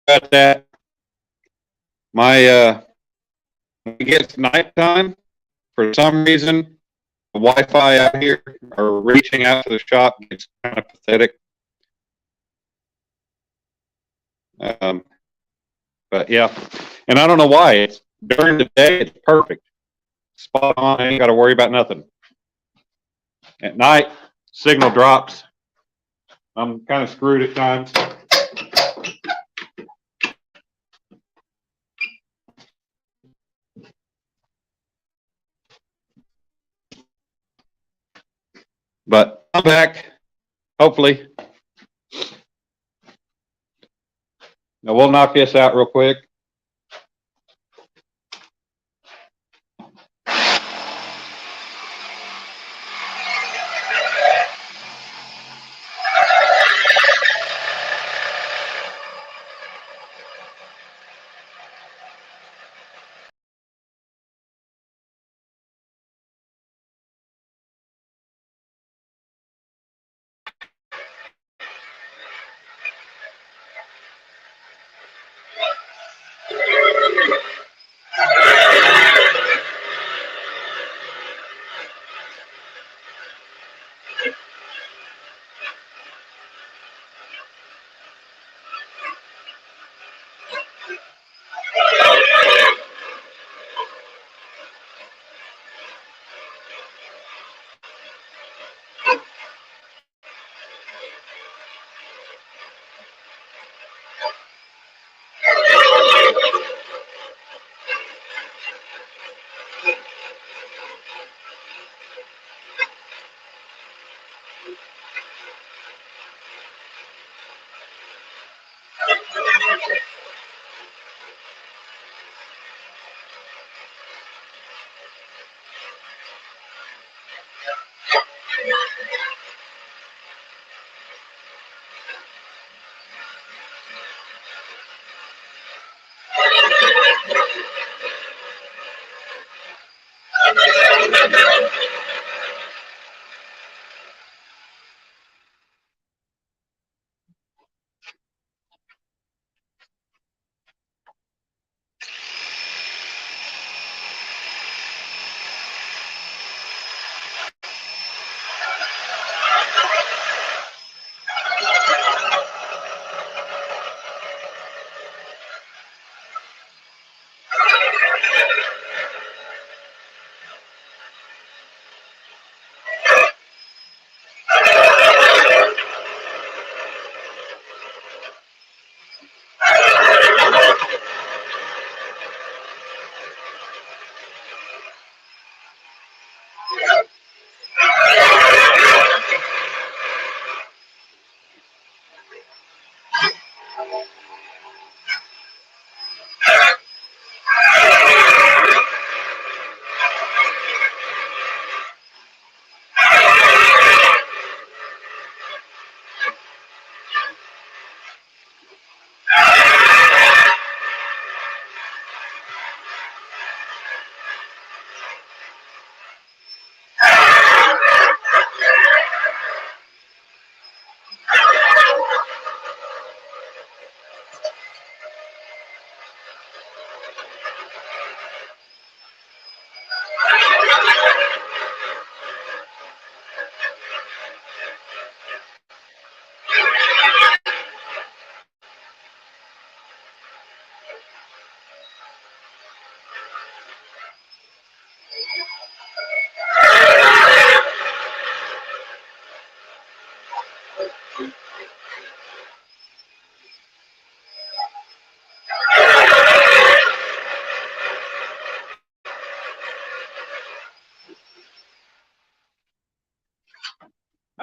Got that. When it gets nighttime, for some reason, the Wi-Fi out here or reaching out to the shop gets kind of pathetic. But yeah, and I don't know why. It's during the day, it's perfect, spot on. I ain't got to worry about nothing. At night, signal drops. I'm kind of screwed at times. But I'm back, hopefully. Now we'll knock this out real quick.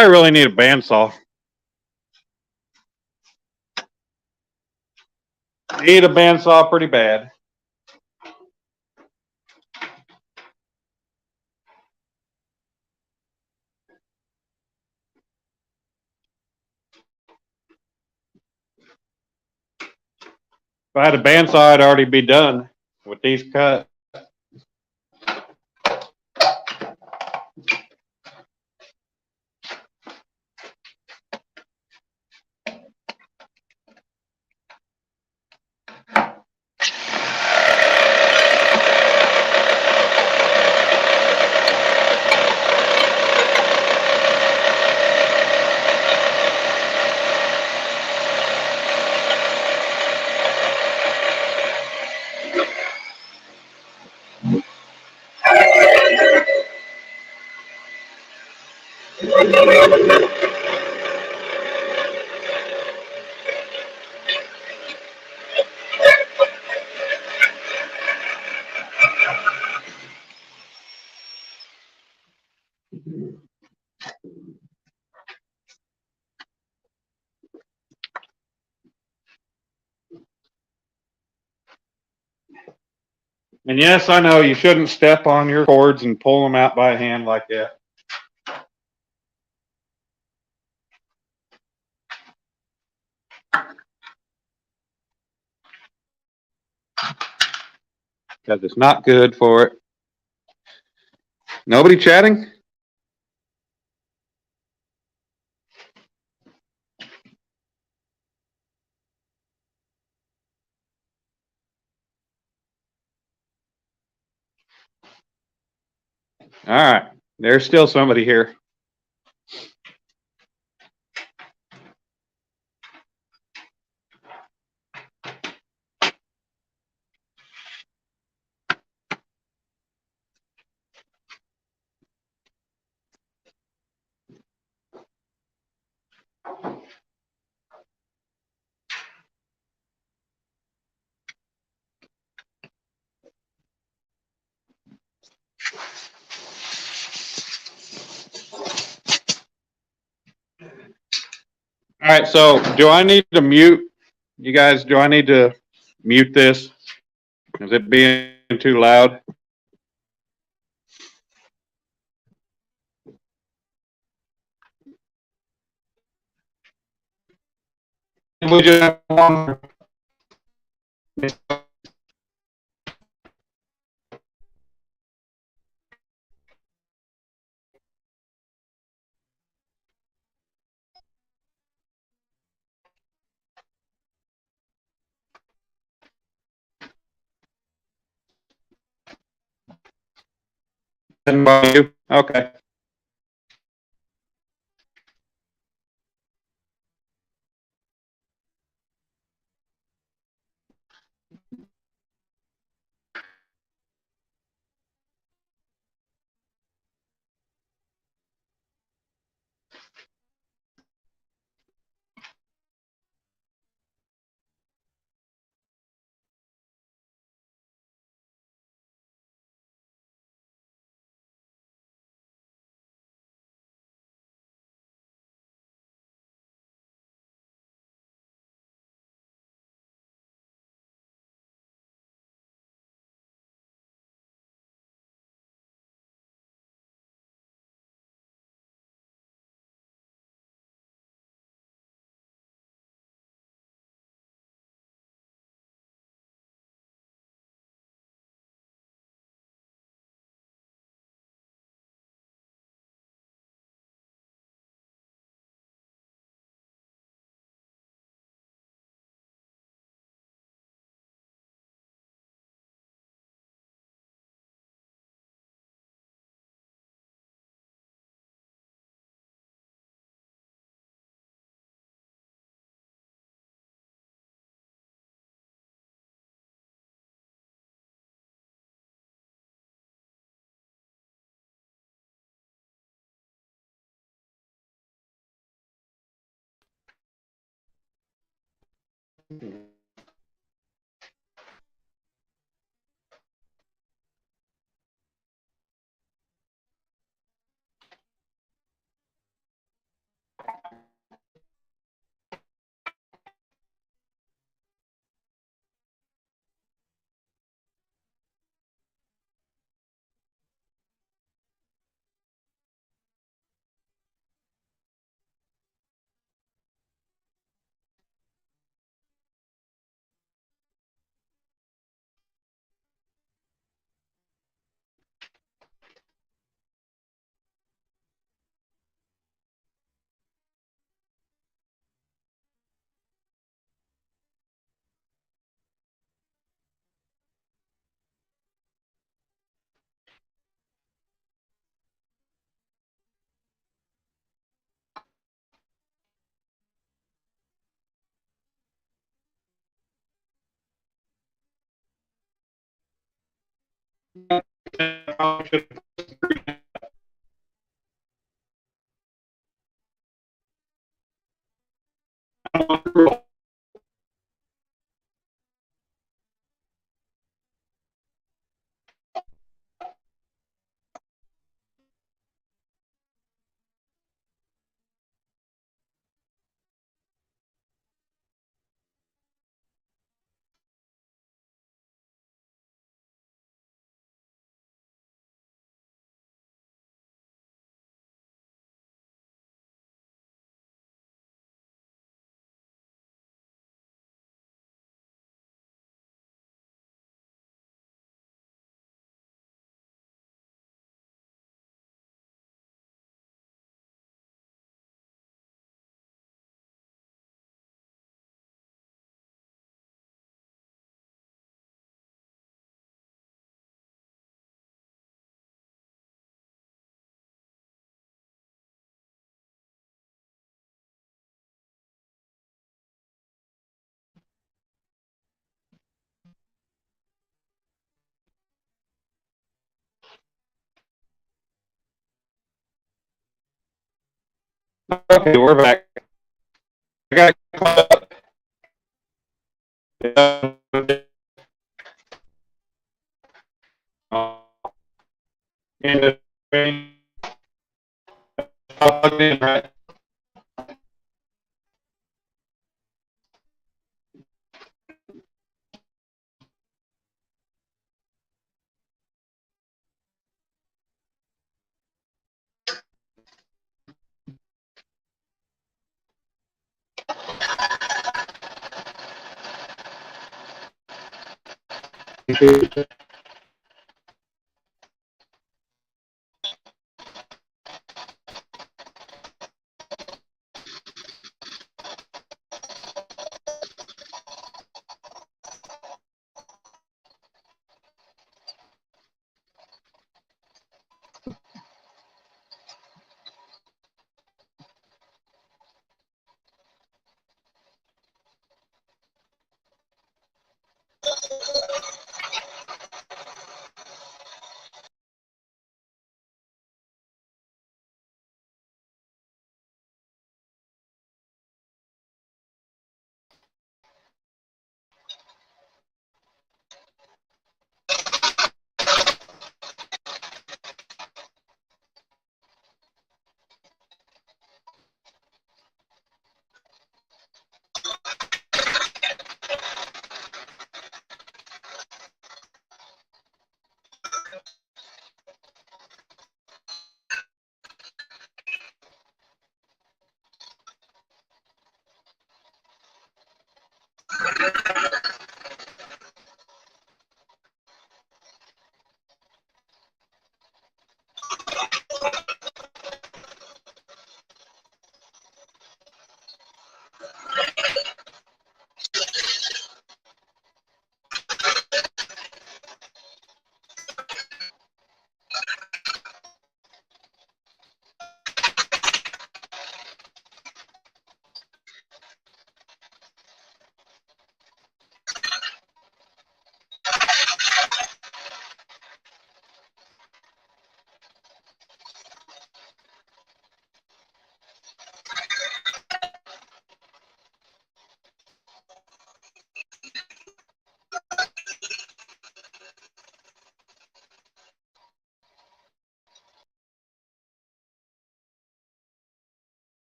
I really need a bandsaw. Need a bandsaw pretty bad. If I had a bandsaw, I'd already be done with these cuts. And yes, I know you shouldn't step on your cords and pull them out by hand like that. Because it's not good for it. Nobody chatting? All right. There's still somebody here. All right. So do I need to mute you guys? Do I need to mute this? Is it being too loud? We just have one. Okay. Okay, we're back. I got caught up. And plugged in, right?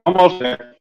Almost there.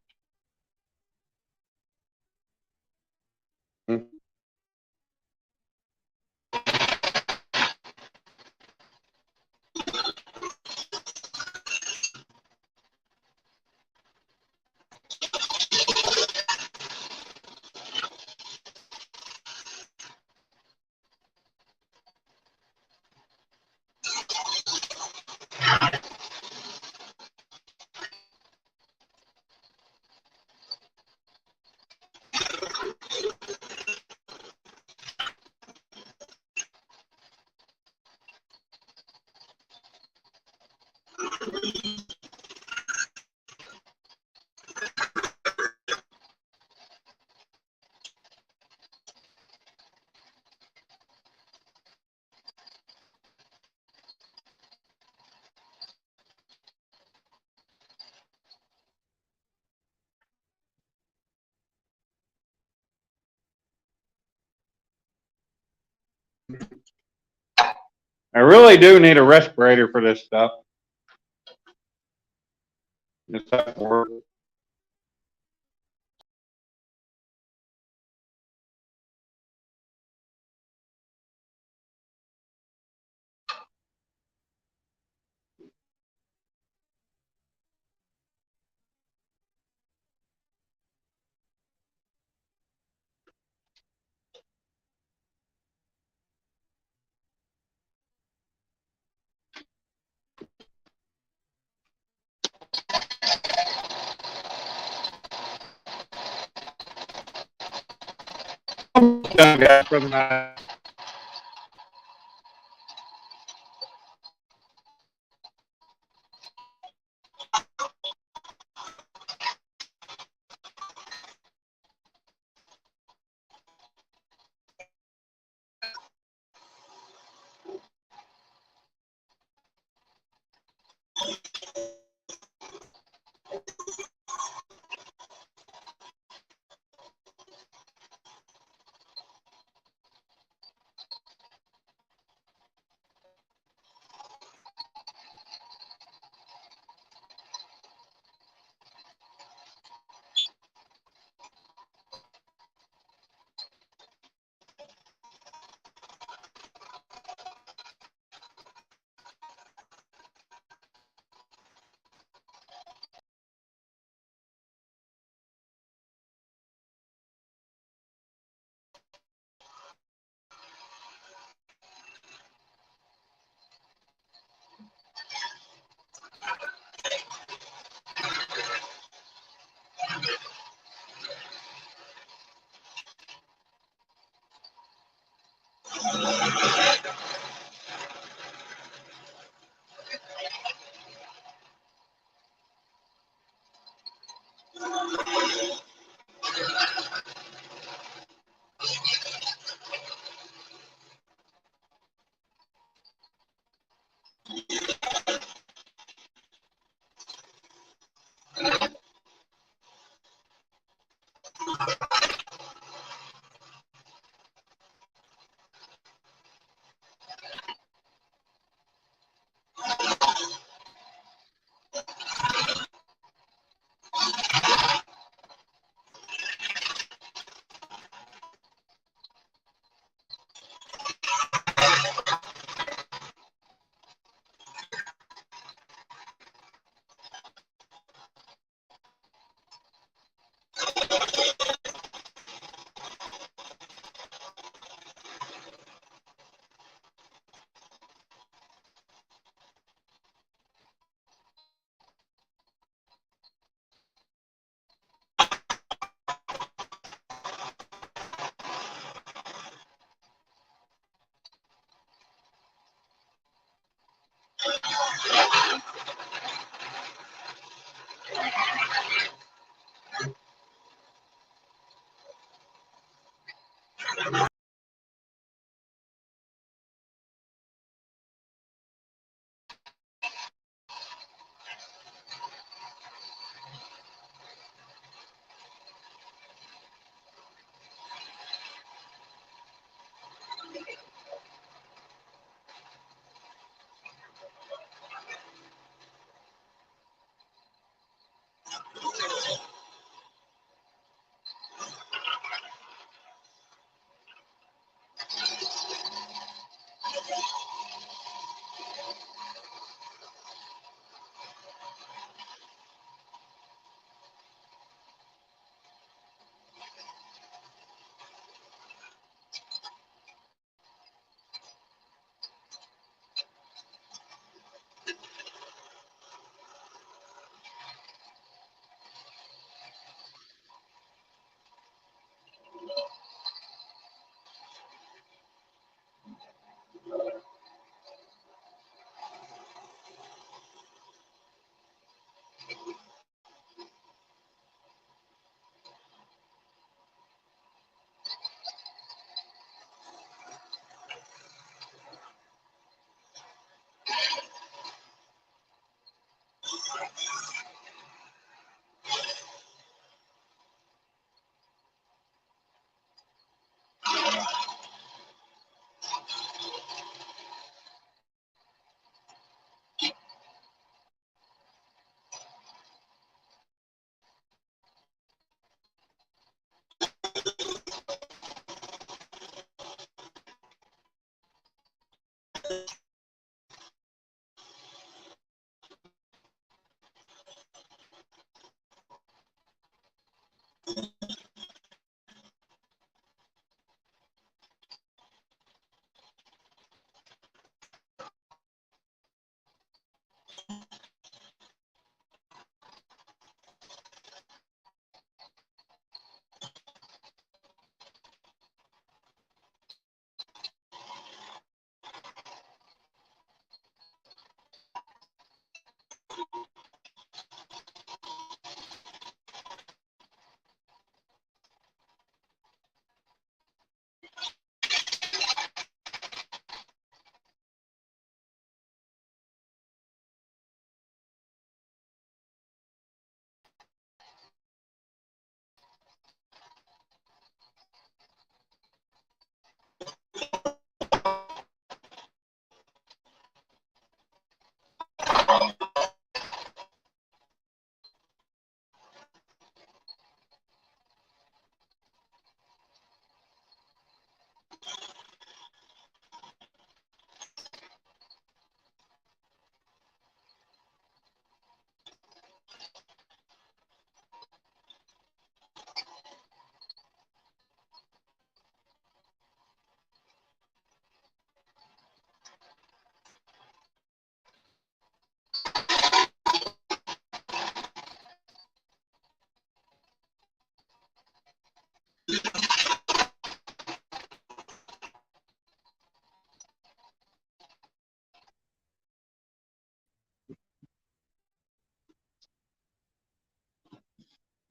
I really do need a respirator for this stuff. It's not worth it. Done, guys, for the night.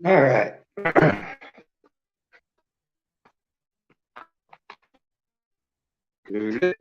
All right. Good.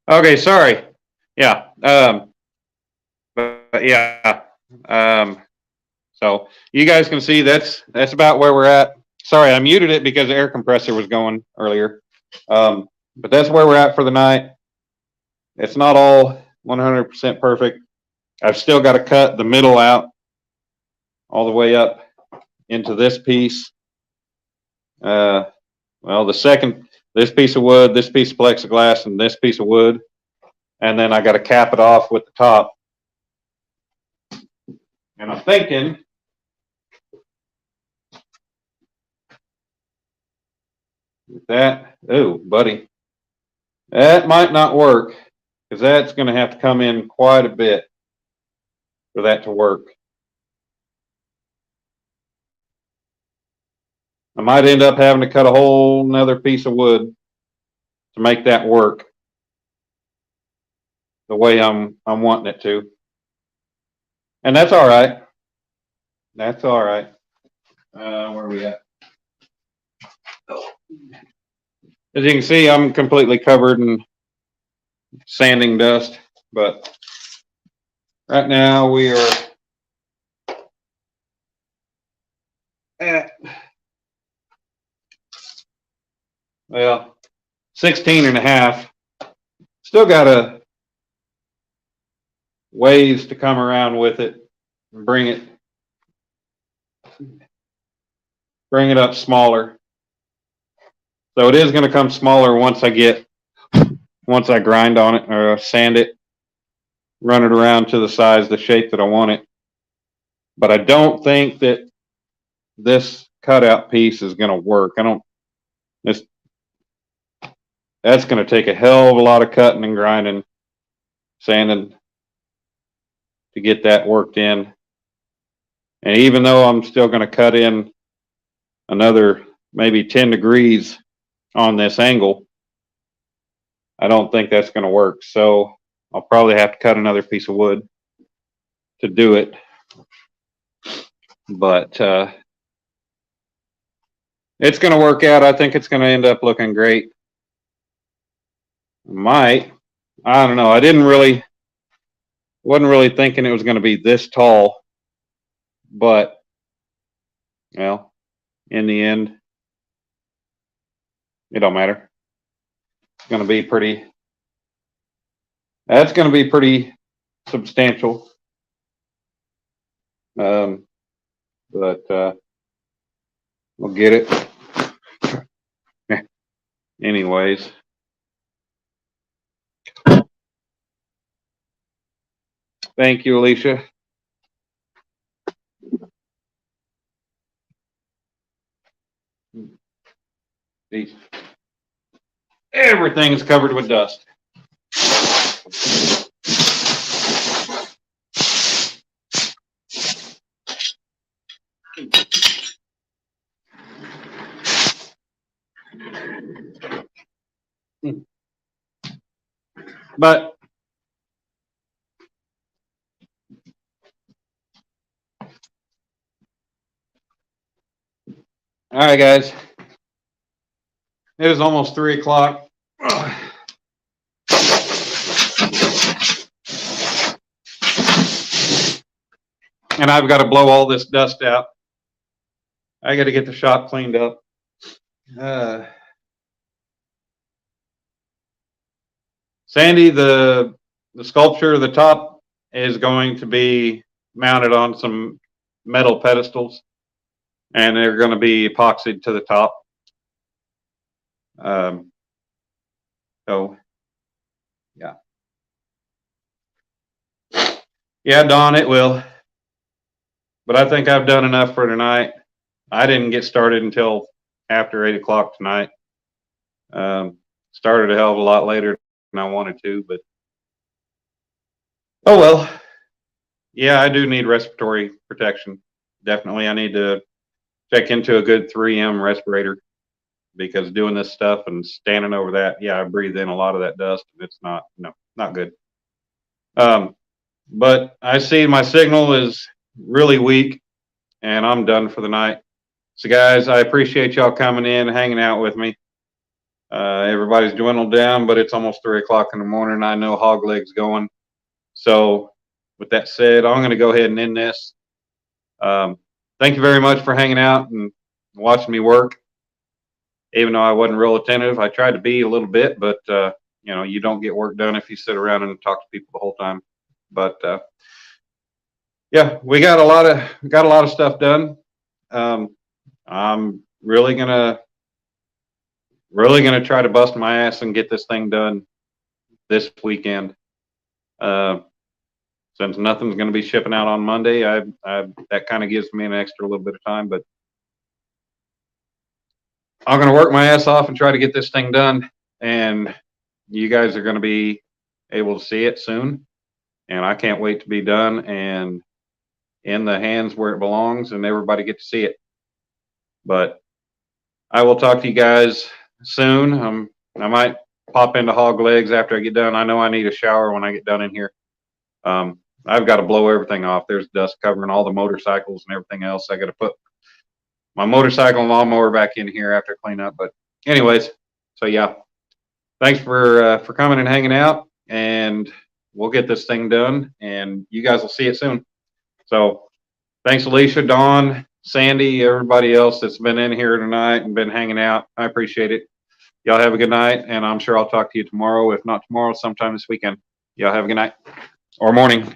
Okay, sorry. Yeah. But yeah. So you guys can see that's about where we're at. Sorry, I muted it because the air compressor was going earlier. But that's where we're at for the night. It's not all 100% perfect. I've still got to cut the middle out all the way up into this piece. Well, this piece of wood, this piece of plexiglass, and this piece of wood. And then I got to cap it off with the top. And I'm thinking that, oh, buddy, that might not work because that's going to have to come in quite a bit for that to work. I might end up having to cut a whole nother piece of wood to make that work the way I'm wanting it to. And that's all right. That's all right. Where are we at? As you can see, I'm completely covered in sanding dust, but right now we are at, well, 16 and a half. Still got a ways to come around with it and bring it up smaller. So it is going to come smaller once I grind on it or sand it, run it around to the size, the shape that I want it. But I don't think that this cutout piece is going to work. That's going to take a hell of a lot of cutting and grinding, sanding to get that worked in. And even though I'm still going to cut in another maybe 10 degrees on this angle, I don't think that's going to work. So I'll probably have to cut another piece of wood to do it. But it's going to work out. I think it's going to end up looking great. I don't know. Wasn't really thinking it was going to be this tall, but well, in the end, it don't matter. It's going to be pretty. That's going to be pretty substantial. But we'll get it. Anyways. Thank you, Alicia. Everything's covered with dust. But all right, guys. It is almost 3 o'clock. And I've got to blow all this dust out. I got to get the shop cleaned up. Sandy, the sculpture, the top is going to be mounted on some metal pedestals, and they're going to be epoxied to the top. So, yeah. Yeah, Dawn, it will. But I think I've done enough for tonight. I didn't get started until after 8 o'clock tonight. Started a hell of a lot later than I wanted to, but oh well. Yeah, I do need respiratory protection. Definitely, I need to check into a good 3M respirator because doing this stuff and standing over that, yeah, I breathe in a lot of that dust, and it's not good. But I see my signal is really weak, and I'm done for the night. So, guys, I appreciate y'all coming in, hanging out with me. Everybody's dwindled down, but it's almost 3 o'clock in the morning and I know hog legs going. So with that said, I'm going to go ahead and end this. Thank you very much for hanging out and watching me work. Even though I wasn't real attentive, I tried to be a little bit, but you know, you don't get work done if you sit around and talk to people the whole time. But yeah, we got a lot of stuff done. I'm really gonna try to bust my ass and get this thing done this weekend. Since nothing's going to be shipping out on Monday, that kind of gives me an extra little bit of time, but I'm going to work my ass off and try to get this thing done. And you guys are going to be able to see it soon. And I can't wait to be done and in the hands where it belongs and everybody get to see it. But I will talk to you guys soon. I might pop into hog legs after I get done. I know I need a shower when I get done in here. I've got to blow everything off. There's dust covering all the motorcycles and everything else. I got to put my motorcycle and lawnmower back in here after I clean up. But anyways, so yeah, thanks for coming and hanging out, and we'll get this thing done, and you guys will see it soon. So thanks, Alicia, Dawn, Sandy, everybody else that's been in here tonight and been hanging out. I appreciate it. Y'all have a good night, and I'm sure I'll talk to you tomorrow. If not tomorrow, sometime this weekend. Y'all have a good night or morning.